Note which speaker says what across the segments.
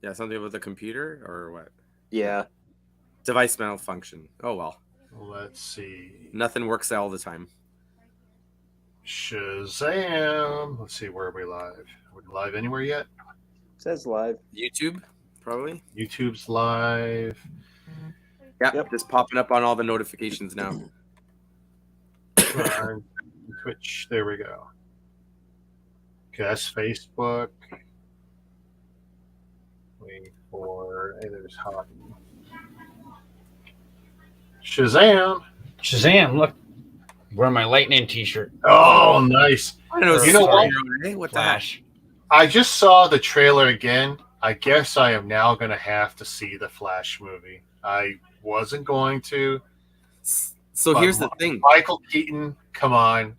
Speaker 1: Yeah, something with the computer or what?
Speaker 2: Yeah.
Speaker 1: Device malfunction. Oh well.
Speaker 3: Let's see.
Speaker 1: Nothing works all the time.
Speaker 3: Shazam. Let's see, where are we live? Are we live anywhere yet?
Speaker 2: Says live.
Speaker 1: YouTube, probably.
Speaker 3: YouTube's live.
Speaker 1: Yeah,
Speaker 2: Yep.
Speaker 1: just popping up on all the notifications now.
Speaker 3: On Twitch. There we go. Okay, that's Facebook. Wait for. Hey, there's Hot. Shazam.
Speaker 4: Shazam! Look, wearing my Lightning T-shirt.
Speaker 3: Oh, nice.
Speaker 1: I know.
Speaker 3: You know what?
Speaker 1: Hey, what the heck?
Speaker 4: Flash.
Speaker 3: I just saw the trailer again. I guess I am now going to have to see the Flash movie. I wasn't going to.
Speaker 1: So here's the thing.
Speaker 3: Michael Keaton, come on.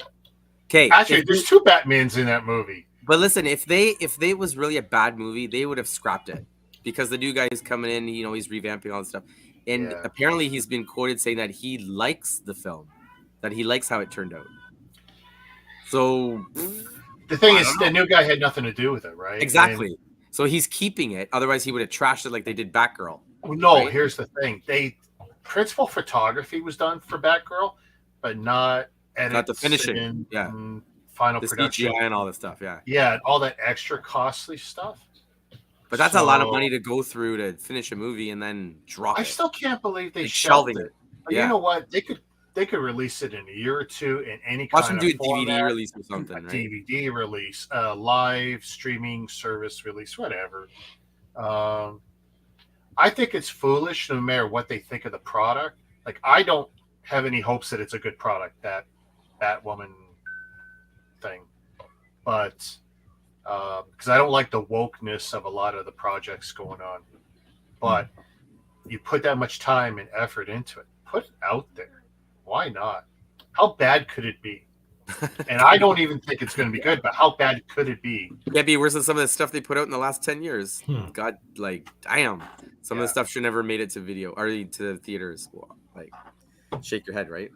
Speaker 1: Okay.
Speaker 3: Actually, there's two Batmans in that movie.
Speaker 1: But listen, if they was really a bad movie, they would have scrapped it because the new guy is coming in. You know, he's revamping all this stuff, and apparently he's been quoted saying that he likes the film, that he likes how it turned out. So
Speaker 3: the thing is, the new guy had nothing to do with it, right?
Speaker 1: Exactly. And so he's keeping it. Otherwise, he would have trashed it like they did Batgirl.
Speaker 3: No, right? Here's the thing: principal photography was done for Batgirl, but not
Speaker 1: the finishing.
Speaker 3: Final
Speaker 1: the
Speaker 3: production
Speaker 1: CGI and all this stuff.
Speaker 3: Yeah, all that extra costly stuff.
Speaker 1: But that's a lot of money to go through to finish a movie and then drop it.
Speaker 3: I still can't believe they shelved it. But you know what? They could release it in a year or two in any kind of
Speaker 1: format. Watch them do a DVD release or something, right?
Speaker 3: DVD release, live streaming service release, whatever. I think it's foolish no matter what they think of the product. Like, I don't have any hopes that it's a good product, that Batwoman thing. But because I don't like the wokeness of a lot of the projects going on. But you put that much time and effort into it. Put it out there. Why not? How bad could it be? And I don't even think it's going to be good, but how bad could it be?
Speaker 1: Yeah, be worse than some of the stuff they put out in the last 10 years. God, like, damn. Some of the stuff should never made it to video or to theaters. Like, shake your head, right?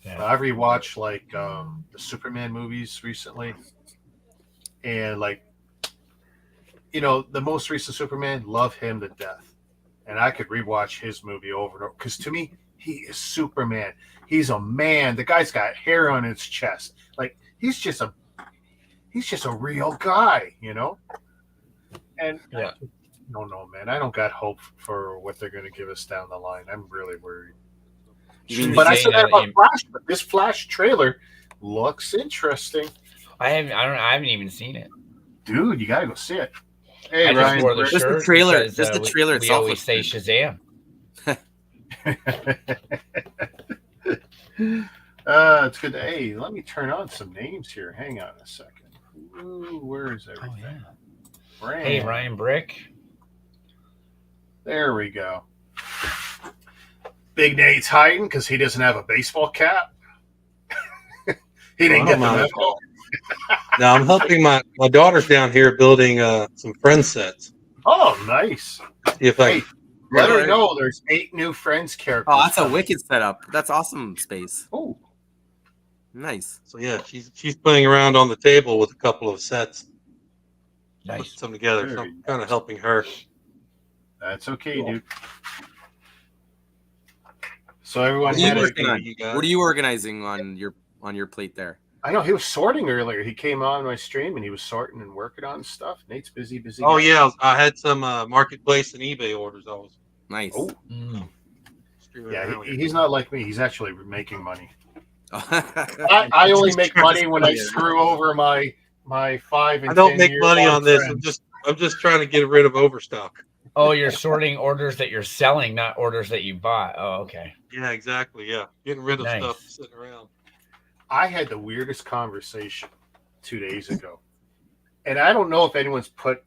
Speaker 3: Yeah. I rewatched, like, the Superman movies recently. And, like, you know, the most recent Superman, love him to death. And I could rewatch his movie over and over. Because to me, he is Superman. He's a man. The guy's got hair on his chest. Like, he's just a real guy, you know? And no, man. I don't got hope for what they're going to give us down the line. I'm really worried. But I said that about Flash. But this Flash trailer looks interesting.
Speaker 4: I haven't even seen it.
Speaker 3: Dude, you gotta go see it. Hey,
Speaker 4: Ryan,
Speaker 1: just the trailer. Just the trailer itself.
Speaker 4: We always say Shazam.
Speaker 3: It's good. Hey, let me turn on some names here. Hang on a second. Ooh, where is everything?
Speaker 4: Hey, Ryan Brick.
Speaker 3: There we go. Big Nate's hiding because he doesn't have a baseball cap. He didn't get the memo.
Speaker 5: Now I'm helping my daughter's down here building some friend sets.
Speaker 3: Oh, nice.
Speaker 5: If
Speaker 3: let her know there's 8 new Friends characters.
Speaker 1: Oh, that's a wicked setup. That's awesome, Space.
Speaker 3: Oh,
Speaker 1: nice.
Speaker 5: So yeah, she's playing around on the table with a couple of sets.
Speaker 4: Nice.
Speaker 5: Putting some together. So I'm kind of helping her.
Speaker 3: That's okay, dude. So everyone,
Speaker 1: what are you organizing on your plate there?
Speaker 3: I know he was sorting earlier. He came on my stream and he was sorting and working on stuff. Nate's busy.
Speaker 5: Oh guy. Yeah, I had some marketplace and eBay orders. Always
Speaker 1: nice.
Speaker 3: Oh, yeah. He's not like me. He's actually making money. I only make money when I screw over my 5 and 10
Speaker 5: I don't make money on this.
Speaker 3: Friends.
Speaker 5: I'm just trying to get rid of overstock.
Speaker 4: Oh, you're sorting orders that you're selling, not orders that you bought. Oh, okay.
Speaker 5: Yeah, exactly. Yeah, getting rid of stuff sitting around.
Speaker 3: I had the weirdest conversation 2 days ago, and I don't know if anyone's put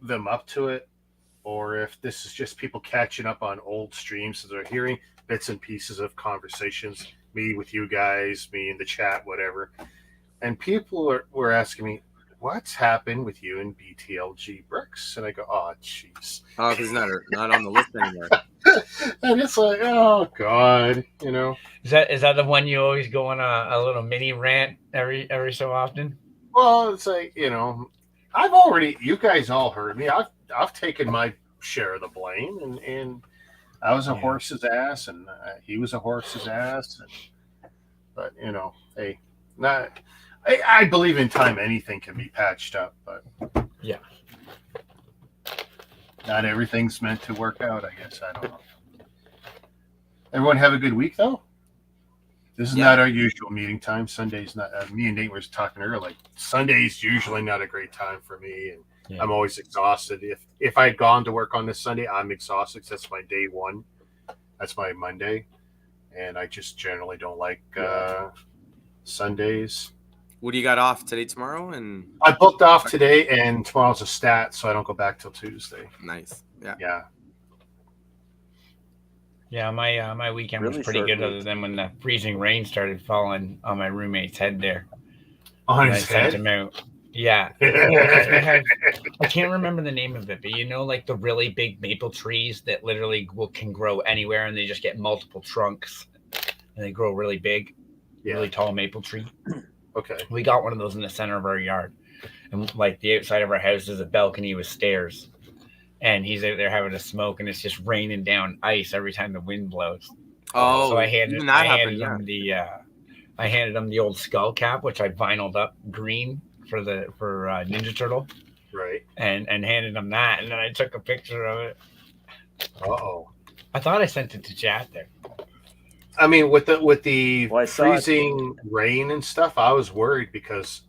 Speaker 3: them up to it or if this is just people catching up on old streams. So they're hearing bits and pieces of conversations, me with you guys, me in the chat, whatever. And people were asking me, what's happened with you and BTLG Bricks? And I go, oh, jeez.
Speaker 1: Oh, because he's not on the list anymore.
Speaker 3: And it's like, oh, God, you know.
Speaker 4: Is that the one you always go on a little mini rant every so often?
Speaker 3: Well, it's like, you know, you guys all heard me. I've taken my share of the blame, and I was a horse's ass, and he was a horse's ass. But hey, not. I believe in time anything can be patched up, but
Speaker 4: yeah,
Speaker 3: not everything's meant to work out. I guess I don't know. Everyone have a good week though. This is not our usual meeting time. Sunday's not. Me and Nate were talking earlier. Like Sunday's usually not a great time for me, and I'm always exhausted. If I'd gone to work on this Sunday, I'm exhausted because that's my day one. That's my Monday, and I just generally don't like Sundays.
Speaker 1: What do you got off today, tomorrow? And
Speaker 3: I booked off today, and tomorrow's a stat, so I don't go back till Tuesday.
Speaker 1: Nice.
Speaker 4: Yeah. My weekend was pretty good, other than when the freezing rain started falling on my roommate's head there.
Speaker 3: On his head?
Speaker 4: Sent him out. Yeah. I can't remember the name of it, but like the really big maple trees that literally can grow anywhere, and they just get multiple trunks, and they grow really big, really tall maple tree.
Speaker 3: Okay.
Speaker 4: We got one of those in the center of our yard, and like the outside of our house is a balcony with stairs, and he's out there having a smoke, and it's just raining down ice every time the wind blows.
Speaker 1: Oh,
Speaker 4: so I handed him the old skull cap, which I vinyled up green for Ninja Turtle,
Speaker 3: right?
Speaker 4: And handed him that, and then I took a picture of it. I thought I sent it to chat there.
Speaker 3: I mean, with the freezing rain and stuff, I was worried because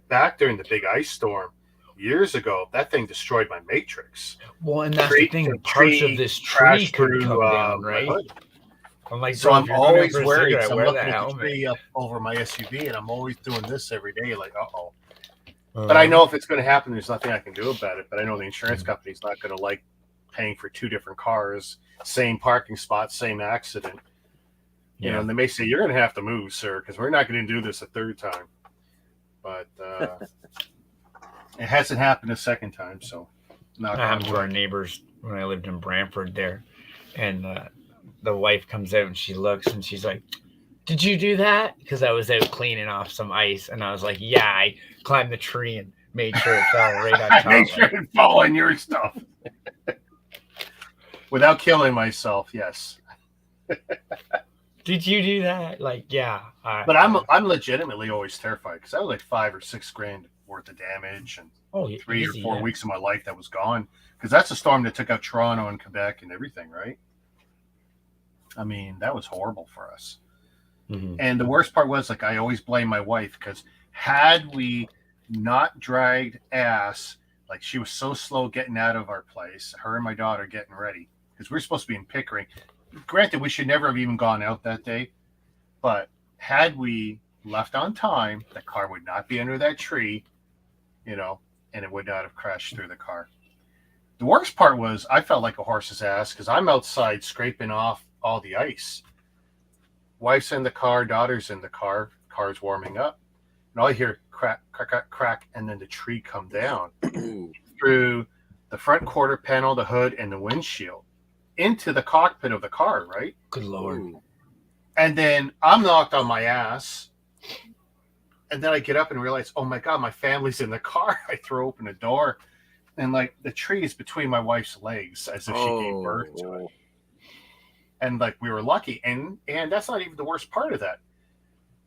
Speaker 3: back during the big ice storm years ago, that thing destroyed my matrix.
Speaker 4: Well, and that's the thing. Parts of this tree could come down, right? I'm like,
Speaker 3: so I'm always worried. So I'm looking at the tree up over my SUV, and I'm always doing this every day, like, But I know if it's going to happen, there's nothing I can do about it. But I know the insurance company's not going to like paying for two different cars, same parking spot, same accident. And they may say, you're going to have to move, sir, because we're not going to do this a third time. But it hasn't happened a second time, so.
Speaker 4: That happened to our neighbors when I lived in Brantford there. And the wife comes out and she looks and she's like, did you do that? Because I was out cleaning off some ice. And I was like, yeah, I climbed the tree and made sure it fell right on top.
Speaker 3: Made sure it fell on your stuff. Without killing myself, yes.
Speaker 4: Did you do that? Like, yeah.
Speaker 3: But I'm legitimately always terrified because I was like $5,000 or $6,000 worth of damage and 3 or 4 weeks of my life that was gone. Because that's a storm that took out Toronto and Quebec and everything, right? I mean, that was horrible for us. Mm-hmm. And the worst part was, like, I always blame my wife because had we not dragged ass, like she was so slow getting out of our place, her and my daughter getting ready, because we were supposed to be in Pickering. Granted, we should never have even gone out that day, but had we left on time, the car would not be under that tree, and it would not have crashed through the car. The worst part was I felt like a horse's ass because I'm outside scraping off all the ice. Wife's in the car, daughter's in the car, car's warming up, and all I hear crack, crack, crack, crack, and then the tree come down through the front quarter panel, the hood, and the windshield into the cockpit of the car, right?
Speaker 4: Good Lord.
Speaker 3: And then I'm knocked on my ass. And then I get up and realize, oh my God, my family's in the car. I throw open the door and like the tree is between my wife's legs as if she gave birth to it. And like we were lucky. And that's not even the worst part of that.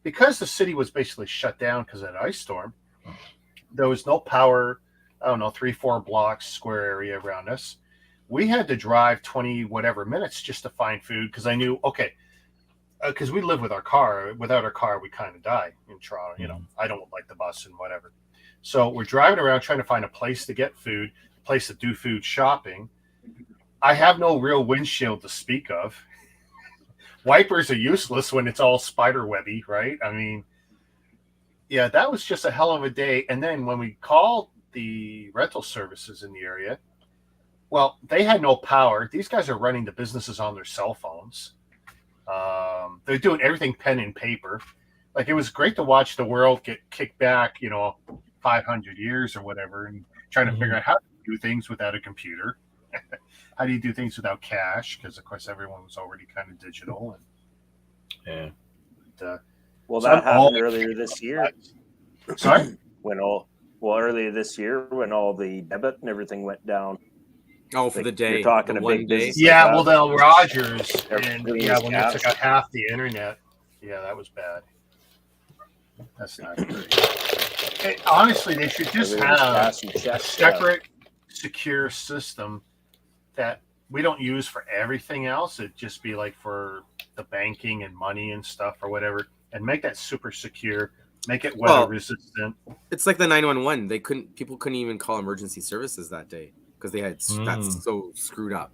Speaker 3: Because the city was basically shut down because of that ice storm, there was no power, 3-4 blocks square area around us. We had to drive 20 whatever minutes just to find food because I knew, because we live with our car. Without our car, we kind of die in Toronto. I don't like the bus and whatever. So we're driving around trying to find a place to get food, a place to do food shopping. I have no real windshield to speak of. Wipers are useless when it's all spider webby, right? I mean, yeah, that was just a hell of a day. And then when we called the rental services in the area, well, they had no power. These guys are running the businesses on their cell phones. They're doing everything pen and paper. Like, it was great to watch the world get kicked back, 500 years or whatever, and trying to figure out how to do things without a computer. How do you do things without cash? Because, of course, everyone was already kind of digital.
Speaker 2: Well, that happened earlier this year.
Speaker 3: Sorry?
Speaker 2: When all earlier this year when all the debit and everything went down.
Speaker 1: Oh, for the day.
Speaker 2: You're talking
Speaker 1: the
Speaker 2: a
Speaker 1: one
Speaker 2: big
Speaker 1: day.
Speaker 2: business.
Speaker 3: Yeah,
Speaker 2: like
Speaker 3: well,
Speaker 2: that.
Speaker 3: the Rogers, and
Speaker 2: Everything
Speaker 3: yeah,
Speaker 2: was
Speaker 3: when they
Speaker 2: cash.
Speaker 3: took out half the internet, yeah, that was bad. That's not great. Hey, honestly, they should just
Speaker 2: Everything was
Speaker 3: have
Speaker 2: cash and
Speaker 3: a
Speaker 2: checks,
Speaker 3: separate, secure system that we don't use for everything else. It'd just be like for the banking and money and stuff or whatever, and make that super secure. Make it weather resistant.
Speaker 1: It's like the 911. People couldn't even call emergency services that day because they had that's so screwed up.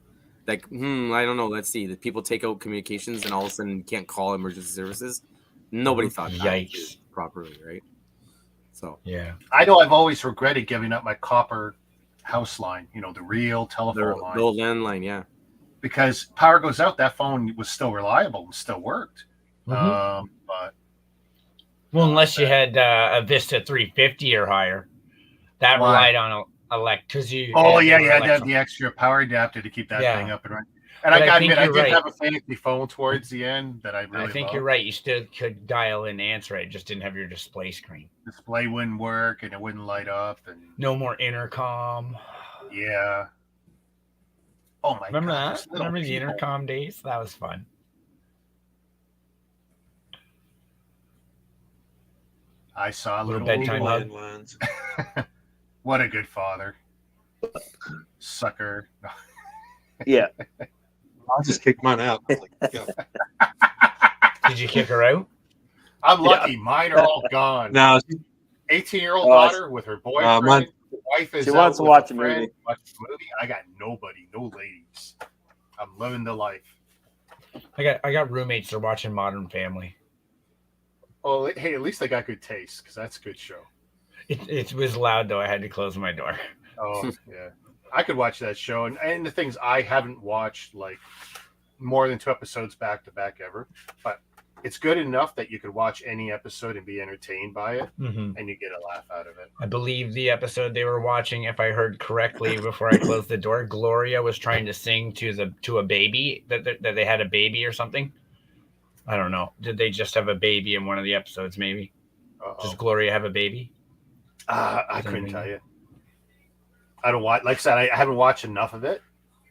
Speaker 1: Like, I don't know. Let's see. The people take out communications and all of a sudden can't call emergency services. Nobody thought that properly, right? So
Speaker 4: yeah,
Speaker 3: I know I've always regretted giving up my copper house line. You know, the real telephone line.
Speaker 1: The old landline, yeah.
Speaker 3: Because power goes out, that phone was still reliable and still worked. But
Speaker 4: well, unless you had a Vista 350 or higher, that relied on electricity.
Speaker 3: You had to have the extra power adapter to keep that thing up and running. And
Speaker 4: but
Speaker 3: I gotta admit, I did
Speaker 4: right.
Speaker 3: have a fancy phone towards the end that I really
Speaker 4: think
Speaker 3: loved.
Speaker 4: you're right. You still could dial in and answer it. Just didn't have your display screen.
Speaker 3: Display wouldn't work and it wouldn't light up. And
Speaker 4: no more intercom.
Speaker 3: Yeah. Oh my
Speaker 4: Remember
Speaker 3: God.
Speaker 4: that? Remember the intercom days? That was fun.
Speaker 3: I saw a little
Speaker 4: bedtime hug.
Speaker 3: What a good father. Sucker.
Speaker 2: Yeah.
Speaker 5: I'll just kick mine out. Like,
Speaker 4: Did you kick her out?
Speaker 3: I'm lucky. Mine are all gone.
Speaker 5: No.
Speaker 3: 18-year-old daughter with her boyfriend. Wife is
Speaker 2: she wants to watch a movie.
Speaker 3: I got nobody, no ladies. I'm living the life.
Speaker 4: I got roommates that are watching Modern Family.
Speaker 3: Oh, hey, at least I got good taste because that's a good show.
Speaker 4: It was loud though. I had to close my door.
Speaker 3: Oh yeah, I could watch that show, and the things I haven't watched like more than 2 episodes back to back ever, but it's good enough that you could watch any episode and be entertained by it, and you get a laugh out of it.
Speaker 4: I believe the episode they were watching, if I heard correctly before I closed the door, Gloria was trying to sing to a baby that they had a baby or something. I don't know. Did they just have a baby in one of the episodes? Maybe. Does Gloria have a baby?
Speaker 3: I couldn't tell you. I don't watch. Like I said, I haven't watched enough of it.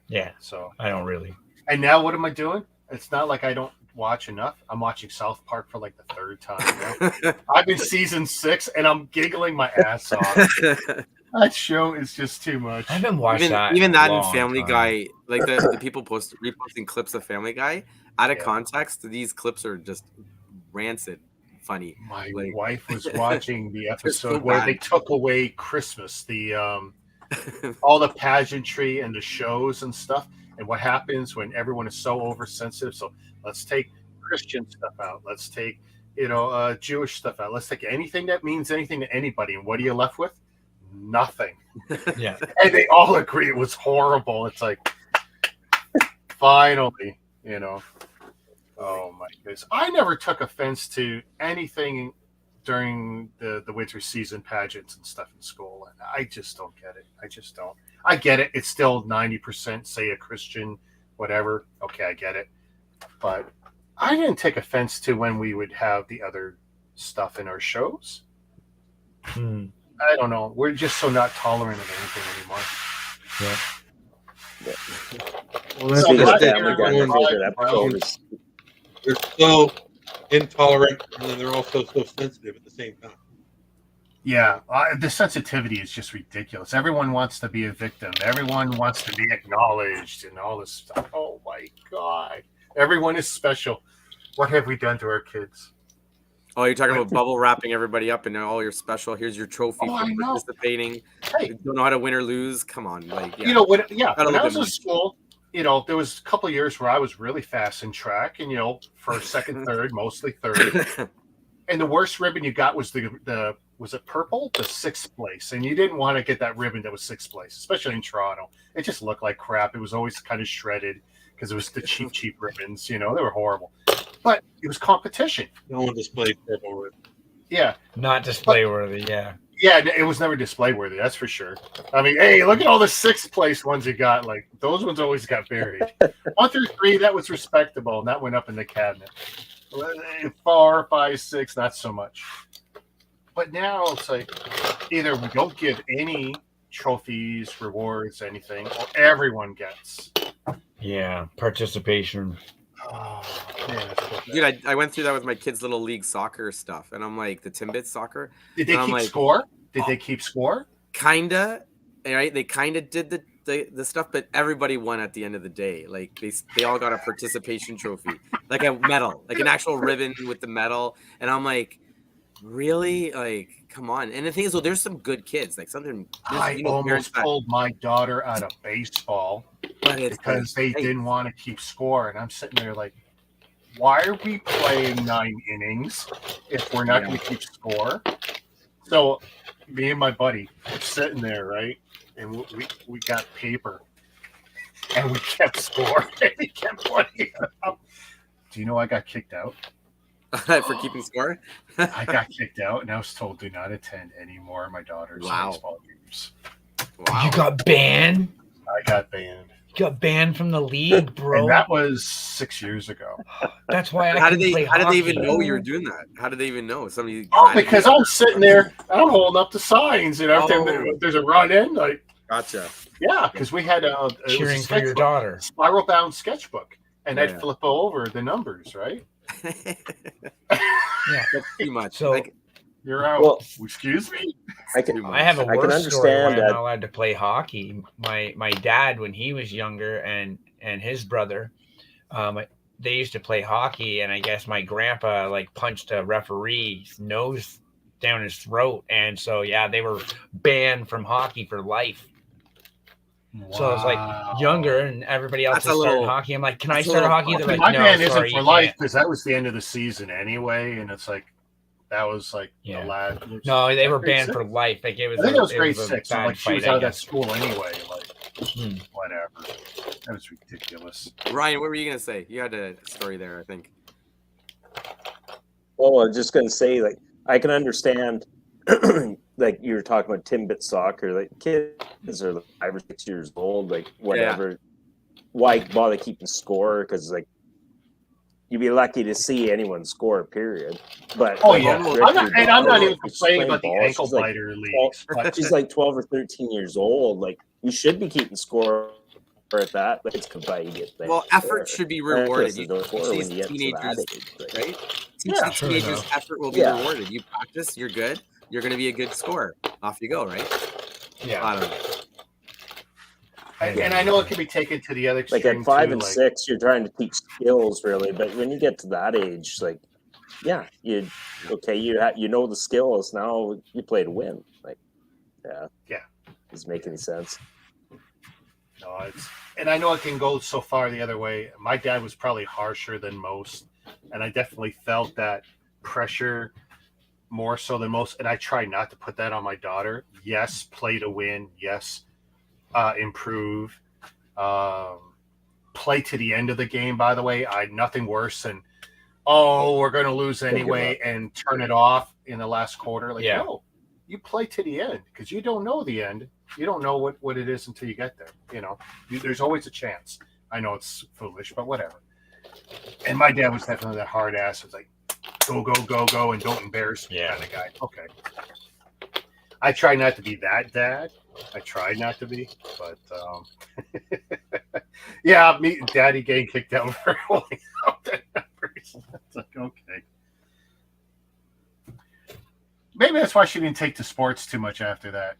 Speaker 4: Yeah.
Speaker 3: So
Speaker 4: I don't really.
Speaker 3: And now what am I doing? It's not like I don't watch enough. I'm watching South Park for like the 3rd time now. I've been season 6 and I'm giggling my ass off. That show is just too much.
Speaker 4: I haven't watched that.
Speaker 1: Even that in Family Guy, like the people reposting clips of Family Guy out of context. These clips are just rancid funny.
Speaker 3: My wife was watching the episode where they took away Christmas, the all the pageantry and the shows and stuff, and what happens when everyone is so oversensitive. So let's take Christian stuff out. Let's take Jewish stuff out. Let's take anything that means anything to anybody. And what are you left with? Nothing.
Speaker 4: Yeah.
Speaker 3: And they all agree it was horrible. It's like, finally, Oh my goodness. I never took offense to anything during the winter season pageants and stuff in school. And I just don't get it. I just don't. I get it. It's still 90%, say a Christian, whatever. Okay, I get it. But I didn't take offense to when we would have the other stuff in our shows. I don't know. We're just so not tolerant of anything anymore.
Speaker 5: Yeah. Well, that's they're so intolerant, and then they're also so sensitive at the same time.
Speaker 3: Yeah, the sensitivity is just ridiculous. Everyone wants to be a victim. Everyone wants to be acknowledged and all this stuff. Oh, my God. Everyone is special. What have we done to our kids?
Speaker 1: Oh, you're talking about bubble wrapping everybody up and all you're special. Here's your trophy for participating.
Speaker 3: Hey.
Speaker 1: You don't know how to win or lose. Come on. Like,
Speaker 3: when I was in school, there was a couple of years where I was really fast in track and, first, second, third, mostly third. And the worst ribbon you got was was it purple? The 6th place. And you didn't want to get that ribbon that was 6th place, especially in Toronto. It just looked like crap. It was always kind of shredded because it was the cheap ribbons, they were horrible. But it was competition.
Speaker 5: No one displayed purple ribbon.
Speaker 3: Yeah.
Speaker 4: Not display worthy, yeah.
Speaker 3: Yeah, it was never display worthy, that's for sure. I mean, hey, look at all the 6th place ones you got. Like, those ones always got buried. 1 through 3, that was respectable, and that went up in the cabinet. 4, 5, 6, not so much. But now it's like either we don't give any trophies, rewards, anything, or everyone gets.
Speaker 4: Yeah, participation.
Speaker 3: Oh, man, that's so bad.
Speaker 1: Dude, I went through that with my kids' little league soccer stuff, and I'm like, the Timbits soccer.
Speaker 3: Did they
Speaker 1: And I'm
Speaker 3: keep
Speaker 1: like,
Speaker 3: score? Did they keep score?
Speaker 1: Kinda, right? They kind of did the stuff, but everybody won at the end of the day. Like they all got a participation trophy, like a medal, like an actual ribbon with the medal. And I'm like, really? Like, come on. And the thing is, well, there's some good kids. Like something.
Speaker 3: I almost pulled my daughter out of baseball because they didn't want to keep score, and I'm sitting there like, why are we playing 9 innings if we're not going to keep score? So me and my buddy were sitting there, right? And we got paper and we kept score and we kept playing it up. Do you know I got kicked out?
Speaker 1: For keeping score?
Speaker 3: I got kicked out and I was told do not attend any more of my daughter's baseball games.
Speaker 1: Wow.
Speaker 4: You got banned?
Speaker 3: I got banned.
Speaker 4: You got banned from the league, bro.
Speaker 3: And that was 6 years ago.
Speaker 4: That's why I
Speaker 1: How did
Speaker 4: play
Speaker 1: they
Speaker 4: hockey.
Speaker 1: even know you were doing that? How did they even know? Somebody
Speaker 3: Because I'm sitting there, I'm holding up the signs, and every time there's a run in, like,
Speaker 1: gotcha.
Speaker 3: Yeah, because we had a
Speaker 4: cheering for your daughter,
Speaker 3: spiral bound sketchbook, and I'd flip over the numbers, right?
Speaker 4: Yeah,
Speaker 1: that's too much.
Speaker 4: So
Speaker 1: like,
Speaker 3: you're out.
Speaker 2: Well,
Speaker 3: excuse me.
Speaker 4: I have a worse story why I'm not allowed to play hockey. My dad, when he was younger, and his brother, they used to play hockey, and I guess my grandpa like punched a referee's nose down his throat, and so they were banned from hockey for life. Wow. So I was like younger, and everybody else is starting hockey. I'm like, can I start hockey? They're like,
Speaker 3: my
Speaker 4: no,
Speaker 3: ban
Speaker 4: sorry,
Speaker 3: isn't for life because that was the end of the season anyway, and it's like that was like the last.
Speaker 4: No, they were banned for life. Like it was.
Speaker 3: I think it was grade 6. So like she was out of school anyway. Like whatever. That was ridiculous.
Speaker 1: Ryan, what were you gonna say? You had a story there, I think.
Speaker 2: Well, I was just gonna say, like, I can understand. Like you were talking about Timbit soccer, like kids are like 5 or 6 years old, like whatever. Yeah. Why bother keeping score? Because like you'd be lucky to see anyone score. Period. But
Speaker 3: I'm not even complaining about the ankle biter leagues.
Speaker 2: She's like 12 or 13 years old. Like you should be keeping score at that. Like it's competitive.
Speaker 1: Well, effort should be rewarded. You teach these teenagers, right? Teach teenagers effort will be rewarded. You practice, you're good. You're going to be a good scorer. Off you go, right?
Speaker 3: Yeah. I don't know. And I know it can be taken to the other extreme.
Speaker 2: Like at 5 and 6, you're trying to teach skills, really. But when you get to that age, like, you know the skills. Now you play to win. Like, doesn't make any sense.
Speaker 3: No, and I know it can go so far the other way. My dad was probably harsher than most, and I definitely felt that pressure more so than most, and I try not to put that on my daughter. Yes, play to win. Yes, improve. Play to the end of the game, by the way. Nothing worse than, we're going to lose anyway, and turn it off in the last quarter. Like, no, you play to the end because you don't know the end. You don't know what it is until you get there. You know, there's always a chance. I know it's foolish, but whatever. And my dad was definitely that hard ass. It was like, go, and don't embarrass me kind of guy. Okay. I try not to be that dad. I try not to be, but daddy getting kicked out for holding out the numbers. It's like, okay. Maybe that's why she didn't take to sports too much after that.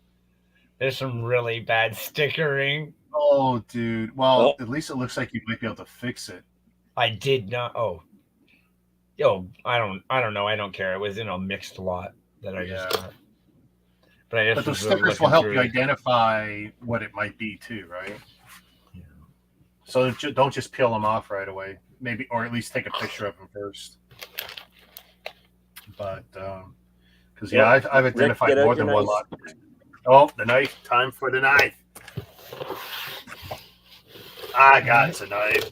Speaker 4: There's some really bad stickering.
Speaker 3: Oh, dude. Well, at least it looks like you might be able to fix it.
Speaker 4: I did not. I don't know. I don't care. It was in a mixed lot that I just got. But
Speaker 3: those stickers will help you identify what it might be too, right? Yeah. So don't just peel them off right away. Maybe, or at least take a picture of them first. But because I've identified more than one lot. Oh, the knife! Time for the knife. I got the knife.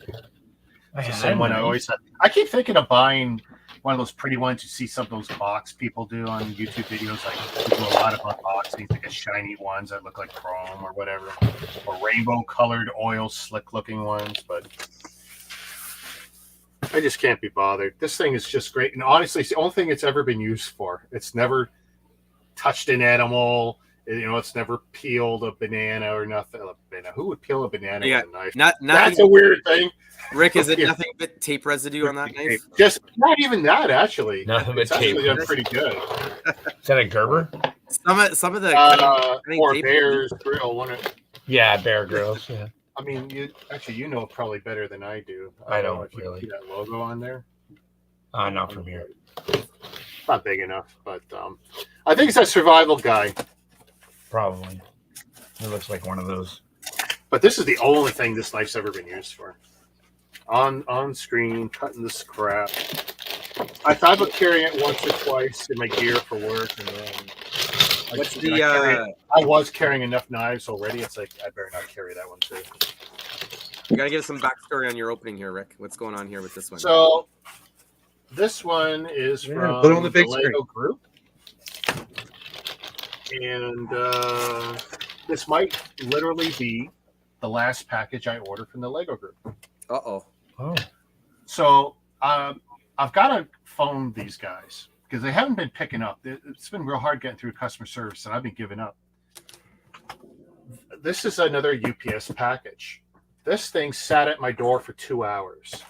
Speaker 3: It's the same one I always have. I keep thinking of buying one of those pretty ones you see some of those box people do on YouTube videos. Like they do a lot of unboxings, like a shiny ones that look like chrome or whatever, or rainbow colored oil slick looking ones. But I just can't be bothered. This thing is just great, and honestly, it's the only thing it's ever been used for. It's never touched an animal. It's never peeled a banana or nothing. Who would peel a banana with a knife? That's a weird thing.
Speaker 1: Rick, is it nothing but tape residue on that knife?
Speaker 3: Just not even that, actually.
Speaker 4: Nothing but
Speaker 3: it's actually
Speaker 4: tape.
Speaker 3: done pretty good.
Speaker 4: Is that a Gerber?
Speaker 1: Some of the
Speaker 3: or Bear's Grill.
Speaker 4: Yeah, Bear Grylls. Yeah.
Speaker 3: I mean, you know probably better than I do.
Speaker 4: I don't
Speaker 3: if you
Speaker 4: really.
Speaker 3: see that logo on there.
Speaker 4: Not from here.
Speaker 3: Not big enough, but I think it's a survival guy.
Speaker 4: Probably. It looks like one of those.
Speaker 3: But this is the only thing this knife's ever been used for. On screen, cutting the scrap. I thought about carrying it once or twice in my gear for work, and then I was carrying enough knives already. It's like I better not carry that one too.
Speaker 1: You gotta give us some backstory on your opening here, Rick. What's going on here with this one?
Speaker 3: So this one is from
Speaker 5: put on the big
Speaker 3: Lego group, and this might literally be the last package I ordered from the Lego group.
Speaker 1: Oh.
Speaker 3: So I've got to phone these guys because they haven't been picking up. It's been real hard getting through customer service, and I've been giving up. This is another UPS package. This thing sat at my door for 2 hours.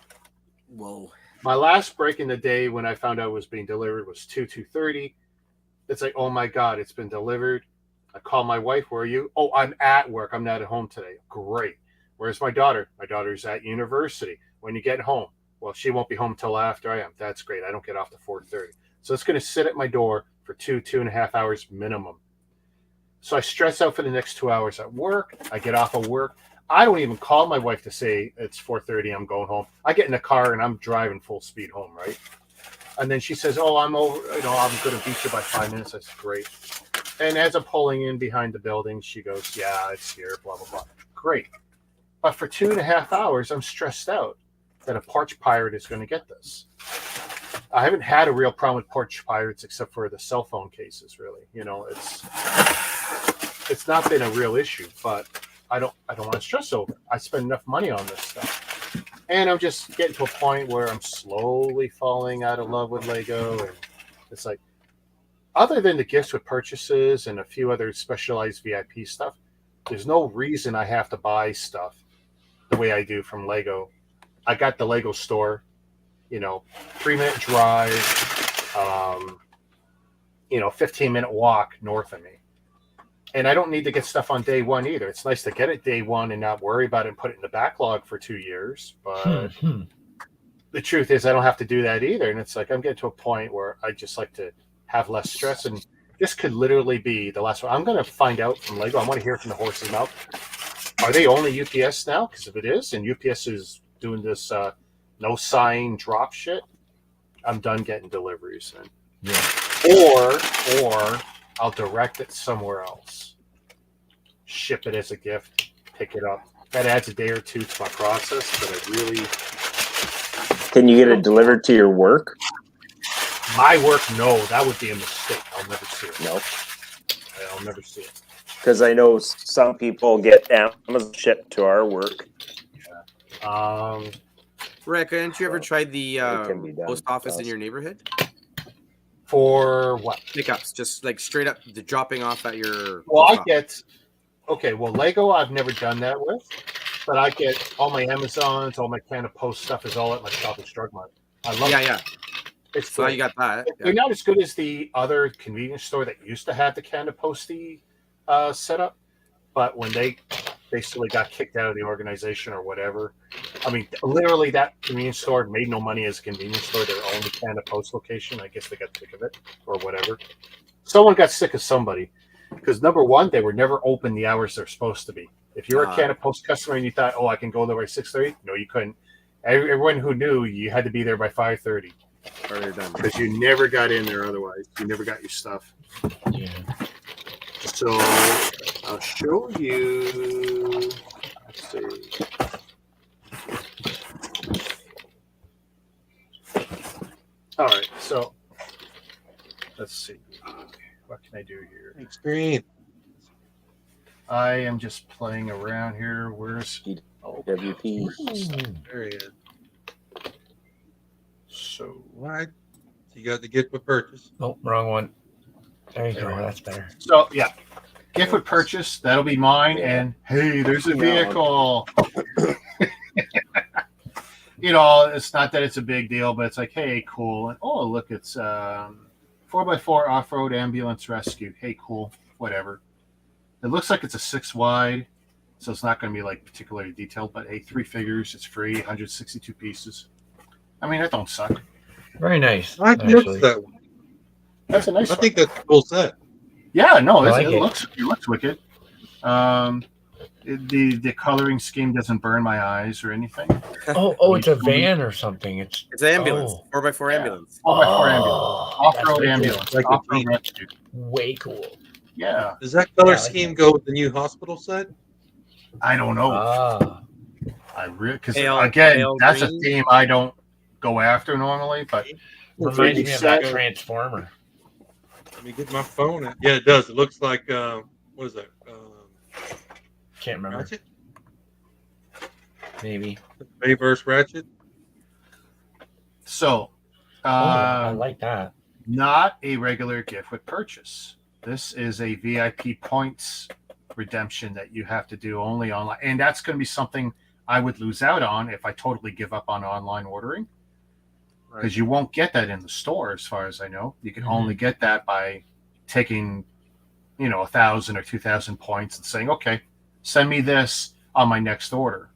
Speaker 1: Whoa.
Speaker 3: My last break in the day when I found out it was being delivered was 2:30. It's like, oh my God, it's been delivered. I call my wife, where are you? Oh, I'm at work. I'm not at home today. Great. Where's my daughter? My daughter's at university. When you get home? Well, she won't be home till after I am. That's great. I don't get off till 4:30. So it's going to sit at my door for 2.5 hours minimum. So I stress out for the next 2 hours at work. I get off of work. I don't even call my wife to say it's 4:30. I'm going home. I get in the car and I'm driving full speed home, right? And then she says, "Oh, I'm over. I'm going to beat you by 5 minutes." I said, "Great." And as I'm pulling in behind the building, she goes, "Yeah, it's here." Blah blah blah. Great. But for 2.5 hours, I'm stressed out that a porch pirate is going to get this. I haven't had a real problem with porch pirates except for the cell phone cases. Really, it's not been a real issue, but I don't want to stress over it. I spend enough money on this stuff, and I'm just getting to a point where I'm slowly falling out of love with Lego. And it's like, other than the gifts with purchases and a few other specialized VIP stuff, there's no reason I have to buy stuff the way I do from Lego. I got the Lego store, 3-minute drive, 15-minute walk north of me. And I don't need to get stuff on day one either. It's nice to get it day one and not worry about it and put it in the backlog for 2 years. But the truth is I don't have to do that either. And it's like I'm getting to a point where I just like to have less stress. And this could literally be the last one. I'm going to find out from Lego. I want to hear from the horse's mouth. Are they only UPS now? Because if it is, and UPS is doing this no sign drop shit, I'm done getting deliveries then. Yeah. Or I'll direct it somewhere else. Ship it as a gift. Pick it up. That adds a day or two to my process, but I really...
Speaker 2: Can you get it delivered to your work?
Speaker 3: My work, no. That would be a mistake. I'll never see it.
Speaker 2: No.
Speaker 3: I'll never see it.
Speaker 2: Because I know some people get Amazon shipped to our work.
Speaker 3: Yeah.
Speaker 1: Rick, haven't you ever tried the post office in your neighborhood?
Speaker 3: For what?
Speaker 1: Pickups, just like straight up the dropping off at your...
Speaker 3: Well, I get... Okay, well, Lego, I've never done that with. But I get all my Amazons, all my Canada Post stuff is all at my Shoppers Drug Mart. I love it. Yeah. It's
Speaker 1: so you got that.
Speaker 3: They're not as good as the other convenience store that used to have the Canada Posty setup. But when they basically got kicked out of the organization or whatever, I mean, literally that convenience store made no money as a convenience store. Their only Canada Post location. I guess they got sick of it or whatever. Someone got sick of somebody. Because number one, they were never open the hours they're supposed to be. If you're a Canada Post customer and you thought, "Oh, I can go there by 6:30," no, you couldn't. Everyone who knew, you had to be there by 5:30.
Speaker 1: Or you're done.
Speaker 3: Because you never got in there otherwise. You never got your stuff.
Speaker 4: Yeah.
Speaker 3: So I'll show you. Let's see. All right. So let's see. What can I do here?
Speaker 5: Big screen.
Speaker 3: I am just playing around here. Where's
Speaker 2: WP?
Speaker 3: There he is. So
Speaker 5: What? You got the gift with purchase.
Speaker 4: Oh, wrong one. There you go. That's better.
Speaker 3: So yeah, gift with purchase, that'll be mine. And hey, there's a vehicle. You know, it's not that it's a big deal, but it's like, hey, cool. And oh, look, it's 4x4 off-road ambulance rescue. Hey, cool. Whatever. It looks like it's a 6 wide, so it's not going to be like particularly detailed. But hey, 3 figures. It's free. 162 pieces. I mean, that don't suck.
Speaker 4: Very nice.
Speaker 5: I noticed that one.
Speaker 3: That's a nice
Speaker 5: I
Speaker 3: one.
Speaker 5: think that's a cool set.
Speaker 3: Yeah, no,
Speaker 4: I like
Speaker 3: it
Speaker 4: it.
Speaker 3: looks wicked. The coloring scheme doesn't burn my eyes or anything.
Speaker 4: Oh, it's a van or something. It's
Speaker 1: It's an ambulance,
Speaker 4: Oh.
Speaker 1: 4x4 ambulance.
Speaker 3: 4x4 ambulance,
Speaker 4: Oh, that's
Speaker 3: off-road
Speaker 4: way cool.
Speaker 3: ambulance,
Speaker 5: Like a
Speaker 3: off-road
Speaker 5: Jeep.
Speaker 3: rescue.
Speaker 4: Way cool.
Speaker 3: Yeah,
Speaker 5: Does that color
Speaker 4: Yeah, I like
Speaker 5: scheme
Speaker 4: that.
Speaker 5: go with the new hospital set?
Speaker 3: I don't know.
Speaker 4: Ah,
Speaker 3: Because
Speaker 1: Pale-
Speaker 3: again,
Speaker 1: pale
Speaker 3: that's
Speaker 1: green?
Speaker 3: a theme I don't go after normally. But
Speaker 4: reminds me of that
Speaker 3: set-
Speaker 4: Transformer.
Speaker 5: Let me get my phone out. Yeah, it does. It looks like what is that?
Speaker 4: Can't remember.
Speaker 5: Ratchet?
Speaker 4: Maybe.
Speaker 5: Bayverse Ratchet?
Speaker 3: so,
Speaker 4: I like that.
Speaker 3: not a regular gift with purchase. This is a VIP points redemption that you have to do only online, and that's going to be something I would lose out on if I totally give up on online ordering, because you won't get that in the store, as far as I know. You can only get that by taking, 1,000 or 2,000 points and saying, "Okay, send me this on my next order."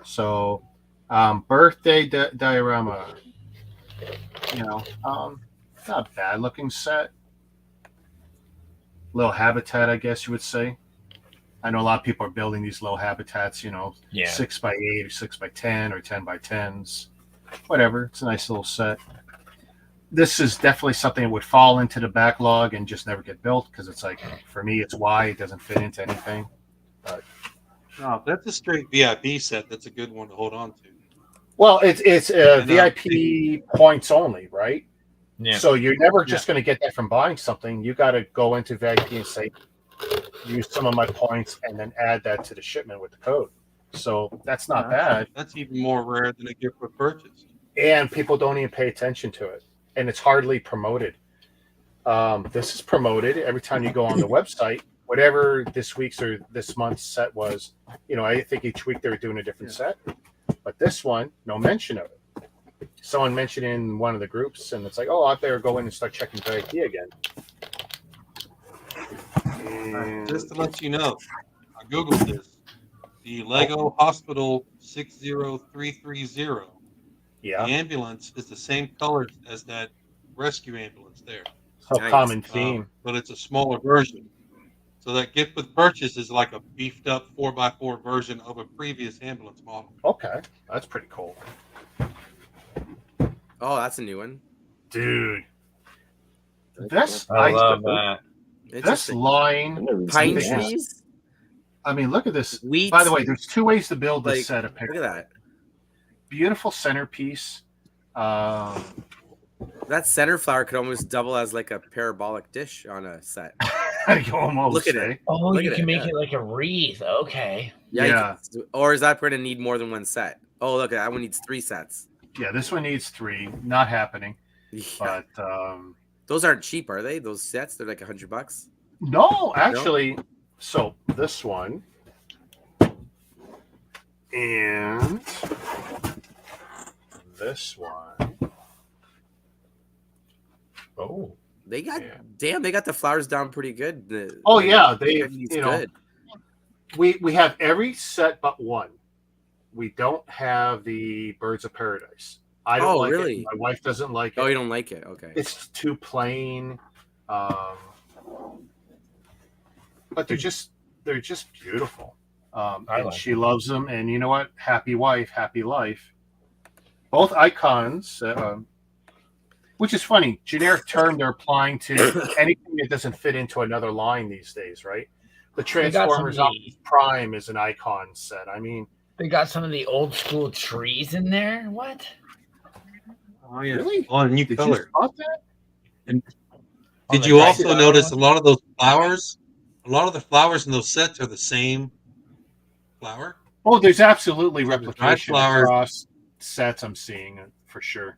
Speaker 3: So, birthday diorama, not a bad looking set. Little habitat, I guess you would say. I know a lot of people are building these little habitats,
Speaker 4: Yeah.
Speaker 3: 6x8 or 6x10 or 10x10s, whatever. It's a nice little set. This is definitely something that would fall into the backlog and just never get built, because it's like, for me, it's why it doesn't fit into anything.
Speaker 5: No, if that's a straight VIP set. That's a good one to hold on to.
Speaker 3: Well, it's
Speaker 5: And,
Speaker 3: VIP points only, right?
Speaker 4: Yeah.
Speaker 3: So you're never just going to get that from buying something. You got to go into VIP and say, use some of my points, and then add that to the shipment with the code. So that's not bad.
Speaker 5: That's even more rare than a gift with purchase.
Speaker 3: And people don't even pay attention to it, and it's hardly promoted. This is promoted every time you go on the website. Whatever this week's or this month's set was, I think each week they were doing a different set. But this one, no mention of it. Someone mentioned in one of the groups, and it's like, oh, out there, go in and start checking VIP again. And
Speaker 5: Just to let you know, I Googled this. The Lego Hospital 60330.
Speaker 3: yeah,
Speaker 5: The ambulance is the same color as that rescue ambulance there.
Speaker 3: so
Speaker 1: Nice.
Speaker 3: common theme.
Speaker 5: But it's a smaller version. So that gift with purchase is like a beefed up 4x4 version of a previous ambulance model.
Speaker 3: Okay, that's pretty cool,
Speaker 1: Oh, that's a new one.
Speaker 3: dude. This
Speaker 4: I love that.
Speaker 3: this
Speaker 1: Interesting.
Speaker 3: line.
Speaker 2: I've never seen
Speaker 1: Pine
Speaker 2: that.
Speaker 1: trees,
Speaker 3: I mean, look at this.
Speaker 1: wheat.
Speaker 3: By the way, there's 2 ways to build this
Speaker 1: like,
Speaker 3: set
Speaker 1: look
Speaker 3: of
Speaker 1: at that.
Speaker 3: beautiful centerpiece.
Speaker 1: That center flower could almost double as like a parabolic dish on a set.
Speaker 3: You almost
Speaker 1: Look at
Speaker 3: say.
Speaker 1: it.
Speaker 4: Oh,
Speaker 1: Look
Speaker 4: you
Speaker 1: at
Speaker 4: can
Speaker 1: it,
Speaker 4: make
Speaker 1: yeah.
Speaker 4: it like a wreath. Okay.
Speaker 3: Yeah.
Speaker 1: Or is that going to need more than one set? Oh, look, that one needs 3 sets.
Speaker 3: Yeah, this one needs 3. Not happening.
Speaker 1: Yeah.
Speaker 3: But
Speaker 1: Those aren't cheap, are they? Those sets, they're like $100.
Speaker 3: no, actually. So this one and this one. Oh.
Speaker 1: They got
Speaker 3: Yeah.
Speaker 1: damn. They got the flowers down pretty good.
Speaker 3: Oh
Speaker 1: Like,
Speaker 3: yeah, they
Speaker 1: it's good.
Speaker 3: we have every set but one. We don't have the Birds of Paradise. I don't
Speaker 1: Oh,
Speaker 3: like
Speaker 1: really?
Speaker 3: it. My wife doesn't like
Speaker 1: Oh,
Speaker 3: it.
Speaker 1: you don't like it? Okay.
Speaker 3: It's too plain. But they're just beautiful.
Speaker 4: I
Speaker 3: And
Speaker 4: like
Speaker 3: she loves them. And you know what? Happy wife, happy life. Both icons, which is funny. Generic term they're applying to anything that doesn't fit into another line these days, right? The Transformers
Speaker 4: some of
Speaker 3: Optimus Prime is an icon set. I mean,
Speaker 4: They got some of the old school trees in there. What?
Speaker 5: Oh yeah.
Speaker 3: really?
Speaker 5: Oh, a new
Speaker 3: Did you
Speaker 5: color.
Speaker 3: spot that?
Speaker 5: Did
Speaker 4: the
Speaker 5: you also
Speaker 4: Dragon
Speaker 5: notice a
Speaker 4: one?
Speaker 5: lot of those flowers? A lot of the flowers in those sets are the same flower.
Speaker 3: Oh, there's absolutely
Speaker 5: So the dried
Speaker 3: replication
Speaker 5: flowers-
Speaker 3: across sets I'm seeing for sure.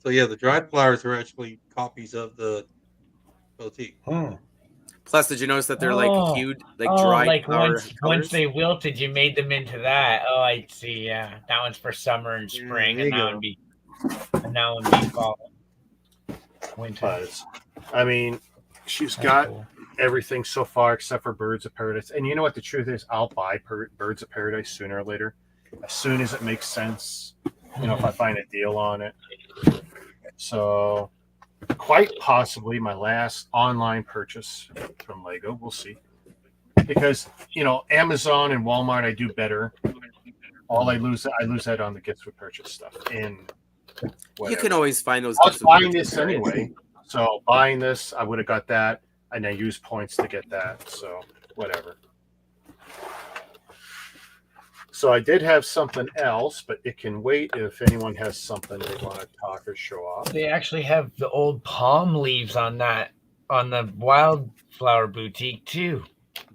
Speaker 5: So yeah, the dried flowers are actually copies of the boutique.
Speaker 1: Plus, did you notice that they're like hued, like
Speaker 4: Oh,
Speaker 1: dried
Speaker 4: like
Speaker 1: flower
Speaker 4: once
Speaker 1: colors?
Speaker 4: they wilted, you made them into that. Oh, I see. Yeah, that one's for summer and
Speaker 3: Yeah,
Speaker 4: spring,
Speaker 3: there
Speaker 4: and
Speaker 3: you
Speaker 4: that
Speaker 3: go.
Speaker 4: would be fall, winter.
Speaker 3: But I mean, she's
Speaker 4: That's
Speaker 3: got
Speaker 4: cool.
Speaker 3: everything so far except for Birds of Paradise. And you know what the truth is? I'll buy Birds of Paradise sooner or later, as soon as it makes sense. You know, if I find a deal on it. So, quite possibly my last online purchase from Lego. We'll see. Because you know, Amazon and Walmart, I do better. All I lose that on the gifts with purchase stuff. And whatever.
Speaker 1: You can always find those.
Speaker 3: I was
Speaker 1: gifts with
Speaker 3: buying
Speaker 1: purchase,
Speaker 3: this
Speaker 1: right?
Speaker 3: anyway. So buying this, I would have got that, and I used points to get that. So whatever. So I did have something else, but it can wait if anyone has something they want to talk or show off.
Speaker 4: They actually have the old palm leaves on the wildflower boutique too.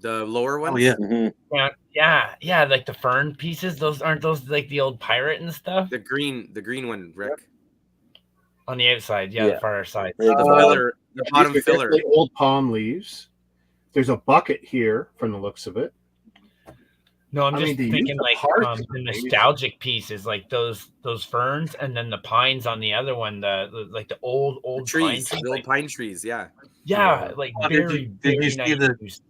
Speaker 1: The lower ones.
Speaker 5: Oh yeah,
Speaker 4: Yeah, like the fern pieces. Aren't those like the old pirate and stuff
Speaker 1: The green one, Rick.
Speaker 4: on the outside? Yeah,
Speaker 2: Yeah.
Speaker 4: the far side.
Speaker 2: There you
Speaker 1: The
Speaker 2: go.
Speaker 1: filler, the bottom
Speaker 3: These are
Speaker 1: filler.
Speaker 3: definitely old palm leaves. There's a bucket here from the looks of it.
Speaker 4: No, I'm
Speaker 3: I
Speaker 4: just
Speaker 3: mean, they use
Speaker 4: thinking
Speaker 3: the
Speaker 4: like
Speaker 3: parts
Speaker 4: the
Speaker 3: amazing.
Speaker 4: nostalgic pieces, like those ferns, and then the pines on the other one. The old
Speaker 1: The
Speaker 4: pine
Speaker 1: trees,
Speaker 4: trees.
Speaker 1: the old
Speaker 4: Like,
Speaker 1: pine trees. Yeah.
Speaker 4: yeah, like
Speaker 5: Oh, did
Speaker 4: very
Speaker 5: you
Speaker 4: very
Speaker 5: see
Speaker 4: nice.
Speaker 5: the-
Speaker 4: trees.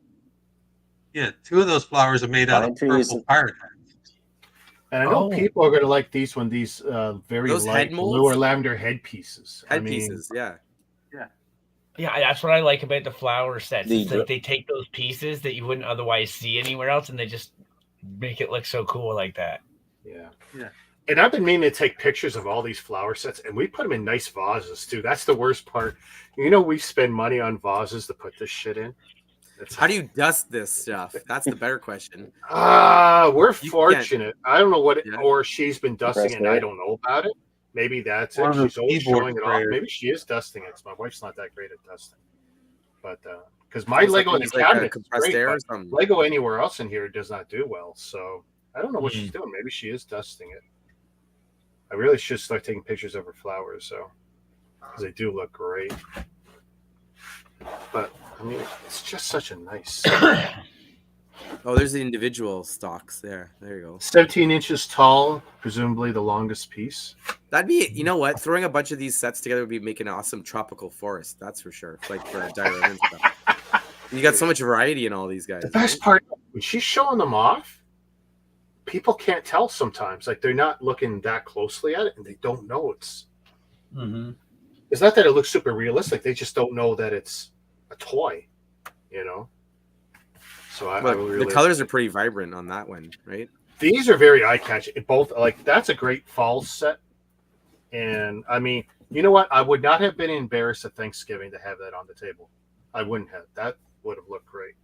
Speaker 5: yeah. Two of those flowers are made out
Speaker 2: Pine
Speaker 5: of
Speaker 2: trees
Speaker 5: purple
Speaker 2: and-
Speaker 5: pirate hats.
Speaker 3: And I know
Speaker 4: Oh.
Speaker 3: people are going to like these very
Speaker 1: Those
Speaker 3: light
Speaker 1: head
Speaker 3: blue
Speaker 1: molds?
Speaker 3: or lavender headpieces.
Speaker 1: Headpieces. Yeah.
Speaker 4: Yeah, that's what I like about the flower sets.
Speaker 2: The-
Speaker 4: It's like they take those pieces that you wouldn't otherwise see anywhere else, and they just make it look so cool like that.
Speaker 3: Yeah.
Speaker 5: Yeah.
Speaker 3: And I've been meaning to take pictures of all these flower sets, and we put them in nice vases too. That's the worst part. You know, we spend money on vases to put this shit in.
Speaker 1: How do you dust this stuff? That's the better question.
Speaker 3: We're
Speaker 1: You
Speaker 3: fortunate. I don't know what,
Speaker 1: Yeah.
Speaker 3: or she's been dusting it, and I
Speaker 2: Press
Speaker 3: don't know about it. Maybe that's
Speaker 5: One
Speaker 3: it.
Speaker 5: of those
Speaker 3: She's always
Speaker 5: keyboard
Speaker 3: showing it off.
Speaker 5: sprayers.
Speaker 3: Maybe she is dusting it. My wife's not that great at dusting. But because my
Speaker 1: Almost
Speaker 3: Lego
Speaker 1: like
Speaker 3: in the
Speaker 1: it's like a
Speaker 3: cabinet is
Speaker 1: compressed
Speaker 3: great,
Speaker 1: air or
Speaker 3: but
Speaker 1: something.
Speaker 3: Lego anywhere else in here does not do well. So I don't know what she's doing. Maybe she is dusting it. I really should start taking pictures of her flowers, so because they do look great. But I mean, it's just such a nice.
Speaker 1: Oh, there's the individual stalks there. There you go.
Speaker 3: 17 inches tall, presumably the longest piece.
Speaker 1: That'd be, you know what? Throwing a bunch of these sets together would be making an awesome tropical forest. That's for sure. Like for diorama and stuff. You got so much variety in all these guys.
Speaker 3: The best part, when she's showing them off, people can't tell sometimes. Like they're not looking that closely at it, and they don't know it's.
Speaker 4: Mm-hmm.
Speaker 3: It's not that it looks super realistic. They just don't know that it's a toy, you know. So I really,
Speaker 1: the colors are pretty vibrant on that one, right?
Speaker 3: These are very eye catching. Both like that's a great fall set, and I mean, you know what? I would not have been embarrassed at Thanksgiving to have that on the table. I wouldn't have. That would have looked great.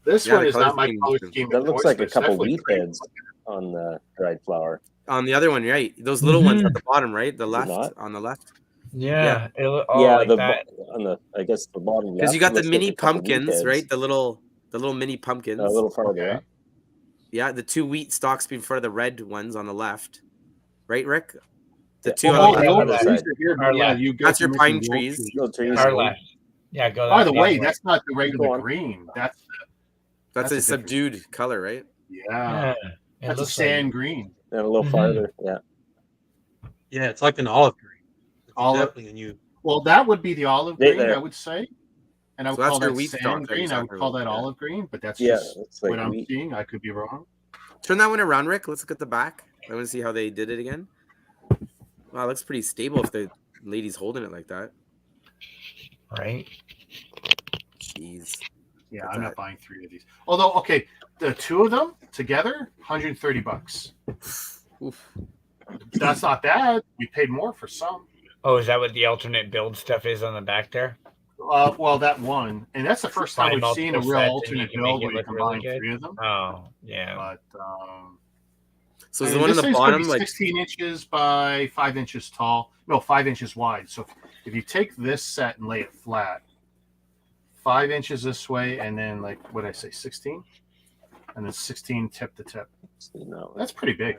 Speaker 3: This
Speaker 1: Yeah,
Speaker 3: one
Speaker 1: the
Speaker 3: is
Speaker 1: color
Speaker 3: not my
Speaker 1: scheme
Speaker 3: color
Speaker 1: is-
Speaker 3: scheme.
Speaker 2: That
Speaker 3: of
Speaker 2: looks
Speaker 3: toys,
Speaker 2: like
Speaker 3: but
Speaker 2: a
Speaker 3: it's
Speaker 2: couple
Speaker 3: definitely
Speaker 2: wheat
Speaker 3: great.
Speaker 2: heads on the dried flower.
Speaker 1: On the other one, right? Those little ones
Speaker 4: Mhm.
Speaker 1: at the bottom, right? The
Speaker 2: Is it
Speaker 1: left
Speaker 2: not?
Speaker 1: on the left.
Speaker 4: Yeah,
Speaker 1: Yeah.
Speaker 4: like that.
Speaker 2: On the I guess the bottom.
Speaker 1: Because you
Speaker 2: left
Speaker 1: got the
Speaker 2: looks like
Speaker 1: mini
Speaker 2: a couple wheat
Speaker 1: pumpkins,
Speaker 2: heads,
Speaker 1: right? The little mini pumpkins.
Speaker 2: A little farther
Speaker 3: Okay.
Speaker 2: up.
Speaker 1: Yeah, the two wheat stalks before the red ones on the left. Right, Rick? The
Speaker 2: Yeah.
Speaker 1: two
Speaker 3: Well,
Speaker 1: on
Speaker 3: no,
Speaker 1: the
Speaker 3: the
Speaker 1: left.
Speaker 3: old
Speaker 2: other
Speaker 3: trees
Speaker 2: side.
Speaker 3: are here,
Speaker 4: Our
Speaker 3: but yeah,
Speaker 4: left.
Speaker 3: you guys
Speaker 1: That's your
Speaker 3: are
Speaker 1: pine
Speaker 3: missing the old
Speaker 1: trees.
Speaker 2: No trees.
Speaker 4: Our left. Yeah, go.
Speaker 3: By
Speaker 4: that
Speaker 3: the
Speaker 4: the
Speaker 3: way,
Speaker 4: other
Speaker 3: that's not the
Speaker 2: Go
Speaker 3: regular
Speaker 2: on.
Speaker 3: green. That's
Speaker 1: That's a
Speaker 3: a different-
Speaker 1: subdued color, right?
Speaker 3: yeah.
Speaker 4: It
Speaker 3: That's a
Speaker 4: looks
Speaker 3: sand green.
Speaker 2: And a little
Speaker 4: Mhm.
Speaker 2: farther. Yeah.
Speaker 5: Yeah, it's like an olive green. It's
Speaker 3: Olive-
Speaker 5: definitely a new.
Speaker 3: Well, that would be the olive
Speaker 2: Right
Speaker 3: green,
Speaker 2: there.
Speaker 3: I would say. And I would
Speaker 1: So that's
Speaker 3: call
Speaker 1: your
Speaker 3: that
Speaker 1: wheat
Speaker 3: sand
Speaker 1: stalk that
Speaker 3: green.
Speaker 1: you're
Speaker 3: I would
Speaker 1: talking
Speaker 3: call
Speaker 1: about,
Speaker 3: that
Speaker 1: yeah.
Speaker 3: olive green, but that's
Speaker 2: Yeah,
Speaker 3: just
Speaker 2: it's like
Speaker 3: what I'm
Speaker 2: wheat.
Speaker 3: seeing. I could be wrong.
Speaker 1: Turn that one around, Rick. Let's look at the back. I want to see how they did it again. Wow, it looks pretty stable if the lady's holding it like that.
Speaker 4: right.
Speaker 1: Jeez.
Speaker 3: Yeah,
Speaker 1: Look at
Speaker 3: I'm
Speaker 1: that.
Speaker 3: not buying 3 of these. Although, okay, the 2 of them together, $130.
Speaker 1: Oof.
Speaker 3: That's not bad. We paid more for some.
Speaker 4: Oh, is that what the alternate build stuff is on the back there?
Speaker 3: Well, that one, and that's the first time
Speaker 4: Find
Speaker 3: we've seen a
Speaker 4: multiple
Speaker 3: real
Speaker 4: sets and you
Speaker 3: alternate
Speaker 4: can make
Speaker 3: build
Speaker 4: it
Speaker 3: where you
Speaker 4: look really
Speaker 3: combine
Speaker 4: good?
Speaker 3: 3 of them.
Speaker 4: Oh, yeah.
Speaker 3: But
Speaker 1: So is
Speaker 3: I
Speaker 1: the
Speaker 3: mean,
Speaker 1: one on
Speaker 3: this
Speaker 1: the
Speaker 3: thing's gonna
Speaker 1: bottom
Speaker 3: be
Speaker 1: like
Speaker 3: 16 inches by 5 inches tall. No, 5 inches wide. So if you take this set and lay it flat, 5 inches this way, and then like what did I say, 16, and then 16 tip to tip.
Speaker 2: No,
Speaker 3: That's pretty big.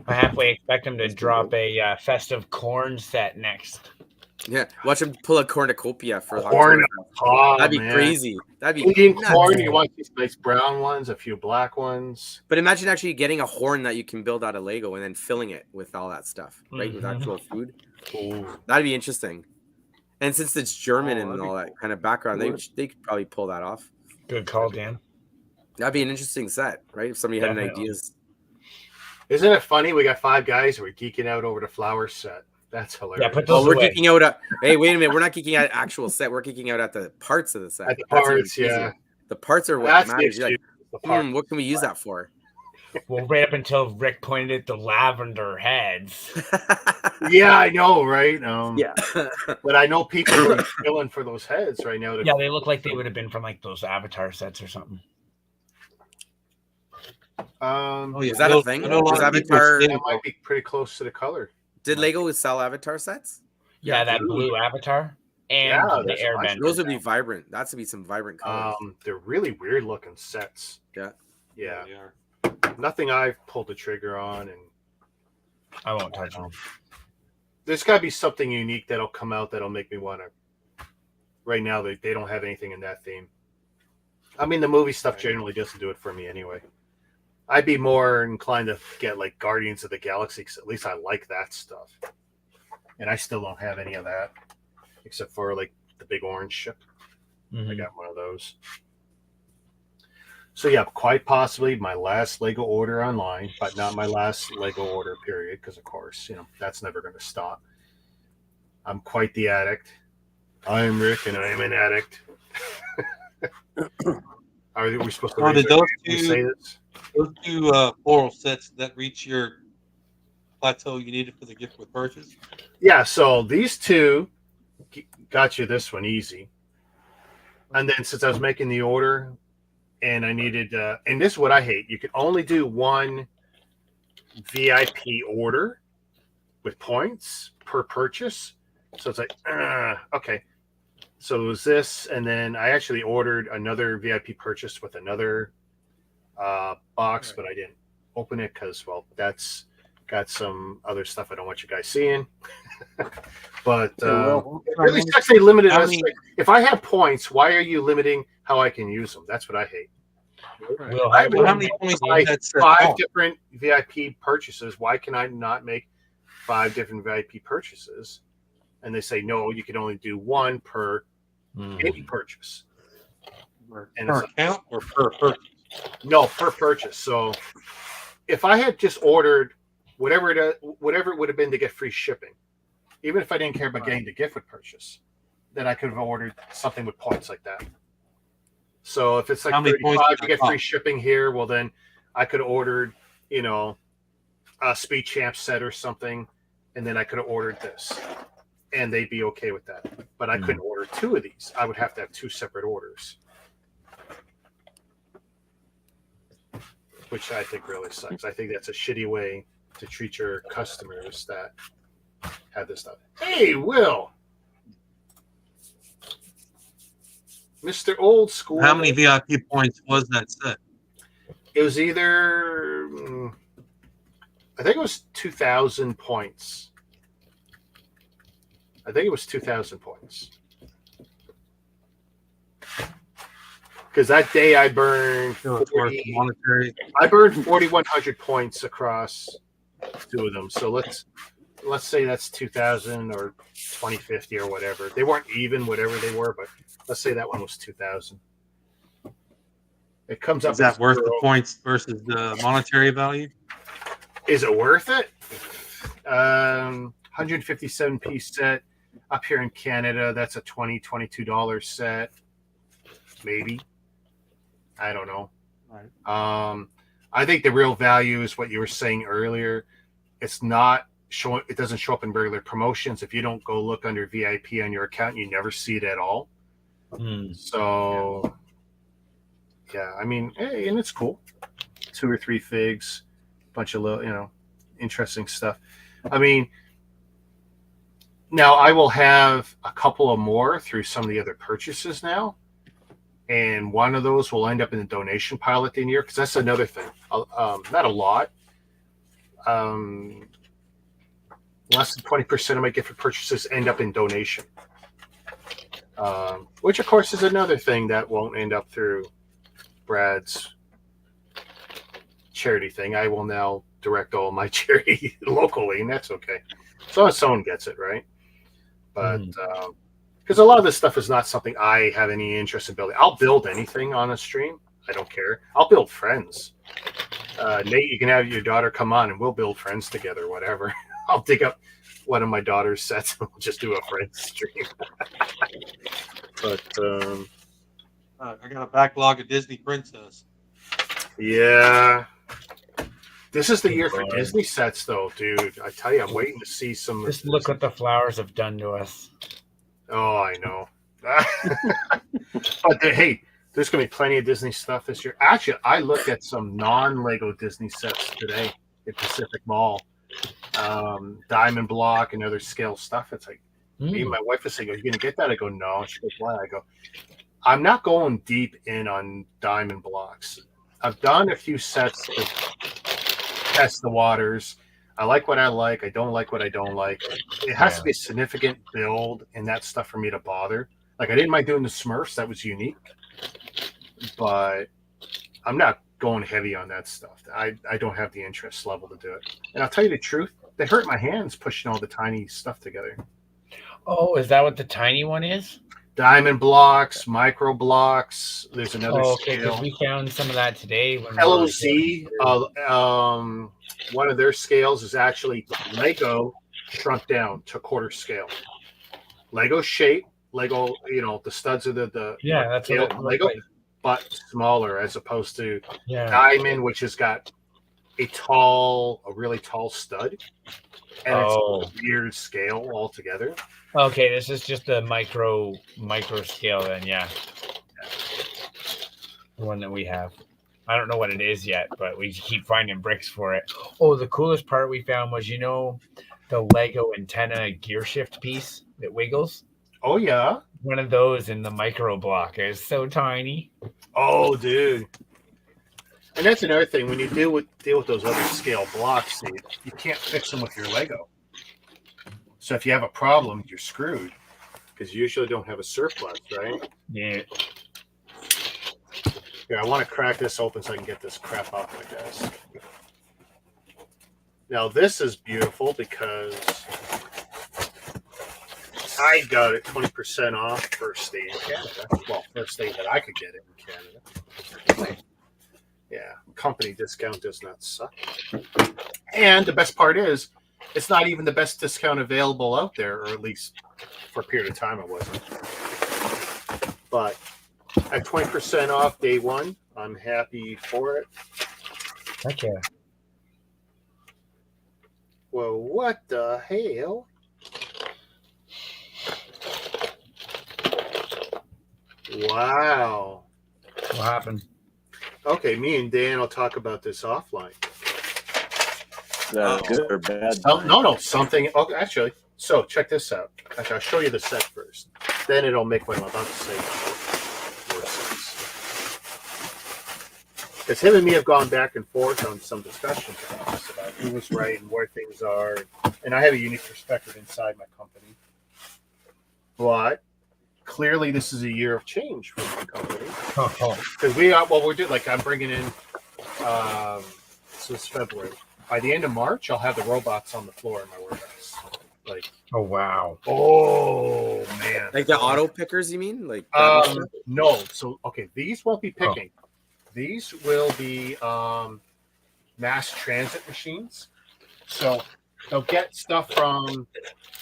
Speaker 4: I halfway expect him to drop a festive corn set next.
Speaker 1: Yeah, watch him pull a cornucopia for
Speaker 3: Corn. Oh,
Speaker 1: that'd be
Speaker 3: man.
Speaker 1: crazy. That'd be
Speaker 3: Indian
Speaker 1: nuts.
Speaker 3: corn. You want these nice brown ones, a few black ones.
Speaker 1: But imagine actually getting a horn that you can build out of Lego and then filling it with all that stuff, right? With actual food.
Speaker 3: Ooh.
Speaker 1: That'd be interesting. And since it's German and all that kind of background, they could probably pull that off.
Speaker 4: Good call, Dan.
Speaker 1: That'd be an interesting set, right? If somebody had any ideas.
Speaker 3: Isn't it funny? We got 5 guys who are geeking out over the flower set. That's hilarious.
Speaker 4: Yeah, put those
Speaker 1: we're
Speaker 4: away.
Speaker 1: geeking out at. Hey, wait a minute. We're not geeking out at actual set. We're geeking out at the parts of the set.
Speaker 3: At the
Speaker 1: That's
Speaker 3: parts,
Speaker 1: even
Speaker 3: yeah.
Speaker 1: easier. The parts are what
Speaker 3: That's
Speaker 1: matters.
Speaker 3: the
Speaker 1: You're like, what can we use that for?
Speaker 4: Well, right up until Rick pointed at the lavender heads.
Speaker 3: Yeah, I know, right?
Speaker 2: Yeah.
Speaker 3: But I know people are filling for those heads right now.
Speaker 4: Yeah, they look like they would have been from like those Avatar sets or something.
Speaker 1: Is that a thing? Was Avatar?
Speaker 3: That might be pretty close to the color.
Speaker 1: Did Lego sell Avatar sets?
Speaker 4: Yeah, that blue Avatar and the Airbender.
Speaker 1: Those would be vibrant. That's to be some vibrant colors.
Speaker 3: They're really weird looking sets.
Speaker 1: Yeah.
Speaker 3: Yeah. Nothing I've pulled the trigger on, and
Speaker 4: I won't touch them.
Speaker 3: There's got to be something unique that'll come out that'll make me want to. Right now, they don't have anything in that theme. I mean, the movie stuff generally doesn't do it for me anyway. I'd be more inclined to get like Guardians of the Galaxy because at least I like that stuff. And I still don't have any of that except for like the big orange ship. I got one of those. So yeah, quite possibly my last Lego order online, but not my last Lego order period because of course, that's never going to stop. I'm quite the addict. I'm Rick and I am an addict. Are we supposed to
Speaker 5: did
Speaker 3: say this?
Speaker 5: Those 2 floral sets that reach your plateau you needed for the gift with purchase?
Speaker 3: Yeah, so these 2 got you this one easy. And then since I was making the order and I needed, and this is what I hate, you can only do 1 VIP order with points per purchase. So it's like, okay. So it was this, and then I actually ordered another VIP purchase with another box, but I didn't open it because, well, that's got some other stuff I don't want you guys seeing. But it really sucks they limited us. Like, if I have points, why are you limiting how I can use them? That's what I hate.
Speaker 5: Right. How many points?
Speaker 3: 5 different VIP purchases. Why can I not make 5 different VIP purchases? And they say, no, you can only do 1 per baby purchase.
Speaker 5: Per account or per purchase?
Speaker 3: No, per purchase. So if I had just ordered whatever it would have been to get free shipping, even if I didn't care about getting the gift with purchase, then I could have ordered something with points like that. So if it's like 35 to get free shipping here, well then I could have ordered, a Speed Champ set or something, and then I could have ordered this. And they'd be okay with that. But I couldn't order 2 of these. I would have to have 2 separate orders. Which I think really sucks. I think that's a shitty way to treat your customers that have this stuff. Hey, Will! Mr. Old School.
Speaker 5: How many VIP points was that set?
Speaker 3: It was either, I think it was 2,000 points. I think it was 2,000 points. Because that day I burned 4,100 points across 2 of them. So let's say that's 2,000 or 2050 or whatever. They weren't even whatever they were, but let's say that one was 2,000. It comes up.
Speaker 5: Is that worth the points versus the monetary value?
Speaker 3: Is it worth it? 157 piece set. Up here in Canada, that's a $22 set. Maybe. I don't know.
Speaker 5: Right.
Speaker 3: I think the real value is what you were saying earlier. It's not showing. It doesn't show up in regular promotions. If you don't go look under VIP on your account, you never see it at all. So, yeah, I mean, hey, and it's cool. 2 or 3 figs, bunch of little, interesting stuff. I mean, now I will have a couple of more through some of the other purchases now. And one of those will end up in the donation pile at the end of the year, because that's another thing. Not a lot. less than 20% of my gift purchases end up in donation. Which, of course, is another thing that won't end up through Brad's charity thing. I will now direct all my charity locally, and that's okay. As long as someone gets it, right? But because a lot of this stuff is not something I have any interest in building. I'll build anything on a stream. I don't care. I'll build friends. Nate, you can have your daughter come on, and we'll build friends together, whatever. I'll dig up one of my daughter's sets and we'll just do a friend stream. But
Speaker 5: I got a backlog of Disney Princess.
Speaker 3: yeah, this is the year for Disney sets, though, dude. I tell you, I'm waiting to see some.
Speaker 4: Just look what the flowers have done to us.
Speaker 3: Oh, I know. But hey, there's gonna be plenty of Disney stuff this year. Actually, I looked at some non-Lego Disney sets today at Pacific Mall. Diamond block and other scale stuff. It's like me and my wife was saying, "Are you gonna get that?" I go, "No." She goes, "Why?" I go, "I'm not going deep in on diamond blocks. I've done a few sets to test the waters. I like what I like. I don't like what I don't like. It has to be a significant build and that stuff for me to bother. Like I didn't mind doing the Smurfs. That was unique, but I'm not going heavy on that stuff. I don't have the interest level to do it. And I'll tell you the truth, they hurt my hands pushing all the tiny stuff together.
Speaker 4: Oh, is that what the tiny one is?
Speaker 3: Diamond blocks, micro blocks. There's another scale.
Speaker 4: We found some of that today. When
Speaker 3: LOZ, one of their scales is actually Lego shrunk down to quarter scale. Lego shape, Lego, the studs of the
Speaker 4: that's
Speaker 3: scale,
Speaker 4: what
Speaker 3: Lego,
Speaker 4: like.
Speaker 3: but smaller as opposed to
Speaker 4: Yeah.
Speaker 3: Diamond, which has got a really tall stud, and it's a weird scale altogether.
Speaker 4: Okay, this is just a micro scale then, yeah. The one that we have. I don't know what it is yet, but we keep finding bricks for it. Oh, the coolest part we found was, the Lego antenna gear shift piece that wiggles?
Speaker 3: Oh, yeah.
Speaker 4: One of those in the micro block. It's so tiny.
Speaker 3: Oh, dude. And that's another thing. When you deal with those other scale blocks, you can't fix them with your Lego. So if you have a problem, you're screwed because you usually don't have a surplus, right?
Speaker 4: Yeah.
Speaker 3: Here, I want to crack this open so I can get this crap off my desk. Now, this is beautiful because I got it 20% off first day in Canada. Well, first day that I could get it in Canada. Yeah, company discount does not suck. And the best part is, it's not even the best discount available out there, or at least for a period of time it wasn't. But at 20% off day one, I'm happy for it.
Speaker 4: Heck yeah.
Speaker 3: Well, what the hell? Wow.
Speaker 4: What happened?
Speaker 3: Okay, me and Dan will talk about this offline.
Speaker 2: Good or bad?
Speaker 3: No, something. Okay, actually, so check this out. Actually, I'll show you the set first. Then it'll make what I'm about to say more sense. Because him and me have gone back and forth on some discussions about who was right and where things are. And I have a unique perspective inside my company. But clearly, this is a year of change for my company. Because we're doing, like, I'm bringing in, since February. By the end of March, I'll have the robots on the floor in my warehouse. Like,
Speaker 4: oh wow!
Speaker 3: Oh man!
Speaker 1: Like the auto pickers, you mean? Like
Speaker 3: no. So okay, these won't be picking. Oh. These will be mass transit machines. So they'll get stuff from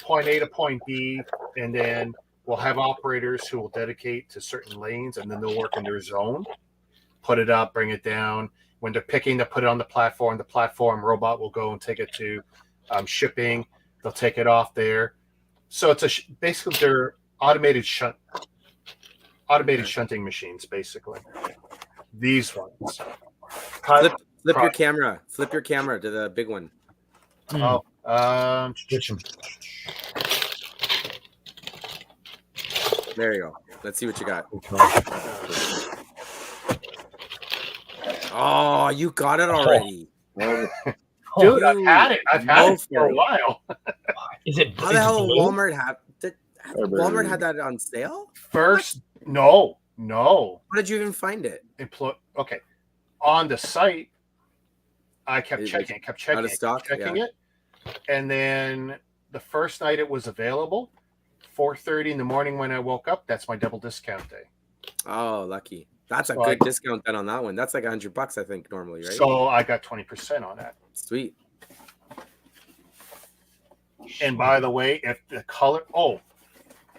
Speaker 3: point A to point B, and then we'll have operators who will dedicate to certain lanes, and then they'll work in their zone, put it up, bring it down. When they're picking, they'll put it on the platform. The platform robot will go and take it to shipping. They'll take it off there. So it's basically they're automated shunting machines, basically. These ones.
Speaker 1: Flip your camera. Flip your camera to the big one.
Speaker 3: Oh,
Speaker 1: there you go. Let's see what you got. Oh, you got it already.
Speaker 3: Dude, I've had it. I've had it for a
Speaker 1: mofo.
Speaker 3: while.
Speaker 4: Is it?
Speaker 1: How the
Speaker 4: it's
Speaker 1: hell
Speaker 4: blue?
Speaker 1: Walmart have? Walmart had that on sale?
Speaker 3: First, no.
Speaker 1: How did you even find it?
Speaker 3: Okay. On the site, I kept
Speaker 1: Is it
Speaker 3: checking
Speaker 1: out of stock?
Speaker 3: it. And then the first night it was available, 4:30 in the morning when I woke up, that's my double discount day.
Speaker 1: Oh, lucky. That's a
Speaker 3: So
Speaker 1: good discount then on that one. That's like $100, I think, normally, right?
Speaker 3: So I got 20% on that.
Speaker 1: Sweet.
Speaker 3: And by the way, if the color,
Speaker 1: it's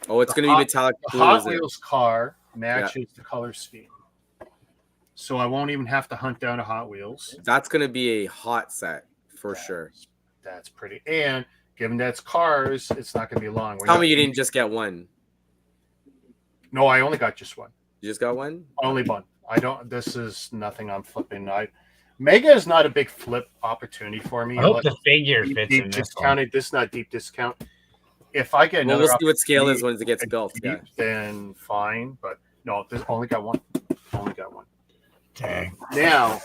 Speaker 1: going to be metallic
Speaker 3: the
Speaker 1: blue.
Speaker 3: Hot
Speaker 1: Is it?
Speaker 3: Wheels car matches the color scheme. So I won't even have to hunt down a Hot Wheels.
Speaker 1: That's going to be a hot set for sure.
Speaker 3: That's pretty. And given that it's cars, it's not going to be long.
Speaker 1: Tell me you didn't just get one.
Speaker 3: No, I only got just one.
Speaker 1: You just got one?
Speaker 3: Only one. I don't. This is nothing I'm flipping. Mega is not a big flip opportunity for me.
Speaker 4: I hope the figure fits
Speaker 3: deep
Speaker 4: in this
Speaker 3: discounted.
Speaker 4: one.
Speaker 3: This is not deep discount. If I get
Speaker 1: Well,
Speaker 3: another,
Speaker 1: we'll see what scale is when it gets built. Yeah.
Speaker 3: Then fine. But no, this only got one. Only got one.
Speaker 4: Dang.
Speaker 3: Now,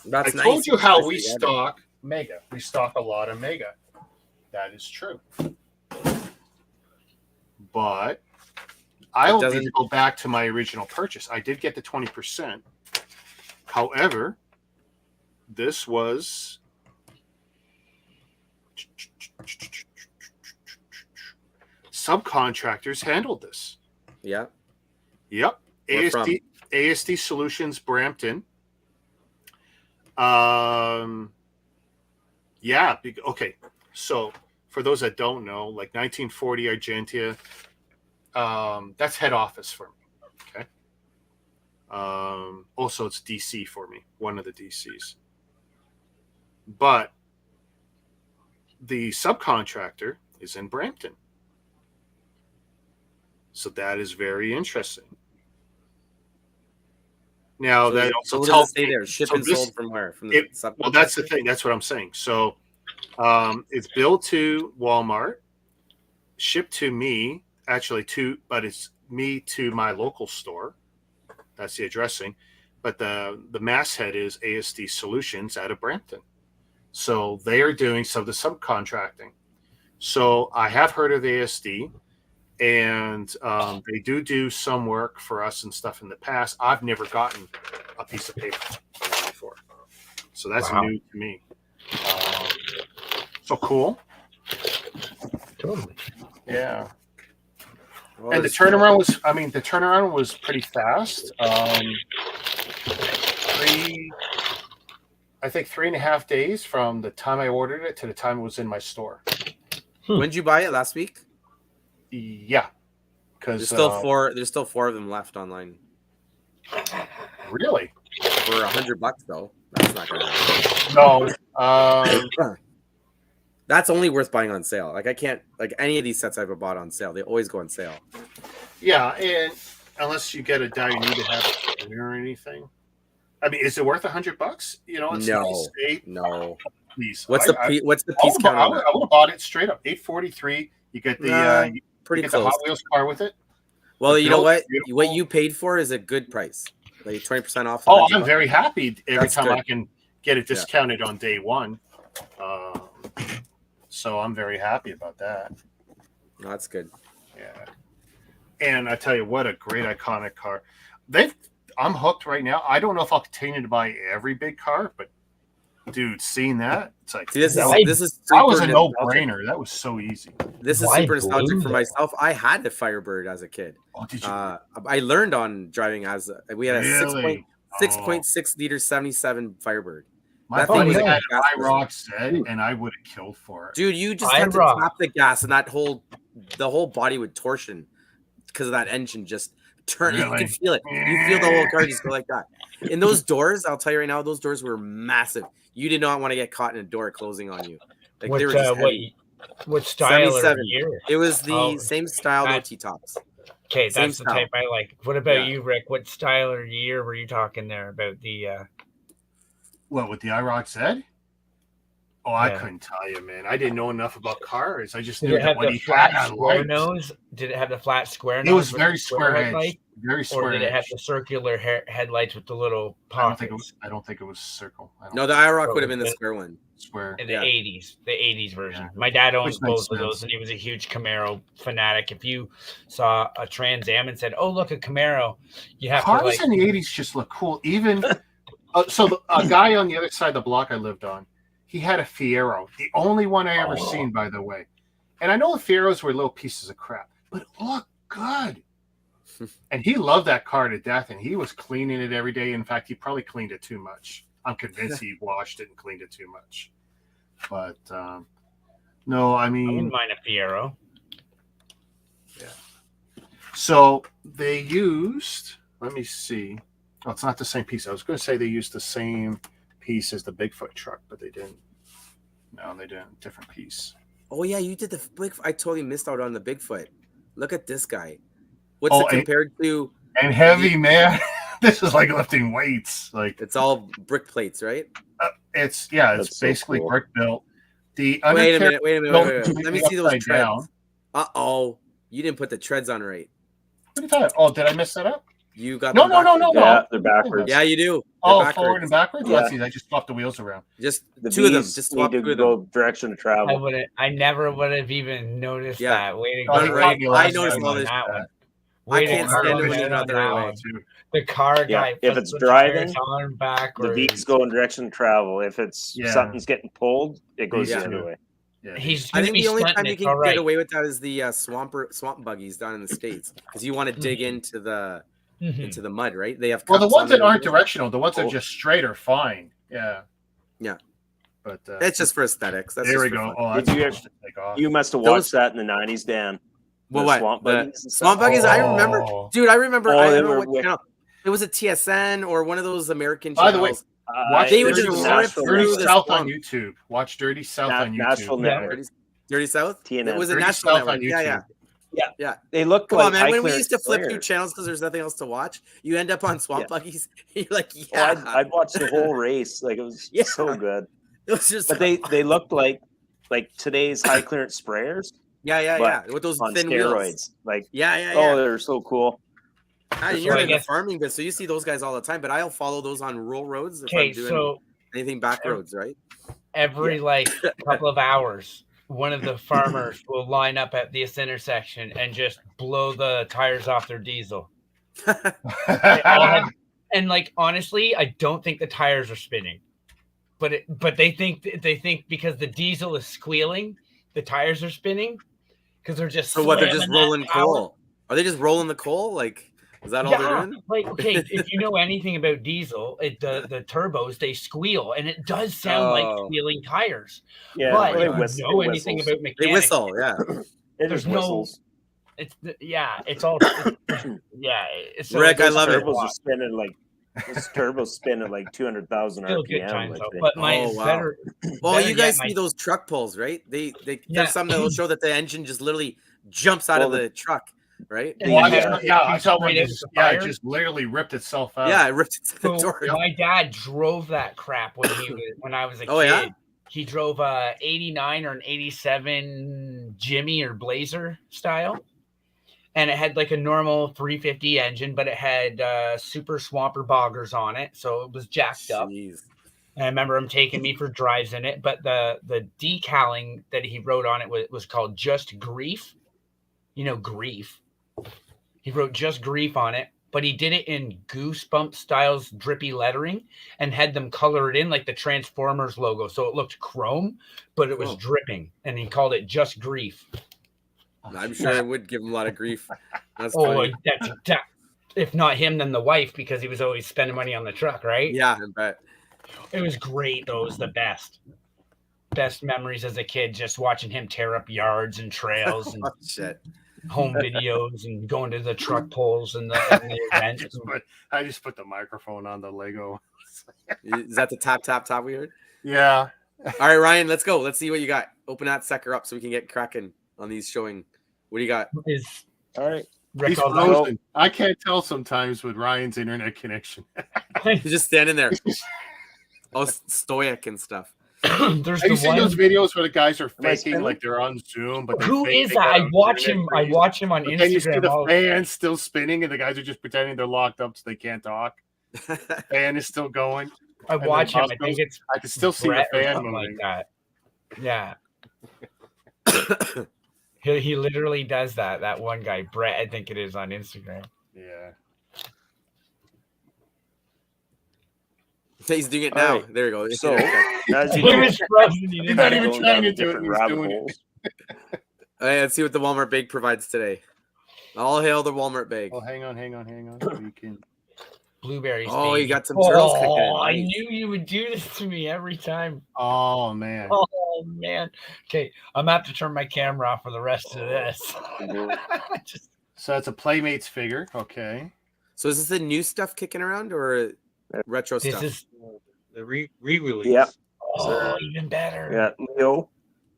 Speaker 1: That's
Speaker 3: I told
Speaker 1: nice.
Speaker 3: you how we
Speaker 1: Yeah.
Speaker 3: stock Mega. We stock a lot of Mega. That is true. But I will need to go back to my original purchase. I did get the 20%. However, this was subcontractors handled this.
Speaker 1: Yeah.
Speaker 3: Yep.
Speaker 1: Where from?
Speaker 3: ASD Solutions Brampton. Yeah. Okay. So for those that don't know, like 1940 Argentia, that's head office for me. Okay. Also, it's DC for me, one of the DCs. But the subcontractor is in Brampton. So that is very interesting. Now,
Speaker 1: So,
Speaker 3: that also
Speaker 1: so
Speaker 3: tells
Speaker 1: stay
Speaker 3: me
Speaker 1: there. Shipped
Speaker 3: so
Speaker 1: and
Speaker 3: this-
Speaker 1: sold from where? From the subcontractor?
Speaker 3: well, that's the thing. That's what I'm saying. So it's billed to Walmart, shipped to me, but it's me to my local store. That's the addressing. But the masthead is ASD Solutions out of Brampton. So they are doing some of the subcontracting. So I have heard of ASD, and they do some work for us and stuff in the past. I've never gotten a piece of paper from them before. So that's new to me. So cool.
Speaker 4: Totally.
Speaker 3: Yeah.
Speaker 1: Well,
Speaker 3: And the turnaround was pretty fast. I think 3.5 days from the time I ordered it to the time it was in my store.
Speaker 1: when did you buy it? Last week?
Speaker 3: Yeah. Because
Speaker 1: There's still 4 of them left online.
Speaker 3: Really?
Speaker 1: For $100 though. That's not gonna happen.
Speaker 3: No.
Speaker 1: That's only worth buying on sale. Like I can't like any of these sets I've ever bought on sale. They always go on sale.
Speaker 3: Yeah, and unless you get a die, you need to have a clear or anything. I mean, is it worth $100? You know, it's
Speaker 1: no.
Speaker 3: Please.
Speaker 1: What's the piece count on that?
Speaker 3: I would have bought it straight up. $843. You get the
Speaker 1: pretty
Speaker 3: get
Speaker 1: close.
Speaker 3: the Hot Wheels car with it.
Speaker 1: Well, you know what?
Speaker 3: Beautiful.
Speaker 1: What you paid for is a good price. Like 20% off.
Speaker 3: Oh, I'm very happy every
Speaker 1: That's
Speaker 3: time
Speaker 1: good.
Speaker 3: I can get it discounted on day one. So I'm very happy about that.
Speaker 1: No, that's good.
Speaker 3: Yeah. And I tell you what, a great iconic car. I'm hooked right now. I don't know if I'll continue to buy every big car, but dude, seeing that, it's like
Speaker 1: See, this is
Speaker 3: that was a
Speaker 1: super
Speaker 3: no-brainer. That was so easy.
Speaker 1: This is
Speaker 4: Why
Speaker 1: super nostalgic
Speaker 4: blue,
Speaker 1: for
Speaker 4: though?
Speaker 1: myself. I had a Firebird as a kid.
Speaker 3: Oh, did you?
Speaker 1: I learned on driving we had a
Speaker 3: Really?
Speaker 1: 6.6 liter 77 Firebird.
Speaker 3: My
Speaker 1: that thing
Speaker 3: buddy
Speaker 1: was
Speaker 3: had
Speaker 1: a
Speaker 3: an
Speaker 1: gas
Speaker 3: IROC set, and I would have killed for it.
Speaker 1: Dude, you just had to
Speaker 4: IROC.
Speaker 1: tap the gas and the whole body would torsion because of that engine just turn. You
Speaker 3: Really?
Speaker 1: can feel it. You feel the whole car just go like that. And those doors, I'll tell you right now, those doors were massive. You did not want to get caught in a door closing on you. Like they were just heavy.
Speaker 4: What style or
Speaker 1: 77.
Speaker 4: year?
Speaker 1: It was the same style, no T-tops.
Speaker 4: Okay,
Speaker 1: Same
Speaker 4: that's the
Speaker 1: style.
Speaker 4: type I like. What about
Speaker 1: Yeah.
Speaker 4: you, Rick? What style or year were you talking there about the
Speaker 3: What, with the IROC Z? Oh, I
Speaker 4: Yeah.
Speaker 3: couldn't tell you, man. I didn't know enough about cars. I just
Speaker 4: did
Speaker 3: knew
Speaker 4: it
Speaker 3: that
Speaker 4: have
Speaker 3: what
Speaker 4: the
Speaker 3: he
Speaker 4: flat
Speaker 3: had, I
Speaker 4: square
Speaker 3: liked.
Speaker 4: nose? Did it have the flat square nose?
Speaker 3: It was
Speaker 4: with
Speaker 3: very
Speaker 4: the
Speaker 3: square edge.
Speaker 4: headlight?
Speaker 3: Very
Speaker 4: Or
Speaker 3: square
Speaker 4: did it have
Speaker 3: edge.
Speaker 4: the circular headlights with the little
Speaker 3: I don't think
Speaker 4: pockets?
Speaker 3: it was circle. I don't
Speaker 1: No, the
Speaker 3: think-
Speaker 1: IROC would have been the square one.
Speaker 3: Swear.
Speaker 4: In the 80s, the 80s version. My dad owns both of those, and he was a huge Camaro fanatic. If you saw a Trans Am and said, "Oh, look, a Camaro," you have
Speaker 3: cars
Speaker 4: to
Speaker 3: in the 80s just look cool. Even a guy on the other side of the block I lived on, he had a Fiero, the only one I ever seen, by the way. And I know the Fieros were little pieces of crap, but it looked good. And he loved that car to death, and he was cleaning it every day. In fact, he probably cleaned it too much. I'm convinced he washed it and cleaned it too much. But no, I mean,
Speaker 4: I wouldn't mind a Fiero.
Speaker 3: Yeah. So they used. Let me see. Oh, it's not the same piece. I was going to say they used the same piece as the Bigfoot truck, but they didn't. No, they didn't. Different piece.
Speaker 1: Oh yeah, you did the Bigfoot. I totally missed out on the Bigfoot. Look at this guy. What's it compared to?
Speaker 3: And heavy, man. This is like lifting weights. Like
Speaker 1: it's all brick plates, right?
Speaker 3: It's basically
Speaker 2: so cool.
Speaker 3: brick built.
Speaker 1: Wait a minute. Let me see those treads. You didn't put the treads on right.
Speaker 3: What are you talking about? Oh, did I mess that up?
Speaker 1: You got
Speaker 3: no.
Speaker 2: Yeah, they're backwards.
Speaker 1: Yeah, you do.
Speaker 3: They're forward and backwards.
Speaker 2: Yeah.
Speaker 3: Let's see. I just swapped the wheels around.
Speaker 1: Just
Speaker 2: the
Speaker 1: two of them. Just swap
Speaker 2: need to go direction of travel.
Speaker 4: I never would have even noticed that. Way to go!
Speaker 1: I noticed all this. I can't stand it when you're not the right way.
Speaker 4: The car guy.
Speaker 2: If it's driving,
Speaker 4: backwards.
Speaker 2: the V's go in direction of travel. If it's something's getting pulled, it goes the other way.
Speaker 4: Yeah.
Speaker 1: I think the only time you can get away with that is the swamp buggies down in the States, because you want to dig into the mud, right? They have
Speaker 3: the ones that aren't directional, the ones that are just straight are fine. Yeah. But
Speaker 1: it's just for aesthetics. That's
Speaker 3: there we go.
Speaker 2: You must have watched that in the 90s, Dan.
Speaker 1: Well, what? Swamp buggies? I remember, dude. I remember. I don't know what channel. It was a TSN or one of those American channels.
Speaker 3: By the way, watch
Speaker 1: they would just rip through the
Speaker 3: South on YouTube. Watch Dirty South on YouTube.
Speaker 2: Nashville Network.
Speaker 1: Dirty South.
Speaker 2: TNN.
Speaker 1: It was a National Network.
Speaker 3: On YouTube.
Speaker 1: Yeah.
Speaker 2: They look.
Speaker 1: Come on, man. When we used to flip through channels because there's nothing else to watch, you end up on swamp buggies. You're like,
Speaker 2: I'd watch the whole race. Like it was so good.
Speaker 1: It was just.
Speaker 2: But they looked like today's high clearance sprayers.
Speaker 1: Yeah. With those
Speaker 2: on
Speaker 1: thin
Speaker 2: steroids.
Speaker 1: wheels.
Speaker 2: Like
Speaker 1: Oh,
Speaker 2: they're so cool.
Speaker 1: You're in the farming bit, so you see those guys all the time. But I'll follow those on rural roads if I'm doing anything back roads, right?
Speaker 4: Every couple of hours, one of the farmers will line up at this intersection and just blow the tires off their diesel. And honestly, I don't think the tires are spinning, but they think because the diesel is squealing, the tires are spinning because they're just.
Speaker 1: So what? They're just rolling coal. Are they just rolling the coal? Is that all they're doing?
Speaker 4: If you know anything about diesel, the turbos, they squeal, and it does sound like squealing tires.
Speaker 2: Yeah,
Speaker 4: but if you know anything about mechanics,
Speaker 1: they whistle. Yeah,
Speaker 2: there's whistles.
Speaker 4: It's all. It's
Speaker 1: Rick, I love it.
Speaker 2: Turbos are spinning this turbo's spinning 200,000
Speaker 4: RPM. Good times, but mine's better.
Speaker 1: Well, you guys see those truck pulls, right? There's some that will show that the engine just literally jumps out of the truck. Right?
Speaker 3: I saw one. It just literally ripped itself out.
Speaker 1: Yeah, it ripped itself out.
Speaker 4: My dad drove that crap when I was a kid.
Speaker 1: Yeah?
Speaker 4: He drove a 89 or an 87 Jimmy or Blazer style. And it had a normal 350 engine, but it had super swamper boggers on it. So it was jacked up. And I remember him taking me for drives in it. But the decaling that he wrote on it was called Just Grief. You know, grief. He wrote Just Grief on it, but he did it in Goosebump styles drippy lettering and had them color it in like the Transformers logo. So it looked chrome, but it was dripping. And he called it Just Grief.
Speaker 1: I'm sure it would give him a lot of grief. That's funny.
Speaker 4: If not him, then the wife, because he was always spending money on the truck, right?
Speaker 1: Yeah, I bet.
Speaker 4: It was great, though. It was the best. Best memories as a kid, just watching him tear up yards and trails and home videos and going to the truck pulls and the events.
Speaker 3: I just put the microphone on the Lego.
Speaker 1: Is that the tap we heard?
Speaker 3: Yeah.
Speaker 1: All right, Ryan, let's go. Let's see what you got. Open that sucker up so we can get cracking on these showing. What do you got?
Speaker 2: All right.
Speaker 3: He's frozen. I can't tell sometimes with Ryan's internet connection.
Speaker 1: He's just standing there. All stoic and stuff.
Speaker 3: Have you seen those videos where the guys are faking like they're on Zoom? But
Speaker 4: who is that? I watch him on Instagram.
Speaker 3: Then you see the fan still spinning, and the guys are just pretending they're locked up so they can't talk. Fan is still going.
Speaker 4: I
Speaker 3: And
Speaker 4: watch
Speaker 3: then
Speaker 4: him. I think
Speaker 3: Bosco's-
Speaker 4: it's
Speaker 3: I can still see the
Speaker 4: Brett or
Speaker 3: fan
Speaker 4: something
Speaker 3: moving.
Speaker 4: like that. Yeah. He literally does that. That one guy, Brett, I think it is on Instagram.
Speaker 3: Yeah.
Speaker 1: He's doing it now.
Speaker 2: Right.
Speaker 1: There you go.
Speaker 2: So, as
Speaker 4: He
Speaker 2: you know,
Speaker 4: was frozen. He
Speaker 3: He's
Speaker 4: didn't
Speaker 3: not
Speaker 4: know.
Speaker 3: even
Speaker 2: going
Speaker 3: trying
Speaker 2: down
Speaker 3: to do it,
Speaker 2: different
Speaker 3: and he's
Speaker 2: rabbit
Speaker 3: doing it.
Speaker 2: holes.
Speaker 1: Let's see what the Walmart bag provides today. All hail the Walmart bag.
Speaker 3: Oh, hang on. You can.
Speaker 4: Blueberries.
Speaker 1: Oh,
Speaker 4: baby.
Speaker 1: you got some turtles cooking.
Speaker 4: I
Speaker 1: Nice.
Speaker 4: knew you would do this to me every time.
Speaker 3: Oh man.
Speaker 4: Oh man. Okay, I'm gonna have to turn my camera off for the rest of this. Just-
Speaker 3: So that's a Playmates figure. Okay.
Speaker 1: So is this the new stuff kicking around or retro
Speaker 4: this
Speaker 1: stuff?
Speaker 4: is
Speaker 5: The re-release.
Speaker 2: Yep.
Speaker 4: even better.
Speaker 2: Yeah, Leo.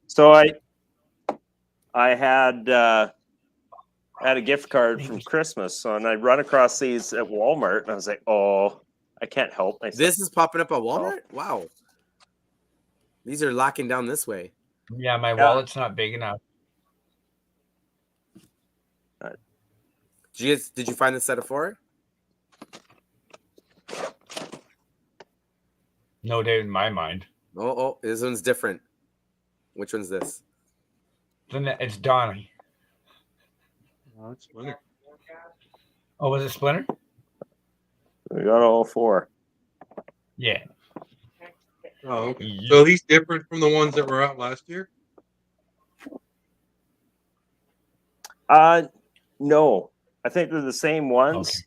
Speaker 2: So I had a gift card from Christmas, so and I run across these at Walmart, and I was like, oh, I can't help myself.
Speaker 1: This is popping up at Walmart? Wow. These are locking down this way.
Speaker 4: Yeah, my wallet's not big enough.
Speaker 1: Did you find the set of 4?
Speaker 4: No doubt in my mind.
Speaker 1: Oh, this one's different. Which one's this?
Speaker 4: Then it's Donnie.
Speaker 5: Oh, it's Splinter.
Speaker 4: Oh, was it Splinter?
Speaker 2: We got all 4.
Speaker 4: Yeah.
Speaker 5: Oh, okay. So he's different from the ones that were out last year?
Speaker 2: No, I think they're the same ones.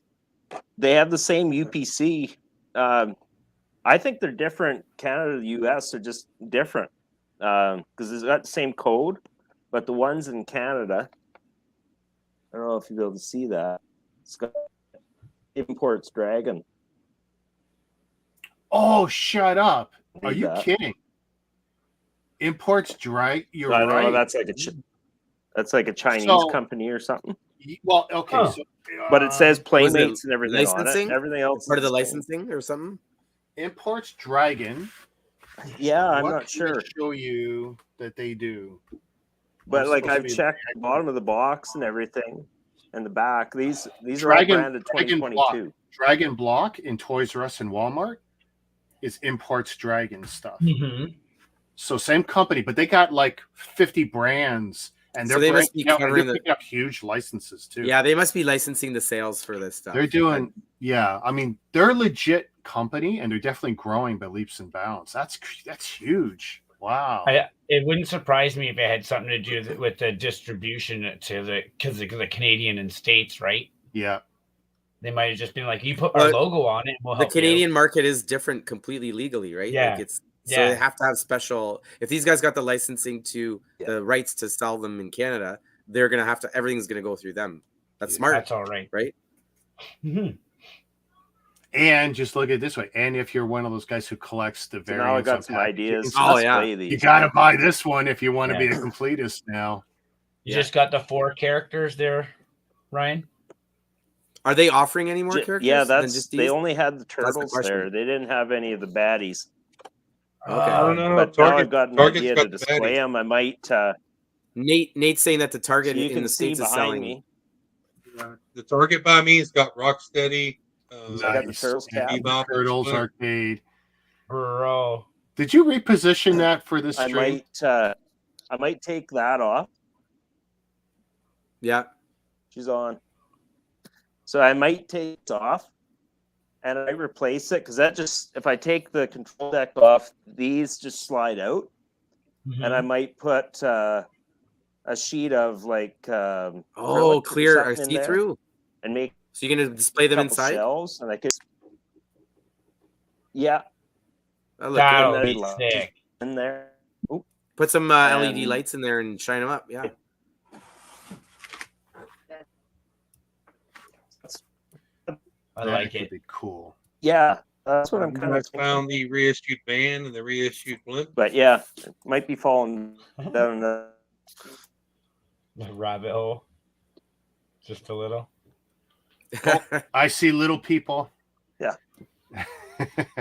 Speaker 4: Okay.
Speaker 2: They have the same UPC. I think they're different. Canada, the US are just different because it's got the same code, but the ones in Canada, I don't know if you'll be able to see that. It's got Imports Dragon.
Speaker 3: Oh, shut up! Are
Speaker 2: Need
Speaker 3: you
Speaker 2: that.
Speaker 3: kidding? Imports Drag. You're
Speaker 2: I don't know.
Speaker 3: right.
Speaker 2: That's like a Chinese
Speaker 3: So-
Speaker 2: company or something.
Speaker 3: Well, okay.
Speaker 4: Oh.
Speaker 3: So,
Speaker 2: But it says
Speaker 1: Was it
Speaker 2: Playmates and everything
Speaker 1: licensing?
Speaker 2: on it. Everything else
Speaker 1: Part of
Speaker 2: is
Speaker 1: the
Speaker 2: the same.
Speaker 1: licensing or something?
Speaker 3: Imports Dragon.
Speaker 2: Yeah, I'm
Speaker 3: What
Speaker 2: not
Speaker 3: can I
Speaker 2: sure.
Speaker 3: show you that they do.
Speaker 2: But
Speaker 3: I'm
Speaker 2: like
Speaker 3: supposed to
Speaker 2: I've
Speaker 3: be-
Speaker 2: checked the bottom of the box and everything, and the back. These are all
Speaker 3: Dragon-
Speaker 2: branded
Speaker 3: Dragon
Speaker 2: 2022.
Speaker 3: Dragon Block in Toys R Us and Walmart is Imports Dragon stuff.
Speaker 4: Mm-hmm.
Speaker 3: So same company, but they got like 50 brands, and
Speaker 1: So
Speaker 3: they're
Speaker 1: they must be
Speaker 3: breaking out, and
Speaker 1: covering
Speaker 3: they're
Speaker 1: the-
Speaker 3: picking up huge licenses too.
Speaker 1: Yeah, they must be licensing the sales for this stuff.
Speaker 3: They're doing, yeah. I mean, they're a legit company, and they're definitely growing by leaps and bounds. That's huge. Wow.
Speaker 4: It wouldn't surprise me if it had something to do with the distribution to because the Canadian and States, right?
Speaker 3: Yeah.
Speaker 4: They might have just been like, you put our logo on it, and we'll
Speaker 1: The
Speaker 4: help you
Speaker 1: Canadian market is different completely legally, right?
Speaker 4: Yeah.
Speaker 1: Like so
Speaker 4: Yeah.
Speaker 1: they have to have special. If these guys got the licensing to the rights to sell them in Canada, they're gonna have to. Everything's gonna go through them. That's smart.
Speaker 4: That's all right.
Speaker 1: Right?
Speaker 4: Mm-hmm.
Speaker 3: And just look at it this way. And if you're one of those guys who collects the
Speaker 2: So
Speaker 3: variants,
Speaker 2: now I got
Speaker 3: of
Speaker 2: some
Speaker 3: packaging,
Speaker 2: ideas. To
Speaker 1: Oh, yeah.
Speaker 2: display these.
Speaker 3: you got to buy this one if you want to
Speaker 4: Yeah.
Speaker 3: be a completist now.
Speaker 4: You just got the 4 characters there, Ryan.
Speaker 1: Are they offering any more characters?
Speaker 2: Yeah,
Speaker 1: than
Speaker 2: that's
Speaker 1: just
Speaker 2: they
Speaker 1: these?
Speaker 2: only had the
Speaker 1: the
Speaker 2: turtles
Speaker 1: question.
Speaker 2: there. They didn't have any of the baddies.
Speaker 5: No, no,
Speaker 2: But now I've
Speaker 5: Target,
Speaker 2: got an
Speaker 5: Target's
Speaker 2: idea
Speaker 5: got
Speaker 2: to
Speaker 5: the
Speaker 2: display
Speaker 5: baddies.
Speaker 2: them. I might.
Speaker 1: Nate's saying that the Target
Speaker 2: So you
Speaker 1: in
Speaker 2: can
Speaker 1: the
Speaker 2: see
Speaker 1: States is
Speaker 2: behind
Speaker 1: selling.
Speaker 2: me.
Speaker 5: The Target by me has got Rocksteady.
Speaker 2: I got the
Speaker 3: Nice.
Speaker 2: turtles cap.
Speaker 5: Bebop,
Speaker 3: Turtles
Speaker 5: Splinter.
Speaker 3: Arcade.
Speaker 4: Bro.
Speaker 3: Did you reposition that for this
Speaker 2: I
Speaker 3: stream?
Speaker 2: might take that off.
Speaker 1: Yeah.
Speaker 2: She's on. So I might take it off, and I replace it because that just if I take the control deck off, these just slide out, and I might put a sheet of like
Speaker 1: Oh,
Speaker 2: acrylic or
Speaker 1: clear or
Speaker 2: something in there
Speaker 1: see through.
Speaker 2: and make
Speaker 1: So you're gonna display
Speaker 2: a
Speaker 1: them
Speaker 2: couple
Speaker 1: inside?
Speaker 2: shelves, and I could. Yeah,
Speaker 1: Oh, look,
Speaker 4: That'll
Speaker 2: good.
Speaker 4: be sick.
Speaker 2: in there.
Speaker 1: put some LED
Speaker 2: And-
Speaker 1: lights in there and shine them up. Yeah.
Speaker 4: I
Speaker 3: That
Speaker 4: like
Speaker 3: could
Speaker 4: it.
Speaker 3: be cool.
Speaker 2: Yeah, that's what I'm
Speaker 5: And
Speaker 2: kind
Speaker 5: I
Speaker 2: of.
Speaker 5: found the reissued band and the reissued blimp.
Speaker 2: But yeah, it might be falling down the.
Speaker 4: The rabbit hole. Just a little.
Speaker 3: I see little people.
Speaker 2: Yeah.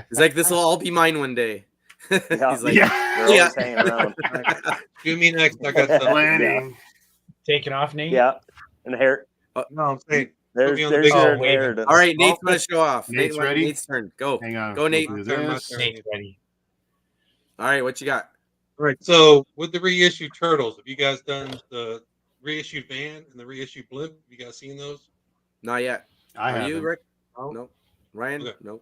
Speaker 1: He's like, this will all be mine one day.
Speaker 2: Yeah.
Speaker 1: He's like,
Speaker 3: Yeah.
Speaker 2: They're
Speaker 1: Yeah.
Speaker 2: always hanging around.
Speaker 5: Do me next. I got some.
Speaker 3: Planning.
Speaker 4: Taking off, Nate?
Speaker 2: Yeah, and hair.
Speaker 5: No, I'm saying
Speaker 2: There's
Speaker 5: me on the
Speaker 2: there's
Speaker 5: big
Speaker 2: your
Speaker 4: Oh, waving.
Speaker 2: inheritance.
Speaker 1: All right, Nate's gonna show off.
Speaker 3: Nate's ready?
Speaker 1: Nate's turn. Go.
Speaker 3: Hang on.
Speaker 1: Go, Nate.
Speaker 3: We'll do
Speaker 5: My
Speaker 3: this.
Speaker 5: turn.
Speaker 4: Nate's ready.
Speaker 1: All right, what you got?
Speaker 5: All right. So with the reissued Turtles, have you guys done the reissued Van and the reissued Blimp? Have you guys seen those?
Speaker 1: Not yet.
Speaker 3: I
Speaker 1: Are
Speaker 3: have
Speaker 1: you, Rick?
Speaker 5: No.
Speaker 1: No. Ryan?
Speaker 5: Okay.
Speaker 1: No.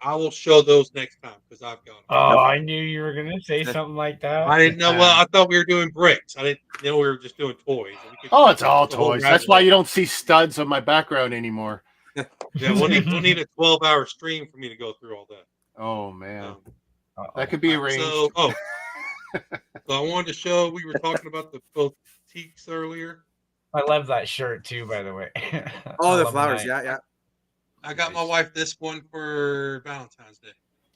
Speaker 5: I will show those next time because I've got them.
Speaker 4: Oh, I knew you were gonna say something like that.
Speaker 5: I didn't know. Well, I thought we were doing bricks. I didn't know we were just doing toys. We could-
Speaker 3: Oh, it's all
Speaker 5: the whole
Speaker 3: toys. That's
Speaker 5: rabbit
Speaker 3: why
Speaker 5: hole.
Speaker 3: you don't see studs on my background anymore.
Speaker 5: Yeah, we'll need a 12-hour stream for me to go through all that.
Speaker 3: Oh man,
Speaker 5: Um,
Speaker 3: that could be
Speaker 5: all right,
Speaker 3: arranged.
Speaker 5: so I wanted to show. We were talking about the boutiques earlier.
Speaker 4: I love that shirt too, by the way.
Speaker 1: Oh, the
Speaker 4: Alumni.
Speaker 1: flowers. Yeah, yeah.
Speaker 5: I got my wife this one for Valentine's Day.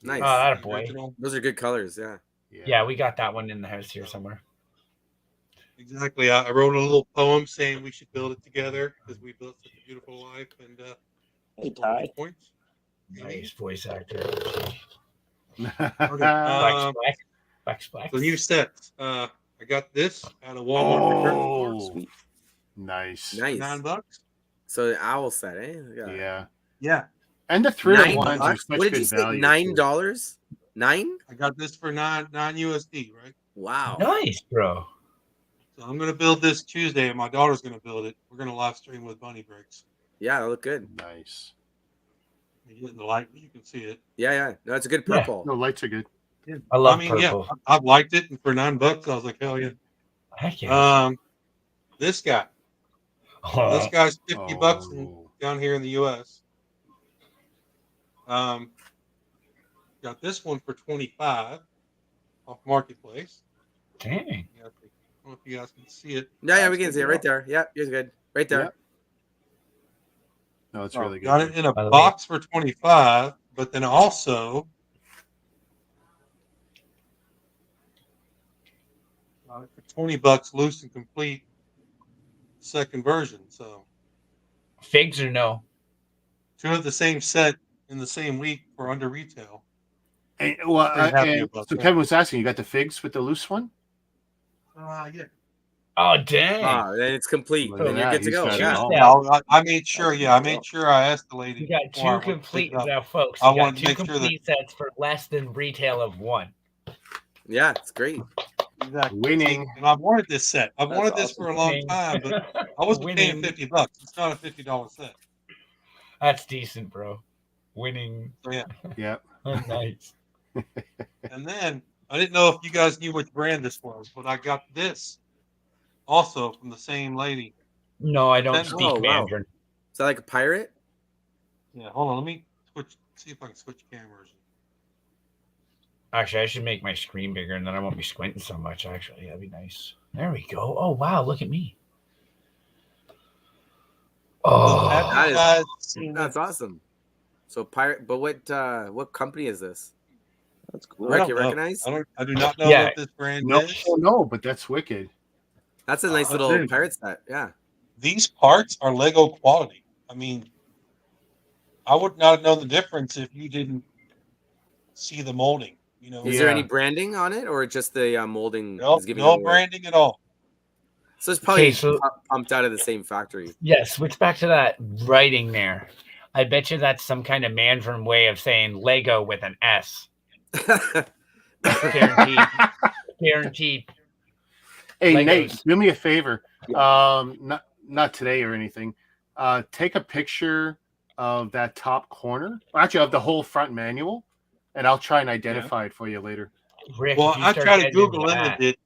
Speaker 1: Nice.
Speaker 4: Oh, that a
Speaker 5: The
Speaker 4: boy.
Speaker 5: original.
Speaker 1: Those are good colors. Yeah.
Speaker 4: Yeah, we got that one in the house here somewhere.
Speaker 5: Exactly. I wrote a little poem saying we should build it together because we built such a beautiful life. And
Speaker 2: Hey,
Speaker 5: scored many
Speaker 2: Ty.
Speaker 5: points.
Speaker 4: Nice voice actor.
Speaker 5: Okay.
Speaker 4: Black.
Speaker 5: The new sets. I got this at a Walmart for
Speaker 3: Oh,
Speaker 2: Sweet.
Speaker 3: nice.
Speaker 1: Nice.
Speaker 5: $9.
Speaker 1: So the owl set, eh?
Speaker 3: Yeah,
Speaker 5: Yeah.
Speaker 3: and the 3-in-1s are
Speaker 1: $9?
Speaker 3: such
Speaker 1: What did
Speaker 3: good
Speaker 1: you say?
Speaker 3: value.
Speaker 1: $9? 9?
Speaker 5: I got this for nine USD, right?
Speaker 1: Wow.
Speaker 4: Nice, bro.
Speaker 5: So I'm gonna build this Tuesday, and my daughter's gonna build it. We're gonna live stream with bunny bricks.
Speaker 1: Yeah, they look good.
Speaker 3: Nice.
Speaker 5: You get in the light, you can see it.
Speaker 1: Yeah, yeah. No, it's a good
Speaker 4: Yeah.
Speaker 1: purple.
Speaker 3: No, lights are good.
Speaker 4: I love
Speaker 5: Yeah,
Speaker 4: purple.
Speaker 5: I've liked it, and for $9, I was like, hell yeah.
Speaker 4: Heck yeah.
Speaker 5: This guy.
Speaker 4: Oh,
Speaker 5: This guy's $50
Speaker 3: Oh.
Speaker 5: down here in the US. Got this one for $25 off Marketplace.
Speaker 4: dang.
Speaker 5: I don't know if you guys can see it.
Speaker 1: Yeah, yeah, we can see it right there. Yeah, you're good. Right there.
Speaker 3: Yep. No, it's really good.
Speaker 5: Got it in a
Speaker 4: By the way-
Speaker 5: box for $25, but then also got it for $20 loose and complete second version. So
Speaker 4: Figs or no?
Speaker 5: two of the same set in the same week for under retail.
Speaker 3: And, well,
Speaker 5: Pretty happy
Speaker 3: and
Speaker 5: about
Speaker 3: so
Speaker 5: that.
Speaker 3: Kevin was asking, you got the figs with the loose one?
Speaker 5: Yeah.
Speaker 4: Oh, dang.
Speaker 1: Ah, then it's complete.
Speaker 3: Look at
Speaker 1: Then you're
Speaker 3: that.
Speaker 1: good to
Speaker 3: He's
Speaker 1: go.
Speaker 3: got it
Speaker 1: Yeah.
Speaker 3: all.
Speaker 4: Yeah.
Speaker 5: I made sure. Yeah, I made sure I asked the lady.
Speaker 4: You got
Speaker 5: before I
Speaker 4: two
Speaker 5: went to pick
Speaker 4: complete
Speaker 5: it up.
Speaker 4: now, folks.
Speaker 5: I
Speaker 4: You got
Speaker 5: wanted to
Speaker 4: two
Speaker 5: make sure that-
Speaker 4: complete sets for less than retail of one.
Speaker 1: Yeah, it's great.
Speaker 5: Exactly.
Speaker 3: Winning.
Speaker 5: And I've wanted this set. I've
Speaker 2: That's
Speaker 5: wanted this
Speaker 2: awesome.
Speaker 5: for a long time, but I wasn't paying
Speaker 4: Winning.
Speaker 5: $50. It's not a $50 set.
Speaker 4: That's decent, bro. Winning.
Speaker 5: So yeah.
Speaker 3: Yeah.
Speaker 4: Oh, nice.
Speaker 5: And then I didn't know if you guys knew which brand this was, but I got this also from the same lady.
Speaker 4: No, I don't
Speaker 5: Oh,
Speaker 4: speak
Speaker 1: wow.
Speaker 4: Mandarin.
Speaker 1: Is that like a pirate?
Speaker 5: Yeah, hold on. Let me see if I can switch cameras.
Speaker 4: Actually, I should make my screen bigger and then I won't be squinting so much. Actually, that'd be nice. There we go. Oh, wow. Look at me. Oh,
Speaker 5: Have you
Speaker 1: that is-
Speaker 5: guys seen
Speaker 1: That's
Speaker 5: this?
Speaker 1: awesome. So pirate, but what company is this?
Speaker 2: That's cool.
Speaker 5: I
Speaker 1: Rick,
Speaker 5: don't
Speaker 1: you
Speaker 5: know.
Speaker 1: recognize?
Speaker 5: I do not know
Speaker 4: Yeah.
Speaker 5: what this brand
Speaker 3: No,
Speaker 5: is.
Speaker 3: no, but that's wicked.
Speaker 1: That's a nice
Speaker 5: Oh,
Speaker 1: little
Speaker 5: dude.
Speaker 1: pirate set. Yeah.
Speaker 5: These parts are Lego quality. I mean, I would not know the difference if you didn't see the molding. You know,
Speaker 1: Is there
Speaker 3: Yeah.
Speaker 1: any branding on it, or just the molding
Speaker 5: no,
Speaker 1: is giving
Speaker 5: no
Speaker 1: it away?
Speaker 5: branding at all.
Speaker 1: So it's probably
Speaker 4: Okay, so-
Speaker 1: pumped out of the same factory.
Speaker 4: yeah. Switch back to that writing there. I bet you that's some kind of Mandarin way of saying Lego with an S. Guaranteed. Guaranteed.
Speaker 3: Hey,
Speaker 4: Legos.
Speaker 3: Nate, do me a favor. Not today or anything. Take a picture of that top corner. Actually, of the whole front manual, and I'll try and identify it for you later.
Speaker 4: Rick,
Speaker 5: Well,
Speaker 4: if you
Speaker 5: I
Speaker 4: start
Speaker 5: tried to
Speaker 4: getting into
Speaker 5: Google
Speaker 4: that-
Speaker 5: image it.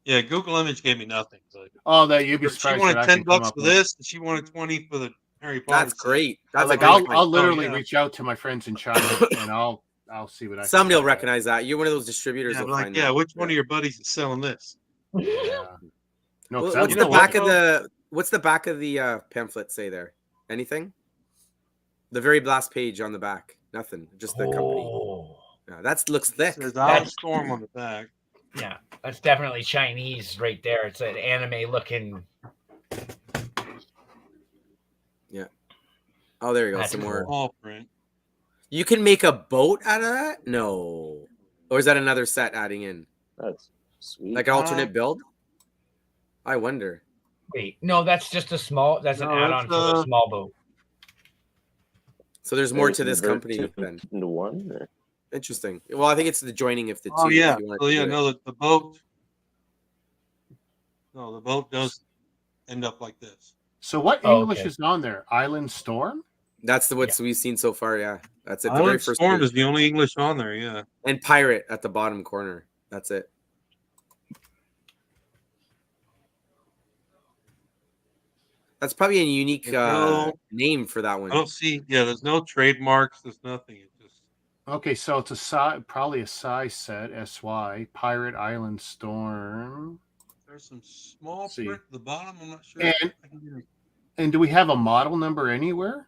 Speaker 5: Yeah, Google image gave me nothing. But
Speaker 3: Oh, that you'd be
Speaker 5: she
Speaker 3: surprised.
Speaker 5: wanted
Speaker 3: what I can come
Speaker 5: $10
Speaker 3: up
Speaker 5: for
Speaker 3: with.
Speaker 5: this, and she wanted 20 for the Harry Potter.
Speaker 1: That's
Speaker 5: set.
Speaker 1: great. That's
Speaker 3: Like
Speaker 1: a great
Speaker 3: I'll
Speaker 1: find.
Speaker 3: literally
Speaker 5: yeah.
Speaker 3: reach out to my friends in China and I'll see what I. can
Speaker 1: Somebody will
Speaker 3: find out.
Speaker 1: recognize that. You're one of those distributors.
Speaker 5: Yeah,
Speaker 1: will
Speaker 5: like,
Speaker 1: find
Speaker 5: yeah,
Speaker 1: that.
Speaker 5: which one of your buddies is selling this?
Speaker 3: Yeah. No, 'cause
Speaker 1: What's
Speaker 3: I
Speaker 1: the
Speaker 3: would-
Speaker 1: back of the What's the back of the pamphlet say there? Anything? The very last page on the back. Nothing. Just the company.
Speaker 4: Oh,
Speaker 1: Yeah, that looks thick.
Speaker 5: It says Isle Storm on the back.
Speaker 4: yeah. That's definitely Chinese right there. It's an anime looking.
Speaker 1: Oh, there you go.
Speaker 4: That's
Speaker 1: Some more.
Speaker 5: Small print.
Speaker 1: You can make a boat out of that? No. Or is that another set adding in?
Speaker 2: That's sweet.
Speaker 1: Like an alternate build? I wonder.
Speaker 4: Wait, no, that's just a small. That's an
Speaker 5: No,
Speaker 4: add-on
Speaker 5: that's,
Speaker 4: for a small boat.
Speaker 1: So there's more to this company then.
Speaker 2: Into one. Or?
Speaker 1: Interesting. Well, I think it's the joining of the two.
Speaker 5: Oh yeah.
Speaker 1: if you want
Speaker 5: So
Speaker 1: to
Speaker 5: yeah,
Speaker 1: do it.
Speaker 5: no, the boat. No, the boat does end up like this.
Speaker 6: So what
Speaker 4: Oh,
Speaker 6: English
Speaker 4: okay.
Speaker 6: is on there? Island Storm?
Speaker 1: That's what we've seen so far. Yeah, that's it. The very
Speaker 5: Island
Speaker 1: first
Speaker 5: Storm
Speaker 1: page.
Speaker 5: is the only English on there. Yeah.
Speaker 1: And Pirate at the bottom corner. That's it. That's probably a unique name for that one.
Speaker 5: I don't see. Yeah, there's no trademarks. There's nothing. It just.
Speaker 6: Okay, so it's probably a size set. SY Pirate Island Storm.
Speaker 5: There's some small
Speaker 6: See.
Speaker 5: print at the bottom. I'm not sure.
Speaker 6: And do we have a model number anywhere?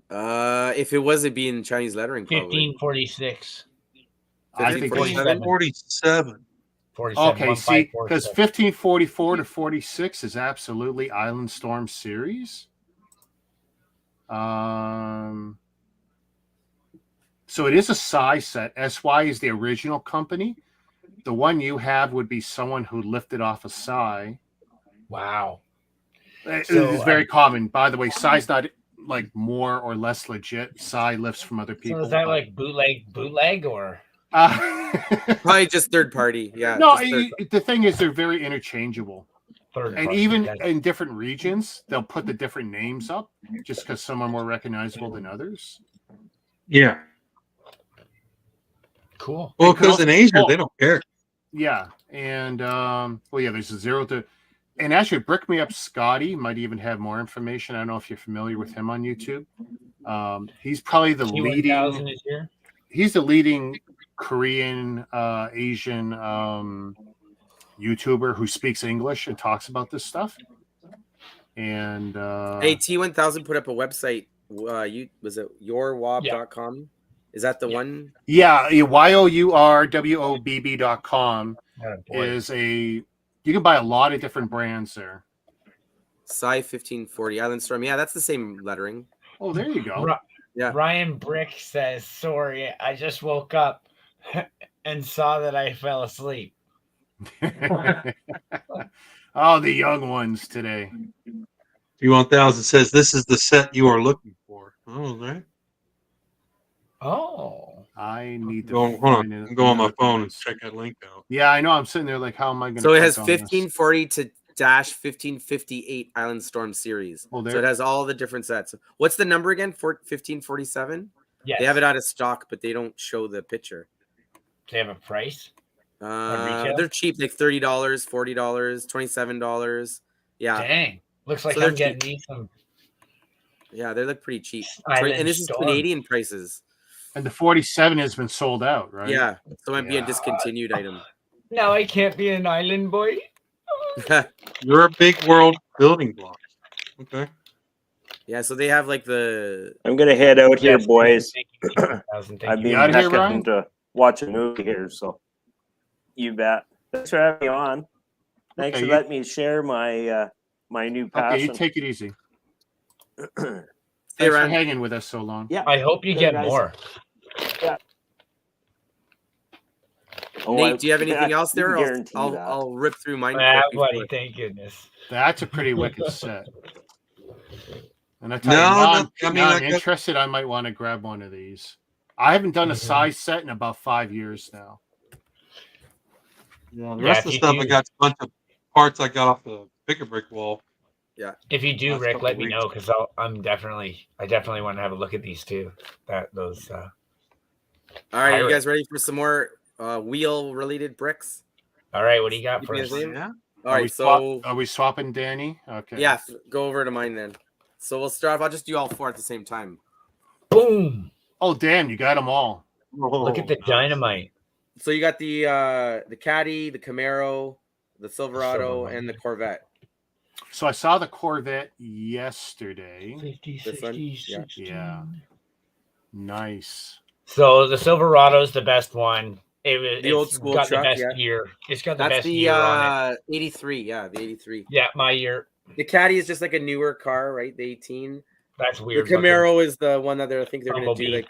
Speaker 1: If it was, it'd be in Chinese lettering. Probably.
Speaker 4: 1546.
Speaker 6: I think
Speaker 1: 1547.
Speaker 5: 47.
Speaker 4: 47.
Speaker 6: Okay, see, because 1544 to 46 is absolutely Island Storm series. So it is a size set. SY is the original company. The one you have would be someone who lifted off a Psy.
Speaker 4: Wow.
Speaker 6: It is very common. By the way, Psy's not like more or less legit. Psy lifts from other people.
Speaker 4: So is that like bootleg or?
Speaker 1: Probably just third party. Yeah.
Speaker 6: No,
Speaker 1: just
Speaker 6: the thing is they're very interchangeable.
Speaker 4: Third
Speaker 6: And
Speaker 4: party,
Speaker 6: even
Speaker 4: okay.
Speaker 6: in different regions, they'll put the different names up just because some are more recognizable than others.
Speaker 5: Yeah.
Speaker 4: Cool.
Speaker 5: Well, because in Asia they don't care.
Speaker 6: Yeah, and there's a 0 to, and actually, Brick Me Up Scotty might even have more information. I don't know if you're familiar with him on YouTube. He's probably the leading.
Speaker 4: Is here?
Speaker 6: He's the leading Korean Asian YouTuber who speaks English and talks about this stuff. And
Speaker 1: hey, T1000 put up a website. Was it yourwob.com? Is that the one?
Speaker 6: Yeah, yourwobb.com is you can buy a lot of different brands there.
Speaker 1: Psy 1540 Island Storm. Yeah, that's the same lettering.
Speaker 6: Oh, there you go.
Speaker 1: Yeah.
Speaker 4: Ryan Brick says, "Sorry, I just woke up and saw that I fell asleep."
Speaker 6: Oh, the young ones today.
Speaker 5: T1000 says this is the set you are looking for. Oh, right.
Speaker 4: Oh,
Speaker 6: I need to
Speaker 5: Hold on. I'm going on my phone and check that link out.
Speaker 6: Yeah, I know. I'm sitting there like, how am I going to?
Speaker 1: So it has 1540 to -1558 Island Storm series.
Speaker 6: Oh,
Speaker 1: so it has all the different sets. What's the number again? 1547.
Speaker 4: yes.
Speaker 1: They have it out of stock, but they don't show the picture.
Speaker 4: They have a price.
Speaker 1: They're cheap, like $30, $40, $27. Yeah.
Speaker 4: Dang, looks like
Speaker 1: So
Speaker 4: I'm
Speaker 1: they're
Speaker 4: getting
Speaker 1: cheap.
Speaker 4: me some.
Speaker 1: Yeah, they look pretty cheap.
Speaker 4: Island
Speaker 1: And this is
Speaker 4: Storm.
Speaker 1: Canadian prices.
Speaker 6: And the 47 has been sold out, right?
Speaker 1: Yeah. So it might be a discontinued item.
Speaker 4: Now I can't be an island boy.
Speaker 5: You're a big world building block. Okay.
Speaker 1: Yeah, so they have like the.
Speaker 2: I'm gonna head out here, boys.
Speaker 4: Thank you.
Speaker 2: I've been
Speaker 6: out of here, Ryan?
Speaker 2: to watch a movie here, so you bet. Thanks for having me on. Thanks for letting me share my my new passion.
Speaker 6: Okay, you take it easy.
Speaker 1: Hey,
Speaker 6: Thanks for
Speaker 1: Ryan.
Speaker 6: hanging with us so long.
Speaker 2: Yeah.
Speaker 4: I hope you
Speaker 2: Okay,
Speaker 4: get
Speaker 2: guys.
Speaker 4: more.
Speaker 1: Nate, do you have anything else
Speaker 2: I can
Speaker 1: there?
Speaker 2: guarantee that.
Speaker 1: I'll rip through mine.
Speaker 4: Ah,
Speaker 1: quick before-
Speaker 4: buddy, thank goodness.
Speaker 6: That's a pretty wicked set. And I tell
Speaker 5: No,
Speaker 6: you,
Speaker 5: I
Speaker 6: now
Speaker 5: mean,
Speaker 6: I'm
Speaker 5: I got-
Speaker 6: interested. I might want to grab one of these. I haven't done a size set in about 5 years now.
Speaker 5: Yeah, the
Speaker 4: Yeah,
Speaker 5: rest of the
Speaker 4: if
Speaker 5: stuff
Speaker 4: you
Speaker 5: I
Speaker 4: do-
Speaker 5: got a bunch of parts I got off the bigger brick wall.
Speaker 4: If you do,
Speaker 5: Last
Speaker 4: Rick,
Speaker 5: couple
Speaker 4: let me
Speaker 5: weeks.
Speaker 4: know because I definitely want to have a look at these too. Those.
Speaker 1: All right, you
Speaker 4: Pirate.
Speaker 1: guys ready for some more wheel related bricks?
Speaker 4: All right, what do you got
Speaker 1: You
Speaker 4: for
Speaker 1: guys
Speaker 4: us?
Speaker 1: in?
Speaker 5: Yeah.
Speaker 1: All right, so
Speaker 6: Are we swapping Danny? Okay.
Speaker 1: yeah, go over to mine then. So we'll start off. I'll just do all four at the same time.
Speaker 4: Boom!
Speaker 6: Oh, damn, you got them all.
Speaker 4: Look at the dynamite.
Speaker 1: So you got the Caddy, the Camaro, the Silverado, and the Corvette.
Speaker 6: So I saw the Corvette yesterday.
Speaker 4: 50,
Speaker 1: This one?
Speaker 4: 60,
Speaker 1: Yeah.
Speaker 4: 60.
Speaker 6: Yeah. Nice.
Speaker 4: So the Silverado's the best one.
Speaker 1: The old school
Speaker 4: got
Speaker 1: truck,
Speaker 4: the best
Speaker 1: yeah.
Speaker 4: year. It's got the
Speaker 1: That's
Speaker 4: best
Speaker 1: the
Speaker 4: year on it.
Speaker 1: 83. Yeah, the 83.
Speaker 4: Yeah, my year.
Speaker 1: The Caddy is just like a newer car, right? The 18.
Speaker 4: That's
Speaker 1: The
Speaker 4: weird.
Speaker 1: Camaro is the one that I think they're going to do,
Speaker 4: Bumblebee.
Speaker 1: like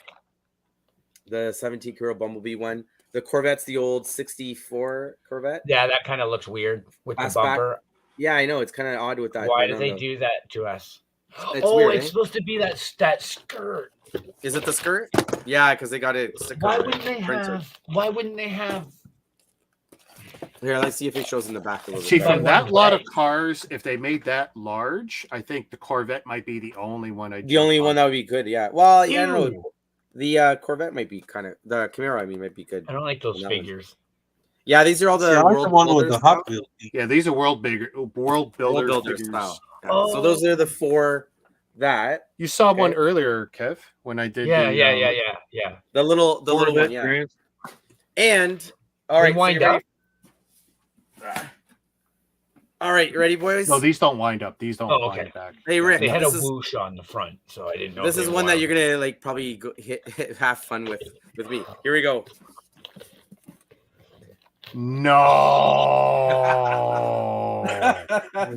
Speaker 1: the 17 Camaro Bumblebee one. The Corvette's the old 64 Corvette.
Speaker 4: Yeah, that kind of looks weird with the
Speaker 1: Fastback.
Speaker 4: bumper.
Speaker 1: Yeah, I know. It's kind of odd with that.
Speaker 4: Why
Speaker 1: I
Speaker 4: do
Speaker 1: don't
Speaker 4: they
Speaker 1: know.
Speaker 4: do that to us?
Speaker 1: It's
Speaker 4: Oh,
Speaker 1: weird,
Speaker 4: it's
Speaker 1: eh?
Speaker 4: supposed to be that skirt.
Speaker 1: Is it the skirt? Yeah, because they got it.
Speaker 4: Why wouldn't they have? Why wouldn't they have?
Speaker 1: Here, let's see if it shows in the back a little
Speaker 6: See,
Speaker 1: bit.
Speaker 6: from
Speaker 4: By
Speaker 6: that
Speaker 4: one
Speaker 6: lot
Speaker 4: leg.
Speaker 6: of cars, if they made that large, I think the Corvette might be the only one.
Speaker 1: The only one that would be good. Yeah. Well, yeah, I don't know.
Speaker 4: Ew.
Speaker 1: The Corvette might be kind of the Camaro. I mean, might be good.
Speaker 4: I don't like those
Speaker 1: on that one.
Speaker 4: figures.
Speaker 1: Yeah, these are all
Speaker 5: See,
Speaker 1: the
Speaker 5: I like
Speaker 1: world
Speaker 5: the one with
Speaker 1: builder
Speaker 5: the
Speaker 1: style.
Speaker 5: Hot Wheels.
Speaker 6: Yeah, these are world builder
Speaker 1: World builder
Speaker 6: figures.
Speaker 1: style. Yeah.
Speaker 4: Oh.
Speaker 1: So those are the 4 that
Speaker 6: You saw one
Speaker 1: Okay.
Speaker 6: earlier, Kev, when I did.
Speaker 4: Yeah,
Speaker 6: the,
Speaker 4: yeah.
Speaker 1: the little one. Yeah.
Speaker 5: Grant.
Speaker 1: And all
Speaker 4: They
Speaker 1: right, so
Speaker 4: wind
Speaker 1: you
Speaker 4: up.
Speaker 1: ready? All right, you ready, boys?
Speaker 6: No, these don't wind up. These don't
Speaker 4: Oh, okay.
Speaker 6: wind back.
Speaker 1: Hey, Rick,
Speaker 4: They had a
Speaker 1: this is
Speaker 4: whoosh on the front, so I didn't know.
Speaker 1: this
Speaker 4: if
Speaker 1: is
Speaker 4: they
Speaker 1: one that
Speaker 4: wound
Speaker 1: you're gonna like probably go, hit have fun with me. Here we go.
Speaker 6: No.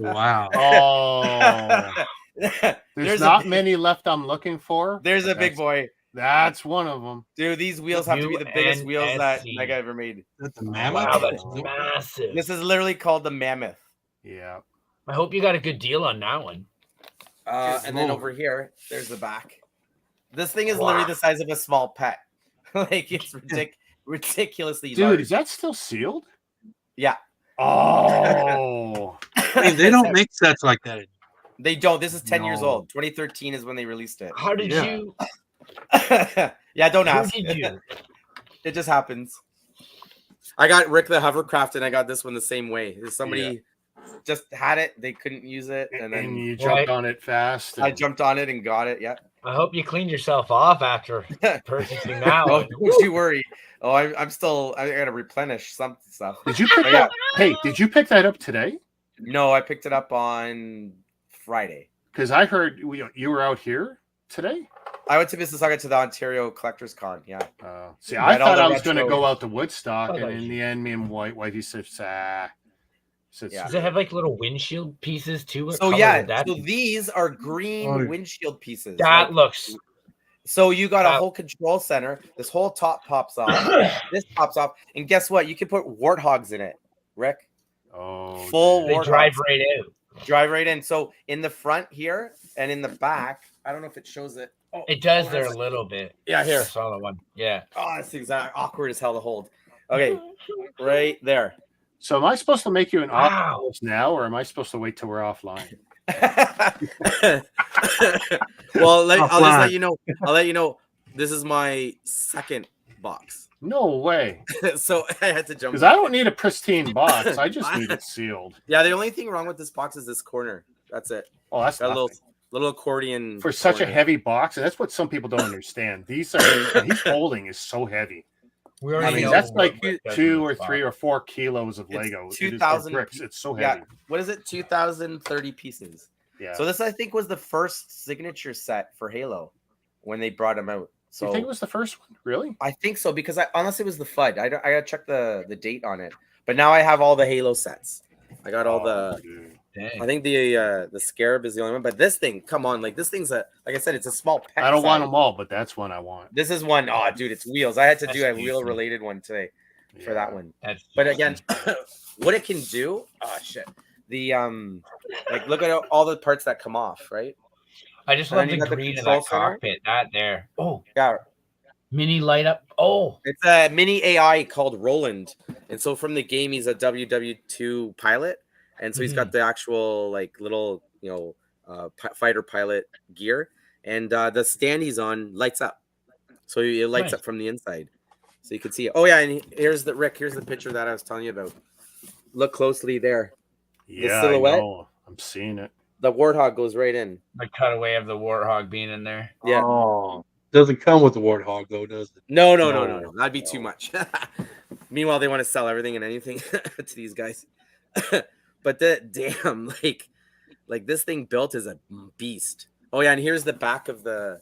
Speaker 5: Wow.
Speaker 6: Oh. There's
Speaker 1: There's
Speaker 6: not
Speaker 1: a,
Speaker 6: many left I'm looking for.
Speaker 1: There's a big boy,
Speaker 6: That's one of them.
Speaker 1: dude. These wheels have to be the biggest wheels that
Speaker 4: UNSC.
Speaker 1: Mega ever made.
Speaker 5: That's a
Speaker 4: Wow,
Speaker 5: mammoth.
Speaker 4: that's massive.
Speaker 1: This is literally called the Mammoth.
Speaker 6: Yeah.
Speaker 4: I hope you got a good deal on that one.
Speaker 1: And then
Speaker 5: Lord.
Speaker 1: over here, there's the back. This thing is
Speaker 4: Wow.
Speaker 1: literally the size of a small pet. Like it's ridiculously
Speaker 6: Dude,
Speaker 1: large.
Speaker 6: is that still sealed?
Speaker 1: Yeah.
Speaker 6: Oh.
Speaker 5: Hey, they don't make sets like that anymore.
Speaker 1: They don't. This is 10 years
Speaker 6: No.
Speaker 1: old. 2013 is when they released it.
Speaker 4: How did
Speaker 5: Yeah.
Speaker 4: you?
Speaker 1: Yeah, don't
Speaker 4: Who
Speaker 1: ask.
Speaker 4: did you?
Speaker 1: It just happens. I got Rick the Hovercraft, and I got this one the same way. Somebody just had it, they couldn't use it, and
Speaker 6: And
Speaker 1: then
Speaker 6: you jumped
Speaker 4: Right.
Speaker 6: on it fast.
Speaker 1: I
Speaker 6: and-
Speaker 1: jumped on it and got it. Yeah.
Speaker 4: I hope you cleaned yourself off after purchasing that
Speaker 1: Oh,
Speaker 4: one.
Speaker 1: don't you worry. Oh, I'm still. I gotta replenish some stuff.
Speaker 6: Did you pick
Speaker 1: Oh, yeah.
Speaker 6: that? Hey, did you pick that up today?
Speaker 1: No, I picked it up on Friday.
Speaker 6: Because I heard you were out here today.
Speaker 1: I went to Mississauga to the Ontario Collectors Con. Yeah.
Speaker 6: See, I
Speaker 1: Right, all
Speaker 6: thought
Speaker 1: the
Speaker 6: I was going to
Speaker 1: retro-
Speaker 6: go out to Woodstock,
Speaker 4: Oh,
Speaker 6: and
Speaker 4: no,
Speaker 6: in
Speaker 4: you-
Speaker 6: the end, me and wifey said,
Speaker 1: Yeah.
Speaker 4: Does it have like little windshield pieces too? What
Speaker 1: So
Speaker 4: color
Speaker 1: yeah,
Speaker 4: would that
Speaker 1: so
Speaker 4: be?
Speaker 1: these are green
Speaker 5: Oh, yeah.
Speaker 1: windshield pieces.
Speaker 4: That
Speaker 1: Like,
Speaker 4: looks.
Speaker 1: so you got a
Speaker 4: that-
Speaker 1: whole control center. This whole top pops off. This pops off, and guess what? You can put warthogs in it, Rick.
Speaker 6: Oh,
Speaker 1: Full
Speaker 4: They
Speaker 1: warthogs.
Speaker 4: drive right out.
Speaker 1: Drive right in. So in the front here and in the back, I don't know if it shows it. Oh,
Speaker 4: It does
Speaker 1: oh,
Speaker 4: there a
Speaker 1: that's-
Speaker 4: little bit.
Speaker 1: Yeah, here.
Speaker 4: I saw the one. Yeah.
Speaker 1: Oh, it's exact awkward as hell to hold. Okay, right there.
Speaker 6: So am I supposed to make you an
Speaker 4: Wow.
Speaker 6: offer now, or am I supposed to wait till we're offline?
Speaker 1: Well, I'll just
Speaker 5: Offline.
Speaker 1: let you know. I'll let you know. This is my second box,
Speaker 6: No way.
Speaker 1: so I had to jump.
Speaker 6: Because I don't need a pristine box. I just need it sealed.
Speaker 1: Yeah, the only thing wrong with this box is this corner. That's it.
Speaker 6: Oh, that's
Speaker 1: Got a
Speaker 6: nothing.
Speaker 1: little accordion
Speaker 6: For such a
Speaker 1: corner.
Speaker 6: heavy box, and that's what some people don't understand. These are what he's holding is so heavy.
Speaker 4: We
Speaker 6: I
Speaker 4: already
Speaker 6: mean,
Speaker 4: know
Speaker 6: that's
Speaker 4: what
Speaker 6: like
Speaker 4: Rick does
Speaker 6: 2
Speaker 4: in
Speaker 6: or
Speaker 4: this box.
Speaker 6: 3 or 4 kilos of
Speaker 1: It's
Speaker 6: Lego. It is-
Speaker 1: 2,000
Speaker 6: bricks. It's so
Speaker 1: Yeah,
Speaker 6: heavy.
Speaker 1: what is it? 2,030 pieces.
Speaker 6: Yeah.
Speaker 1: So this, I think, was the first signature set for Halo when they brought them out. So
Speaker 6: you think it was the first one? Really?
Speaker 1: I think so because unless it was the FUD. I gotta check the date on it. But now I have all the Halo sets. I got all the.
Speaker 6: Oh, dude.
Speaker 1: I think the Scarab is the only one. But this thing, come on, like this thing's like I said, it's a small pet.
Speaker 6: I don't want
Speaker 1: size.
Speaker 6: them all, but that's one I want.
Speaker 1: This is one. Oh, dude, it's wheels. I had to do a
Speaker 4: That's
Speaker 1: wheel
Speaker 4: decent.
Speaker 1: related one today for that
Speaker 6: Yeah.
Speaker 1: one.
Speaker 4: That's
Speaker 1: But again, what it can do, oh shit. The like look at all the parts that come off, right?
Speaker 4: I just
Speaker 1: and
Speaker 4: love
Speaker 1: then
Speaker 4: the
Speaker 1: you got the
Speaker 4: green of
Speaker 1: control
Speaker 4: that
Speaker 1: center.
Speaker 4: cockpit. That there. Oh,
Speaker 1: Yeah.
Speaker 4: mini light up. Oh,
Speaker 1: It's a mini AI called Roland. And so from the game, he's a WW2 pilot. And so he's got the actual like little, fighter pilot gear. And the stand he's on lights up. So it lights
Speaker 4: Nice.
Speaker 1: up from the inside. So you can see it. Oh yeah, and here's the picture that I was telling you about. Look closely there.
Speaker 6: Yeah,
Speaker 1: silhouette?
Speaker 6: I know. I'm seeing it.
Speaker 1: The warthog goes right in.
Speaker 4: the cutaway of the warthog being in there.
Speaker 1: Yeah.
Speaker 5: Oh, doesn't come with the warthog though, does it?
Speaker 1: No.
Speaker 6: No.
Speaker 1: That'd be too much. Meanwhile, they want to sell everything and anything to these guys. But damn, like this thing built is a beast. Oh yeah, and here's the back of the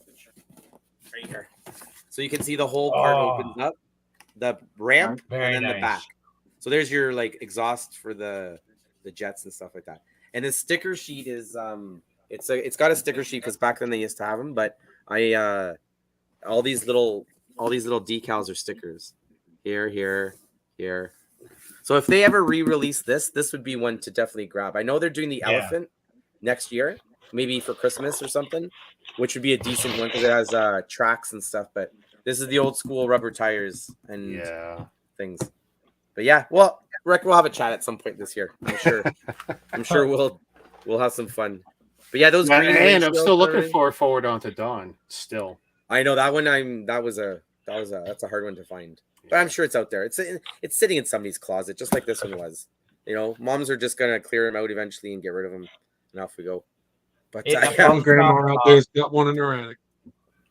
Speaker 1: right here. So you can see the whole part opens up, the ramp,
Speaker 4: Very
Speaker 1: and then the back.
Speaker 4: nice.
Speaker 1: So there's your like exhaust for the jets and stuff like that. And the sticker sheet is it's got a sticker sheet because back then they used to have them, but all these little decals are stickers. Here. So if they ever re-release this would be one to definitely grab. I know they're doing the
Speaker 4: Yeah.
Speaker 1: elephant next year, maybe for Christmas or something, which would be a decent one because it has tracks and stuff. But this is the old school rubber tires and things. But yeah, well, Rick, we'll have a chat at some point this year. I'm sure. I'm sure we'll have some fun. But yeah, those green
Speaker 6: and I'm still looking
Speaker 1: already.
Speaker 6: for Forward Onto Dawn. Still,
Speaker 1: I know that one. That's a hard one to find. But I'm sure it's out there. It's sitting in somebody's closet, just like this one was. You know, moms are just gonna clear them out eventually and get rid of them, and off we go. But
Speaker 5: some grandma out there's got one in her attic.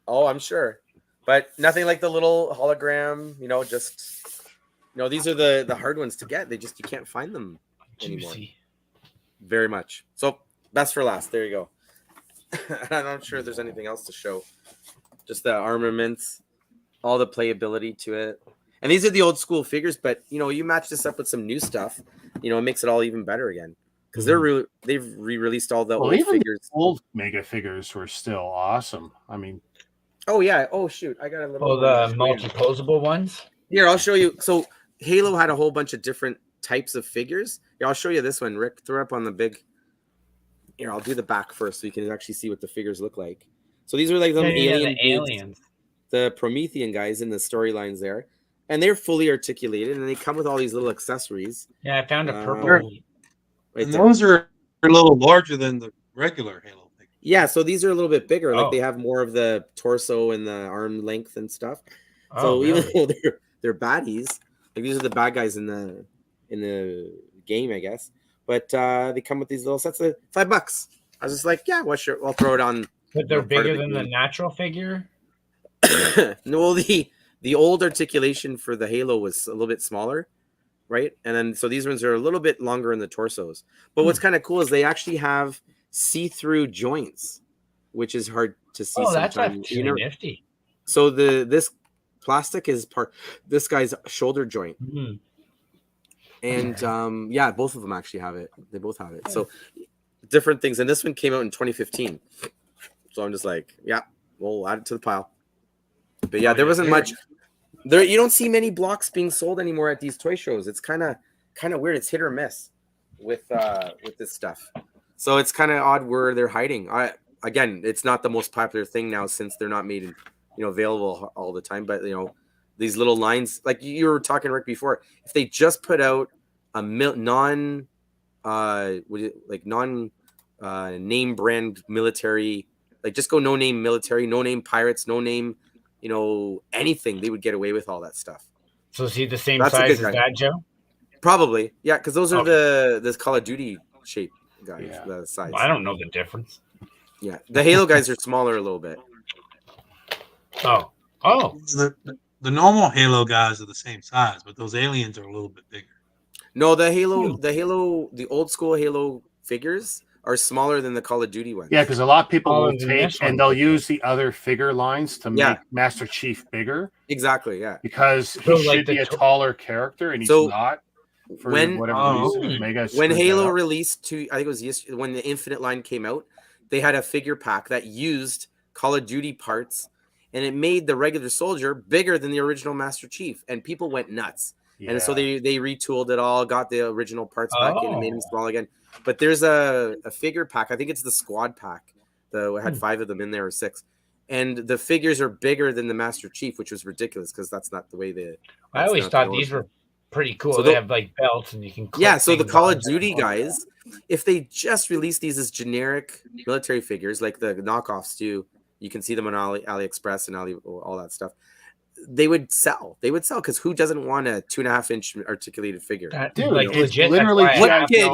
Speaker 1: Oh, I'm sure, but nothing like the little hologram. You know, just these are the hard ones to get. You can't find them anymore. Very much. So that's for last. There you go. I'm not sure if there's anything else to show. Just the armaments, all the playability to it. And these are the old school figures, but you match this up with some new stuff, it makes it all even better again. Because they've re-released all the old figures.
Speaker 6: The old Mega figures were still awesome. I mean,
Speaker 1: oh yeah. Oh shoot, I got a little.
Speaker 4: Oh, the multi-posable ones.
Speaker 1: Here, I'll show you. So Halo had a whole bunch of different types of figures. Yeah, I'll show you this one. Rick, throw up on the big. Here, I'll do the back first so you can actually see what the figures look like. So these are like aliens, the Promethean guys in the storylines there, and they're fully articulated, and they come with all these little accessories.
Speaker 4: Yeah, I found a purple.
Speaker 5: Right, and those are a little larger than the regular Halo figures.
Speaker 1: Yeah, so these are a little bit bigger. Like they have more of the torso and the arm length and stuff. So even though they're baddies, like these are the bad guys in the game, I guess. But they come with these little sets of $5. I was just like, yeah, well, sure, I'll throw it on.
Speaker 4: But they're bigger than the natural figure?
Speaker 1: No, the old articulation for the Halo was a little bit smaller, right? And then so these ones are a little bit longer in the torsos. But what's kind of cool is they actually have see-through joints, which is hard to see sometimes.
Speaker 4: That's actually nifty.
Speaker 1: So this plastic is this guy's shoulder joint. Mm-hmm. And yeah, both of them actually have it. They both have it. So different things. And this one came out in 2015. So I'm just like, yeah, we'll add it to the pile. But yeah, there wasn't much. There, you don't see many blocks being sold anymore at these toy shows. It's kind of weird. It's hit or miss with this stuff. So it's kind of odd where they're hiding. Again, it's not the most popular thing now since they're not made available all the time. But these little lines, like you were talking, Rick, before, if they just put out a name brand military, like just go no name military, no name pirates, no name, anything, they would get away with all that stuff.
Speaker 4: So is he the same size as that, Joe?
Speaker 1: Probably, yeah, because those are the Call of Duty shape guys. Yeah. The size.
Speaker 4: I don't know the difference.
Speaker 1: Yeah, the Halo guys are smaller a little bit.
Speaker 5: Oh. The normal Halo guys are the same size, but those aliens are a little bit bigger.
Speaker 1: No, the old school Halo figures are smaller than the Call of Duty ones.
Speaker 6: Yeah, because a lot of people will take and they'll use the other figure lines to make Master Chief bigger.
Speaker 1: Exactly, yeah.
Speaker 6: Because he should be a taller character, and he's not. For whatever reason,
Speaker 1: when Halo released I think it was when the Infinite line came out, they had a figure pack that used Call of Duty parts. And it made the regular soldier bigger than the original Master Chief, and people went nuts. Yeah. And so they retooled it all, got the original parts back in, and made them small again. But there's a figure pack. I think it's the squad pack. It had 5 of them in there, or 6, and the figures are bigger than the Master Chief, which was ridiculous because that's not the way
Speaker 4: I always thought these were pretty cool. So they have like belts, and you can.
Speaker 1: So the Call of Duty guys, if they just release these as generic military figures, like the knockoffs do. You can see them on AliExpress and all that stuff. They would sell. Because who doesn't want a 2.5-inch articulated figure?
Speaker 6: Dude, like legit, literally,
Speaker 1: what kid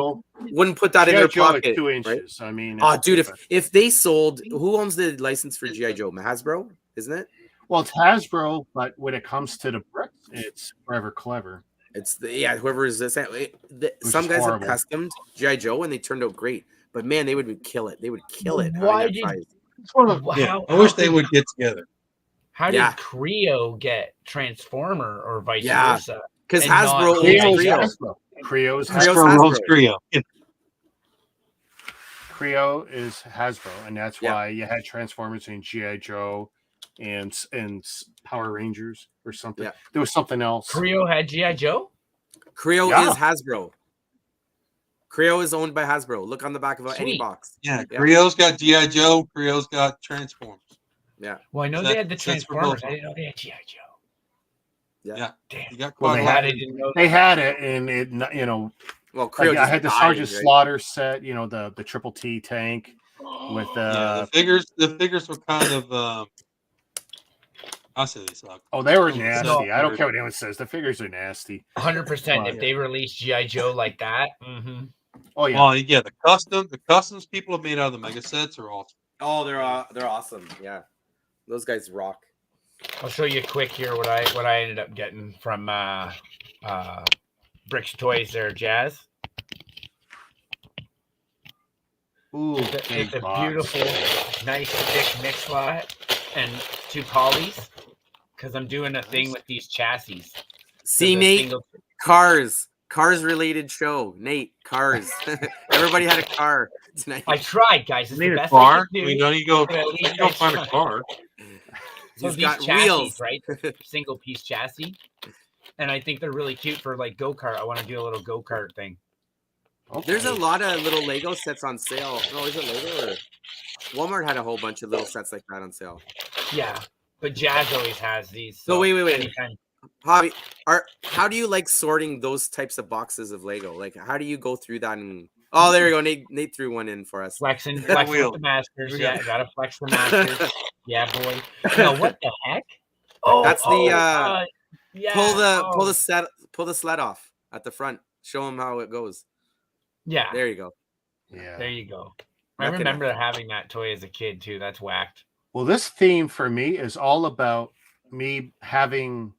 Speaker 1: wouldn't put that in their pocket?
Speaker 6: Like 2 inches. Right? I mean,
Speaker 1: dude, if they sold, who owns the license for G.I. Joe? Hasbro, isn't it?
Speaker 6: Well, it's Hasbro, but when it comes to the bricks, it's Forever Clever.
Speaker 1: It's whoever is this. Some guys have customed G.I. Joe and they turned out great, but man, they would kill it. They would kill it.
Speaker 5: I wish they would get together.
Speaker 4: How did Creo get Transformer or vice versa?
Speaker 1: Because Hasbro
Speaker 6: Creo's
Speaker 5: Creo.
Speaker 6: Creo is Hasbro, and that's why you had Transformers and G.I. Joe and Power Rangers or something. Yeah. There was something else.
Speaker 4: Creo had G.I. Joe?
Speaker 1: Creo is Hasbro. Creo is owned by Hasbro. Look on the back of any
Speaker 4: Sweet.
Speaker 1: box.
Speaker 5: Yeah, Creo's got G.I. Joe. Creo's got Transformers.
Speaker 1: Yeah.
Speaker 4: Well, I know they had the Transformers. I didn't know they had G.I. Joe.
Speaker 1: Yeah.
Speaker 4: Damn.
Speaker 5: You got
Speaker 6: Well,
Speaker 5: quite
Speaker 6: they
Speaker 5: a lot.
Speaker 6: had
Speaker 4: I didn't know
Speaker 6: They
Speaker 4: that.
Speaker 6: had it, and it, you know,
Speaker 1: Well, Creo
Speaker 6: like, I
Speaker 1: just
Speaker 6: had the
Speaker 1: died,
Speaker 6: Sergeant
Speaker 1: right?
Speaker 6: Slaughter set, you know, the Triple T tank with
Speaker 5: Yeah, the figures were kind of I'll say they suck.
Speaker 6: oh, they were
Speaker 5: Some of the
Speaker 6: nasty.
Speaker 5: sets
Speaker 6: I don't
Speaker 5: were-
Speaker 6: care what anyone says. The figures are nasty.
Speaker 4: 100%. If
Speaker 6: Yeah.
Speaker 4: they released G.I. Joe like that,
Speaker 6: Oh yeah.
Speaker 5: Well, yeah, the customs people have made out of the mega sets are awesome.
Speaker 1: Oh, they're awesome. Yeah. Those guys rock.
Speaker 4: I'll show you quick here what I ended up getting from Brick's Toys there, Jazz.
Speaker 6: Ooh,
Speaker 4: It's
Speaker 6: big
Speaker 4: a
Speaker 6: box.
Speaker 4: beautiful, nice thick mix lot and 2 polys because I'm doing a thing with these chassis.
Speaker 1: See,
Speaker 4: There's a
Speaker 1: Nate,
Speaker 4: single-
Speaker 1: cars related show. Nate, cars. Everybody had a car tonight.
Speaker 4: I tried, guys. It's
Speaker 5: You need
Speaker 4: the
Speaker 5: a
Speaker 4: best I
Speaker 5: car?
Speaker 4: could
Speaker 5: I
Speaker 4: do.
Speaker 5: mean, don't you go?
Speaker 4: But at least
Speaker 5: You go
Speaker 4: I
Speaker 5: find a
Speaker 4: tried.
Speaker 5: car.
Speaker 4: So
Speaker 1: He's
Speaker 4: these
Speaker 1: got
Speaker 4: chassis,
Speaker 1: wheels.
Speaker 4: right? Single piece chassis. And I think they're really cute for like go-kart. I want to do a little go-kart thing.
Speaker 6: Okay.
Speaker 1: There's a lot of little Lego sets on sale. No, is it Lego or Walmart had a whole bunch of little sets like that on sale.
Speaker 4: Yeah. But Jazz always has these.
Speaker 1: So wait.
Speaker 4: anytime-
Speaker 1: Hobby, how do you like sorting those types of boxes of Lego? Like, how do you go through that? And oh, there we go. Nate threw one in for us.
Speaker 4: Flexing
Speaker 5: wheel.
Speaker 4: with the masters.
Speaker 5: We
Speaker 4: Yeah,
Speaker 5: got-
Speaker 4: gotta flex the masters. Yeah, boy. No, what the heck? Oh,
Speaker 1: That's the
Speaker 4: yeah.
Speaker 1: pull the sled off at the front. Show them how it goes.
Speaker 4: Yeah,
Speaker 1: There you go.
Speaker 6: Yeah.
Speaker 4: there you go. I
Speaker 1: Not gonna-
Speaker 4: remember having that toy as a kid too. That's whacked.
Speaker 6: Well, this theme for me is all about me having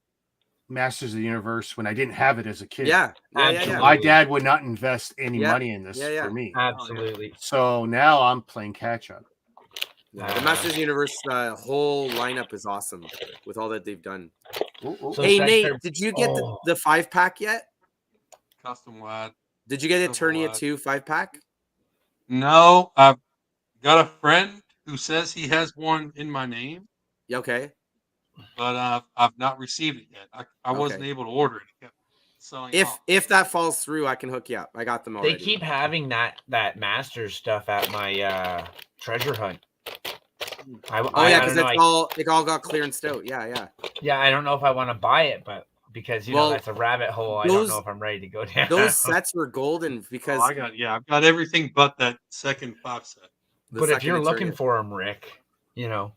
Speaker 6: Masters of the Universe when I didn't have it as a kid.
Speaker 1: Yeah.
Speaker 4: Absolutely.
Speaker 6: My dad would not invest any
Speaker 1: Yeah.
Speaker 6: money in this
Speaker 1: Yeah.
Speaker 6: for me.
Speaker 4: Absolutely.
Speaker 6: So now I'm playing catch up.
Speaker 1: The Masters Universe whole lineup is awesome with all that they've done.
Speaker 6: Ooh.
Speaker 4: So
Speaker 1: Hey
Speaker 4: Sector-
Speaker 1: Nate, did you get
Speaker 4: Oh.
Speaker 1: the 5-pack yet?
Speaker 5: Custom wide.
Speaker 1: Did you get the
Speaker 5: Custom
Speaker 1: Eternia
Speaker 5: wide.
Speaker 1: 2 5-pack?
Speaker 5: No, I've got a friend who says he has one in my name,
Speaker 1: Okay.
Speaker 5: but I've not received it yet. I wasn't
Speaker 1: Okay.
Speaker 5: able to order it. It kept selling
Speaker 1: If
Speaker 5: out.
Speaker 1: if that falls through, I can hook you up. I got them already.
Speaker 4: They keep having that Masters stuff at my treasure hunt.
Speaker 1: Oh yeah,
Speaker 4: I
Speaker 1: because
Speaker 4: don't know.
Speaker 1: it all got clearanced out. Yeah.
Speaker 4: Yeah, I don't know if I want to buy it, but because you know
Speaker 1: Well,
Speaker 4: that's a rabbit hole. I don't
Speaker 1: those-
Speaker 4: know if I'm ready to go down.
Speaker 1: Those sets were golden because
Speaker 5: I've got everything but that second 5 set.
Speaker 1: the
Speaker 4: But if
Speaker 1: second
Speaker 4: you're looking
Speaker 1: Eternia-
Speaker 4: for them, Rick, let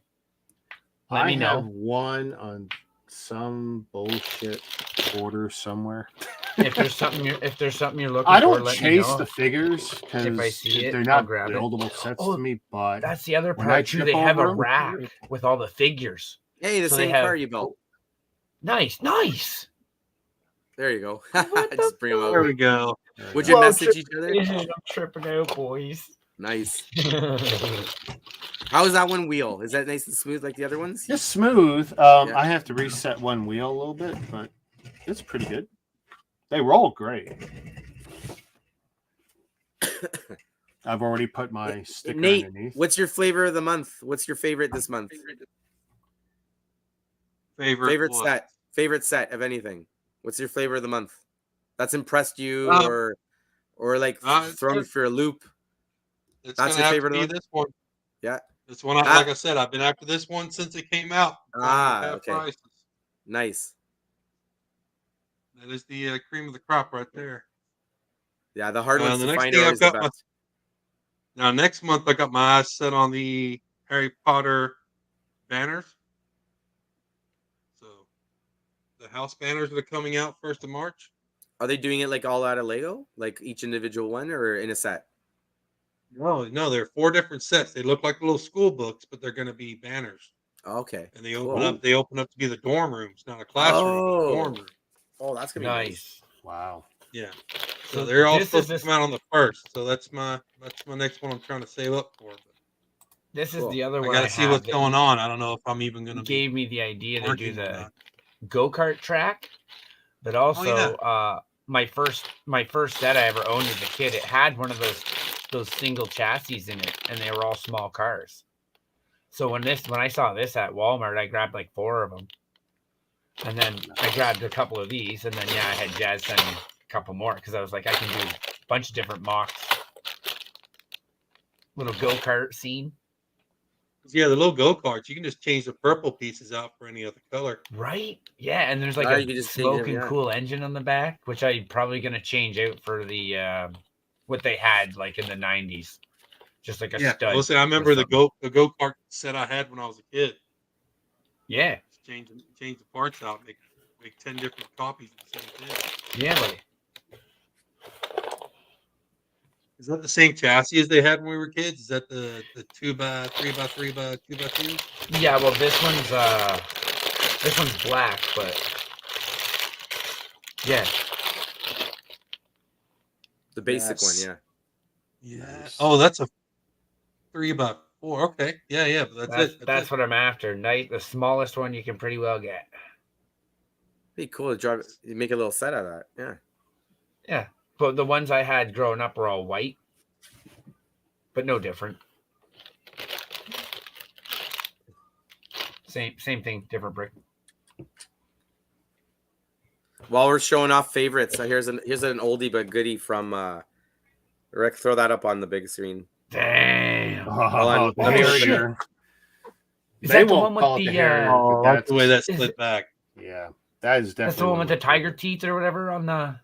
Speaker 6: I
Speaker 4: me know.
Speaker 6: have one on some bullshit order somewhere.
Speaker 4: If there's something you're looking
Speaker 6: I
Speaker 4: for,
Speaker 6: don't
Speaker 4: let me
Speaker 6: chase
Speaker 4: know.
Speaker 6: the figures because
Speaker 4: If I see it,
Speaker 6: they're
Speaker 4: I'll
Speaker 6: not
Speaker 4: grab it.
Speaker 6: buildable sets
Speaker 4: Oh,
Speaker 6: to me. But
Speaker 4: That's the other
Speaker 6: when I
Speaker 4: part too.
Speaker 6: trip
Speaker 4: They have a
Speaker 6: over 'em-
Speaker 4: rack with all the figures.
Speaker 1: Hey, the
Speaker 4: so they
Speaker 1: same
Speaker 4: have-
Speaker 1: car you built.
Speaker 4: Nice.
Speaker 1: There you go.
Speaker 4: What the
Speaker 1: Just bring them
Speaker 5: There
Speaker 1: out.
Speaker 5: we go.
Speaker 1: Would you
Speaker 4: Whoa,
Speaker 1: message each other?
Speaker 4: I'm tripping out, boys.
Speaker 1: Nice. How is that one wheel? Is that nice and smooth like the other ones?
Speaker 6: it's smooth.
Speaker 1: Yeah.
Speaker 6: I have to reset one wheel a little bit, but it's pretty good. They roll great. I've already put my sticker
Speaker 1: Nate,
Speaker 6: underneath.
Speaker 1: what's your flavor of the month? What's your favorite this month?
Speaker 5: Favorite what?
Speaker 1: Favorite set of anything. What's your flavor of the month? That's impressed you or like
Speaker 5: it's
Speaker 1: thrown you
Speaker 5: good.
Speaker 1: for a loop.
Speaker 5: It's
Speaker 1: That's
Speaker 5: gonna
Speaker 1: your
Speaker 5: have
Speaker 1: favorite
Speaker 5: to be
Speaker 1: one?
Speaker 5: this one.
Speaker 1: Yeah.
Speaker 5: This one, like I said, I've been after this one since it came out. Half
Speaker 1: Okay.
Speaker 5: prices.
Speaker 1: Nice.
Speaker 5: That is the cream of the crop right there.
Speaker 1: Yeah, the hard ones
Speaker 5: the
Speaker 1: to
Speaker 5: next
Speaker 1: find
Speaker 5: thing
Speaker 1: are
Speaker 5: I've
Speaker 1: always the
Speaker 5: got
Speaker 1: best.
Speaker 5: Now next month I got my eyes set on the Harry Potter banners. So the house banners that are coming out 1st of March.
Speaker 1: Are they doing it like all out of Lego? Like each individual one or in a set?
Speaker 5: No, they're 4 different sets. They look like little school books, but they're going to be banners.
Speaker 1: Okay.
Speaker 5: And they open
Speaker 1: Cool.
Speaker 5: up. They open up to be the dorm rooms, not a classroom, but a dorm room.
Speaker 1: Oh, that's gonna be nice.
Speaker 4: Nice.
Speaker 6: Wow.
Speaker 5: Yeah.
Speaker 4: So
Speaker 5: So they're all
Speaker 4: this
Speaker 5: supposed
Speaker 4: is
Speaker 5: to come out on the 1st. So that's my next one I'm trying to save up for. But
Speaker 4: This is
Speaker 1: Cool.
Speaker 4: the other
Speaker 5: I
Speaker 4: one.
Speaker 5: got to see what's going on. I don't know if I'm even going to be
Speaker 4: Gave me the idea to do
Speaker 5: working or
Speaker 4: the
Speaker 5: not.
Speaker 4: go-kart track, but also
Speaker 5: yeah.
Speaker 4: my first set I ever owned as a kid, it had one of those single chassis in it, and they were all small cars. So when I saw this at Walmart, I grabbed like 4 of them, and then I grabbed a couple of these, and then I had Jazz send me a couple more because I was like, I can do bunch of different mocks. Little go-kart scene.
Speaker 5: Yeah, the little go-karts. You can just change the purple pieces out for any other color.
Speaker 4: Right? Yeah, and there's like
Speaker 1: You
Speaker 4: a
Speaker 1: can just change them,
Speaker 4: smoking
Speaker 1: yeah.
Speaker 4: cool engine on the back, which I'm probably gonna change out for the what they had like in the 90s. Just like a stud.
Speaker 5: Listen, I remember the go-kart set I had when I was a kid.
Speaker 4: Yeah.
Speaker 5: Just change the parts out, make 10 different copies of the same thing.
Speaker 4: Yeah, buddy.
Speaker 5: Is that the same chassis as they had when we were kids? Is that the 2x3x3x 2x2?
Speaker 4: Yeah, well this one's black, but yeah.
Speaker 1: The basic one, yeah.
Speaker 5: Yeah.
Speaker 6: Nice.
Speaker 5: Oh, that's a 3x4. Okay. Yeah, but that's it.
Speaker 4: That's what I'm after. The smallest one you can pretty well get.
Speaker 1: Be cool to drive. You make a little set out of that. Yeah.
Speaker 4: Yeah. But the ones I had growing up were all white. But no different. Same thing, different brick.
Speaker 1: While we're showing off favorites, so here's an oldie but goodie from Rick. Throw that up on the big screen.
Speaker 4: Damn.
Speaker 1: Hold on, let me
Speaker 4: shit.
Speaker 1: open it.
Speaker 4: Is
Speaker 6: They
Speaker 4: that the
Speaker 6: won't
Speaker 4: one
Speaker 6: call
Speaker 4: with
Speaker 6: it
Speaker 4: the
Speaker 6: the Harrier,
Speaker 5: Oh,
Speaker 6: but
Speaker 5: that's the way that
Speaker 4: is
Speaker 5: split
Speaker 4: it-
Speaker 5: back.
Speaker 6: Yeah, that is definitely.
Speaker 4: that's the one with the tiger teeth or whatever on the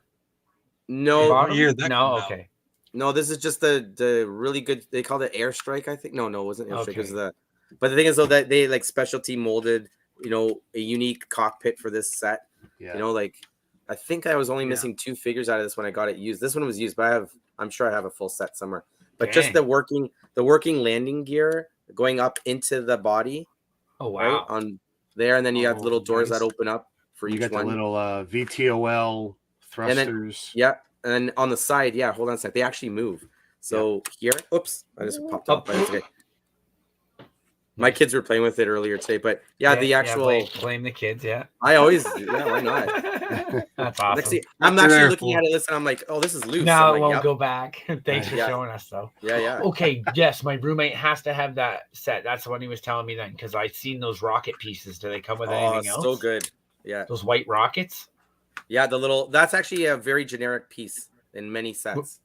Speaker 1: No,
Speaker 4: bottom?
Speaker 5: year did that
Speaker 4: No,
Speaker 5: come out?
Speaker 4: okay.
Speaker 1: no, this is just the really good. They called it Airstrike, I think. No, it wasn't Airstrike. It was
Speaker 4: Okay.
Speaker 1: the. But the thing is, though, that they like specialty molded, a unique cockpit for this set.
Speaker 6: Yeah.
Speaker 1: Like I think I was only
Speaker 5: Yeah.
Speaker 1: missing 2 figures out of this when I got it used. This one was used, but I'm sure I have a full set somewhere. But just
Speaker 4: Dang.
Speaker 1: the working landing gear going up into the body,
Speaker 4: Oh wow.
Speaker 1: right on there, and then you have little doors
Speaker 6: nice.
Speaker 1: that open up for
Speaker 6: You
Speaker 1: each
Speaker 6: got the
Speaker 1: one.
Speaker 6: little VTOL
Speaker 1: And then-
Speaker 6: thrusters.
Speaker 1: Yeah, and then on the side, yeah, hold on a sec. They actually move. So here, oops, I just popped up. But it's okay. My kids were playing with it earlier today, but yeah, the actual.
Speaker 4: blame the kids, yeah.
Speaker 1: I always, yeah, why not?
Speaker 4: That's
Speaker 1: Next
Speaker 4: awesome.
Speaker 1: thing, I'm
Speaker 5: What you're
Speaker 1: actually
Speaker 5: there
Speaker 1: looking
Speaker 5: for.
Speaker 1: at it. Listen, I'm like, oh, this is loose.
Speaker 4: Now
Speaker 1: I'm
Speaker 4: it
Speaker 1: like,
Speaker 4: won't
Speaker 1: yep.
Speaker 4: go back. Thanks for
Speaker 1: Yeah.
Speaker 4: showing us though.
Speaker 1: Yeah.
Speaker 4: Okay, yes, my roommate has to have that set. That's the one he was telling me then, because I've seen those rocket pieces. Do they come with
Speaker 1: Oh,
Speaker 4: anything else?
Speaker 1: so good. Yeah.
Speaker 4: Those white rockets?
Speaker 1: Yeah, that's actually a very generic piece in many sets.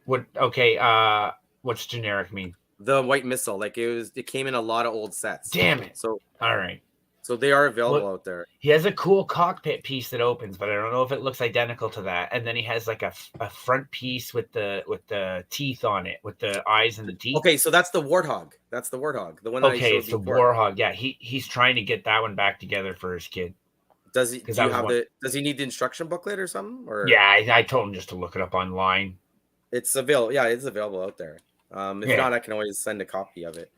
Speaker 4: What's generic mean?
Speaker 1: The white missile, like it came in a lot of old sets.
Speaker 4: Damn it.
Speaker 1: So
Speaker 4: All right.
Speaker 1: they are available out there.
Speaker 4: He has a cool cockpit piece that opens, but I don't know if it looks identical to that. And then he has like a front piece with the teeth on it, with the eyes and the teeth.
Speaker 1: Okay, so that's the Warthog. That's the Warthog. The one that I showed
Speaker 4: it's the
Speaker 1: before.
Speaker 4: Warhog. Yeah, he's trying to get that one back together for his kid.
Speaker 1: Does he?
Speaker 4: that
Speaker 1: Does he need the instruction booklet or something? Or
Speaker 4: Yeah, I told him just to look it up online.
Speaker 1: it's available. Yeah, it's available out there. If
Speaker 4: Yeah.
Speaker 1: not, I can always send a copy of it.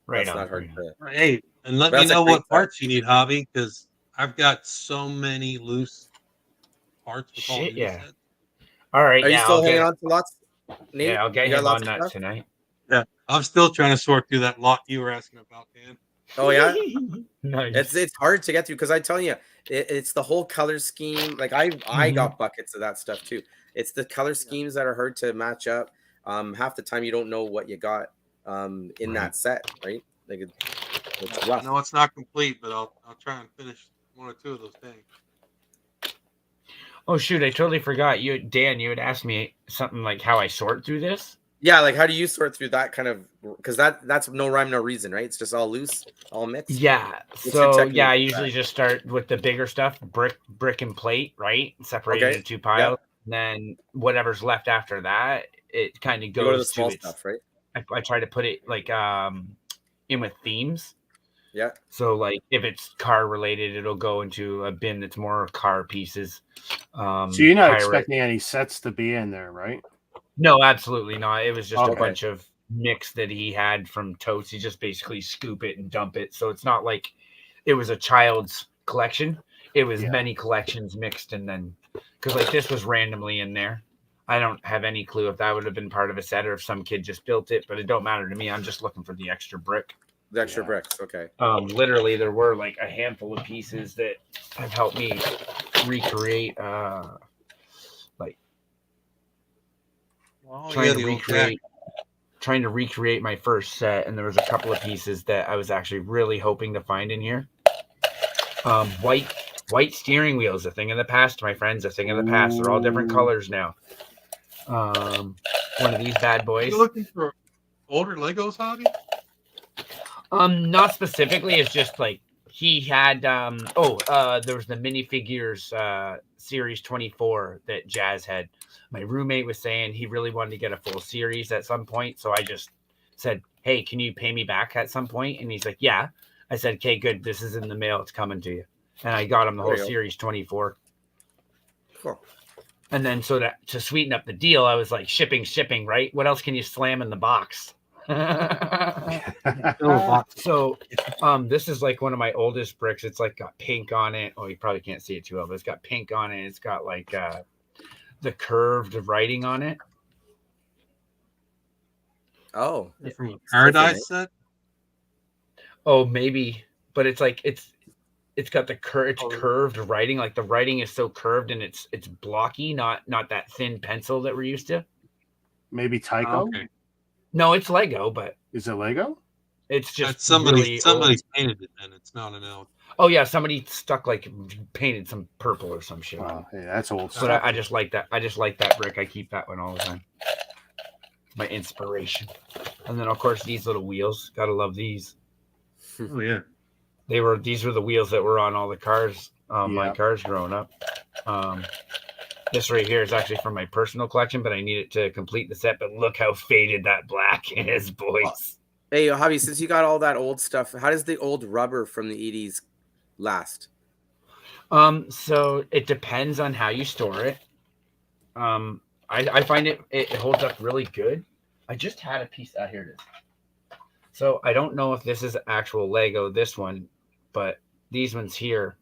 Speaker 4: Right
Speaker 1: That's
Speaker 4: on.
Speaker 1: not hard to.
Speaker 5: Hey, and let
Speaker 1: That's
Speaker 5: me
Speaker 1: a
Speaker 5: know
Speaker 1: great
Speaker 5: what
Speaker 1: set.
Speaker 5: parts you need, Hobby, because I've got so many loose parts with all
Speaker 4: Shit,
Speaker 5: new
Speaker 4: yeah.
Speaker 5: sets.
Speaker 4: All right.
Speaker 1: Are you still
Speaker 4: I'll
Speaker 1: hanging
Speaker 4: get,
Speaker 1: on to lots? Nate?
Speaker 4: Yeah, I'll get
Speaker 1: You got
Speaker 4: him
Speaker 1: lots
Speaker 4: on
Speaker 1: of
Speaker 4: that
Speaker 1: stuff?
Speaker 4: tonight.
Speaker 5: Yeah, I'm still trying to sort through that lot you were asking about, Dan.
Speaker 1: Oh yeah.
Speaker 4: Nice.
Speaker 1: It's hard to get through because I tell you, it's the whole color scheme. Like I got buckets of that stuff too. It's the color schemes that are hard to match up. Half the time you don't know what you got in that set, right? Like it's
Speaker 5: I
Speaker 1: rough.
Speaker 5: know it's not complete, but I'll try and finish 1 or 2 of those things.
Speaker 4: Oh shoot! I totally forgot. Dan, you had asked me something like how I sort through this.
Speaker 1: Yeah, like how do you sort through that kind of? Because that's no rhyme, no reason, right? It's just all loose, all mixed.
Speaker 4: Yeah.
Speaker 1: your
Speaker 4: So
Speaker 1: technique
Speaker 4: yeah, I
Speaker 1: for
Speaker 4: usually just start with the bigger stuff, brick and plate, right? Separated
Speaker 1: Okay,
Speaker 4: into 2 piles. And then whatever's left after that, it kind of
Speaker 1: You go to the
Speaker 4: goes
Speaker 1: small
Speaker 4: to its.
Speaker 1: stuff, right?
Speaker 4: I try to put it like in with themes.
Speaker 1: Yeah.
Speaker 4: So like if it's car related, it'll go into a bin that's more car pieces.
Speaker 6: So you're not
Speaker 4: pirate.
Speaker 6: expecting any sets to be in there, right?
Speaker 4: No, absolutely not. It was just a
Speaker 6: Okay.
Speaker 4: bunch of mix that he had from totes. He just basically scoop it and dump it. So it's not like it was a child's collection. It was many collections mixed, and then because like this was randomly in there. I don't have any clue if that would have been part of a set or if some kid just built it, but it don't matter to me. I'm just looking for the extra brick.
Speaker 1: The extra bricks. Okay.
Speaker 4: Literally, there were like a handful of pieces that have helped me recreate.
Speaker 5: Oh,
Speaker 4: Trying
Speaker 5: yeah,
Speaker 4: to
Speaker 5: the old jack.
Speaker 4: recreate my first set, and there was a couple of pieces that I was actually really hoping to find in here. White steering wheels, a thing of the past, my friends, a thing of the past. They're all different colors now. One of these bad boys.
Speaker 5: You looking for older Legos, hobby?
Speaker 4: Not specifically. It's just like he had. There was the minifigures series 24 that Jazz had. My roommate was saying he really wanted to get a full series at some point, so I just said, "Hey, can you pay me back at some point?" And he's like, "Yeah." I said, "Okay, good. This is in the mail. It's coming to you." And I got him the whole series 24.
Speaker 1: Cool.
Speaker 4: And then so to sweeten up the deal, I was like, shipping, right? What else can you slam in the box? So this is like one of my oldest bricks. It's like got pink on it. Oh, you probably can't see it too well, but it's got pink on it. It's got like the curved writing on it.
Speaker 1: Oh,
Speaker 5: From a Paradise set?
Speaker 4: Oh, maybe, but it's like it's got the curved writing. Like the writing is so curved and it's blocky, not that thin pencil that we're used to.
Speaker 6: Maybe Tycho.
Speaker 5: Okay.
Speaker 4: No, it's Lego, but
Speaker 6: is it Lego?
Speaker 4: It's just
Speaker 5: somebody's
Speaker 4: really
Speaker 5: painted it, and it's not an elk.
Speaker 4: Oh yeah, somebody stuck like painted some purple or some shit.
Speaker 6: Oh, hey, that's old
Speaker 4: stuff. But I just like that. I just like that brick. I keep that one all the time. My inspiration. And then of course these little wheels. Gotta love these.
Speaker 5: Oh yeah.
Speaker 4: These were the wheels that were on all the cars, my cars growing up. This right here is actually from my personal collection, but I need it to complete the set. But look how faded that black is, boys.
Speaker 1: Hey, Javi, since you got all that old stuff, how does the old rubber from the 80s last?
Speaker 4: So it depends on how you store it. I find it holds up really good. I just had a piece out here. It is. So I don't know if this is actual Lego, this one, but these ones here,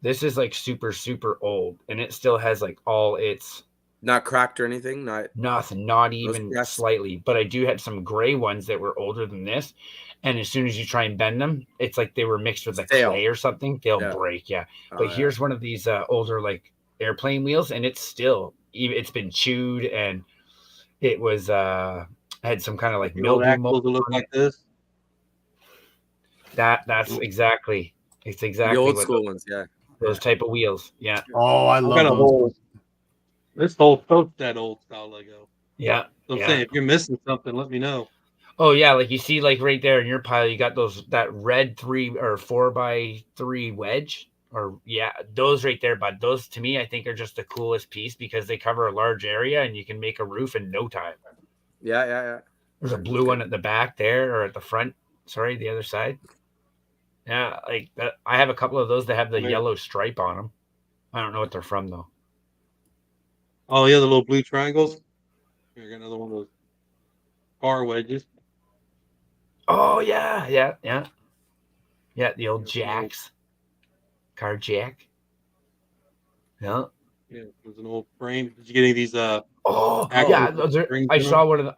Speaker 4: this is like super, super old, and it still has like all its
Speaker 1: not cracked or anything,
Speaker 4: nothing, not even slightly. But I do have some gray ones that were older than this, and as soon as you try and bend them, it's like they were mixed with clay or something. They'll break, But here's one of these older like airplane wheels, and it's been chewed, and it was had some kind of like mildew mold.
Speaker 5: Look like this.
Speaker 4: That's exactly. It's exactly
Speaker 1: the old school ones,
Speaker 4: those type of wheels,
Speaker 6: Oh, I love those.
Speaker 5: This whole coach that old style Lego.
Speaker 4: Yeah.
Speaker 5: So I'm saying if you're missing something, let me know.
Speaker 4: Oh yeah, like you see, like right there in your pile, you got that red 3 or 4x3 wedge, or those right there. But those to me, I think are just the coolest piece because they cover a large area and you can make a roof in no time.
Speaker 1: Yeah.
Speaker 4: There's a blue one at the back there, or at the front. Sorry, the other side. Yeah, like that. I have a couple of those that have the yellow stripe on them. I don't know what they're from though.
Speaker 5: Oh yeah, the little blue triangles. Here, I got another one of those car wedges.
Speaker 4: Oh yeah. The old jacks, car jack. Yeah.
Speaker 5: Yeah, it was an old frame. Did you get any of these?
Speaker 4: I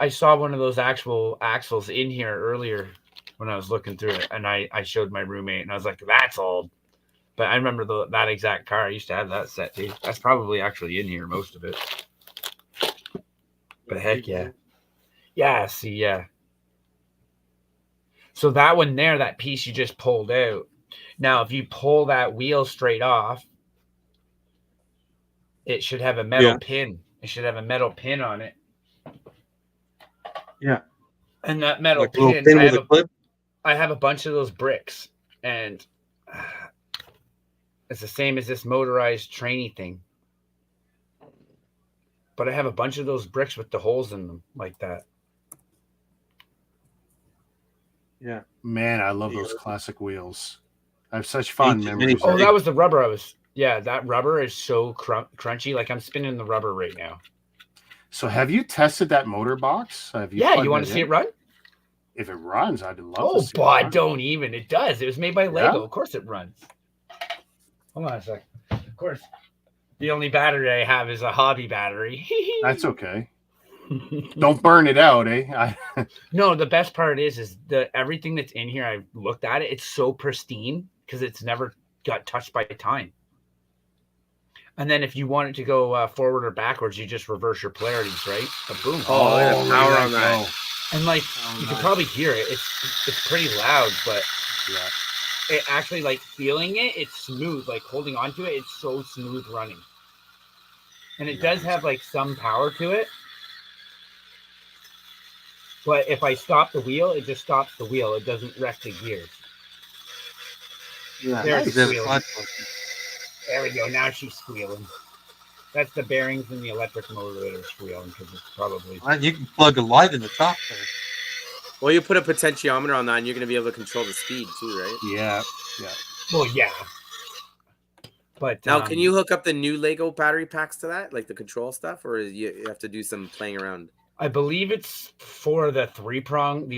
Speaker 4: saw one of those actual axles in here earlier when I was looking through it, and I showed my roommate, and I was like, "That's old." But I remember that exact car. I used to have that set too. That's probably actually in here, most of it. But heck yeah. Yeah, see, yeah. So that one there, that piece you just pulled out. Now, if you pull that wheel straight off, it should have a metal pin. It should have a metal pin on it.
Speaker 5: Yeah.
Speaker 4: And that metal
Speaker 5: like
Speaker 4: pin,
Speaker 5: pin with a clip?
Speaker 4: I have a bunch of those bricks, and it's the same as this motorized trainee thing. But I have a bunch of those bricks with the holes in them like that.
Speaker 6: Yeah. Man, I love those classic wheels. I have such fond memories.
Speaker 4: Oh, that was the rubber that rubber is so crunchy. Like I'm spinning the rubber right now.
Speaker 6: So have you tested that motor box?
Speaker 4: You want to see it run?
Speaker 6: If it runs, I'd love to see it.
Speaker 4: Oh, don't even. It does. It was made by Lego. Yeah? Of course it runs. Hold on a sec. Of course. The only battery I have is a hobby battery.
Speaker 6: That's okay. Don't burn it out, eh?
Speaker 4: No, the best part is everything that's in here, I looked at it, it's so pristine because it's never got touched by time. And then if you want it to go forward or backwards, you just reverse your polarities, right? But boom.
Speaker 1: Oh, yeah, power on that.
Speaker 4: And like you can probably hear it. It's pretty loud, but it actually, like feeling it, it's smooth. Like holding on to it, it's so smooth running. And it does have like some power to it. But if I stop the wheel, it just stops the wheel. It doesn't wreck the gears.
Speaker 6: Yeah,
Speaker 4: There's
Speaker 6: nice.
Speaker 4: the squealing. There we go. Now she's squealing. That's the bearings in the electric motor that are squealing because it's probably.
Speaker 5: You can plug a light in the top there.
Speaker 1: Well, you put a potentiometer on that, and you're going to be able to control the speed too, right?
Speaker 6: Yeah.
Speaker 4: Well, yeah. But
Speaker 1: now, can you hook up the new Lego battery packs to that, like the control stuff, or you have to do some playing around?
Speaker 4: I believe it's for the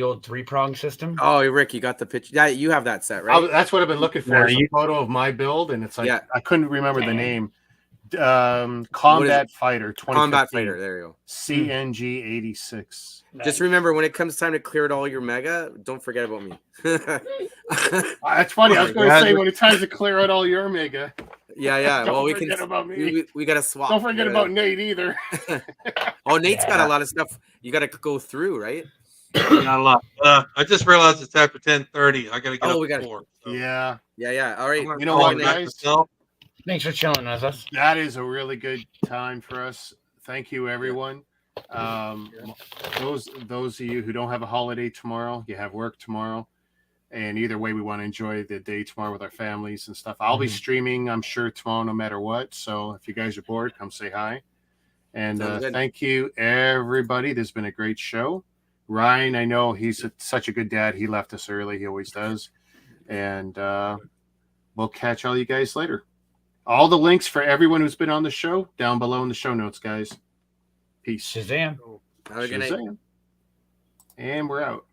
Speaker 4: old three-prong system.
Speaker 1: Oh, Rick, you got the picture. Yeah, you have that set, right?
Speaker 6: That's what I've been looking for. It's a photo of my build, and it's like I couldn't remember the name. Combat Fighter 2015.
Speaker 1: Combat Fighter, there you go.
Speaker 6: CNG 86.
Speaker 1: Just remember, when it comes time to clear out all your mega, don't forget about me.
Speaker 6: That's funny. I was going to say, when it's time to clear out all your mega.
Speaker 1: Yeah. Well, we
Speaker 6: forget
Speaker 1: can.
Speaker 6: About me.
Speaker 1: We got to swap.
Speaker 6: Don't forget about Nate either.
Speaker 1: Oh, Nate's got a lot of stuff you got to go through, right?
Speaker 5: Not a lot. I just realized it's after 10:30. I got to get up at 4. So.
Speaker 6: Yeah.
Speaker 1: All right.
Speaker 6: You know what, guys?
Speaker 4: Thanks for chilling with us.
Speaker 6: That is a really good time for us. Thank you, everyone. Those of you who don't have a holiday tomorrow, you have work tomorrow, and either way, we want to enjoy the day tomorrow with our families and stuff. I'll be streaming, I'm sure, tomorrow, no matter what. So if you guys are bored, come say hi. And thank you, everybody. This has been a great show. Ryan, I know he's such a good dad. He left us early. He always does. And we'll catch all you guys later. All the links for everyone who's been on the show down below in the show notes, guys. Peace.
Speaker 4: Shazam.
Speaker 1: Have a good night.
Speaker 6: And we're out.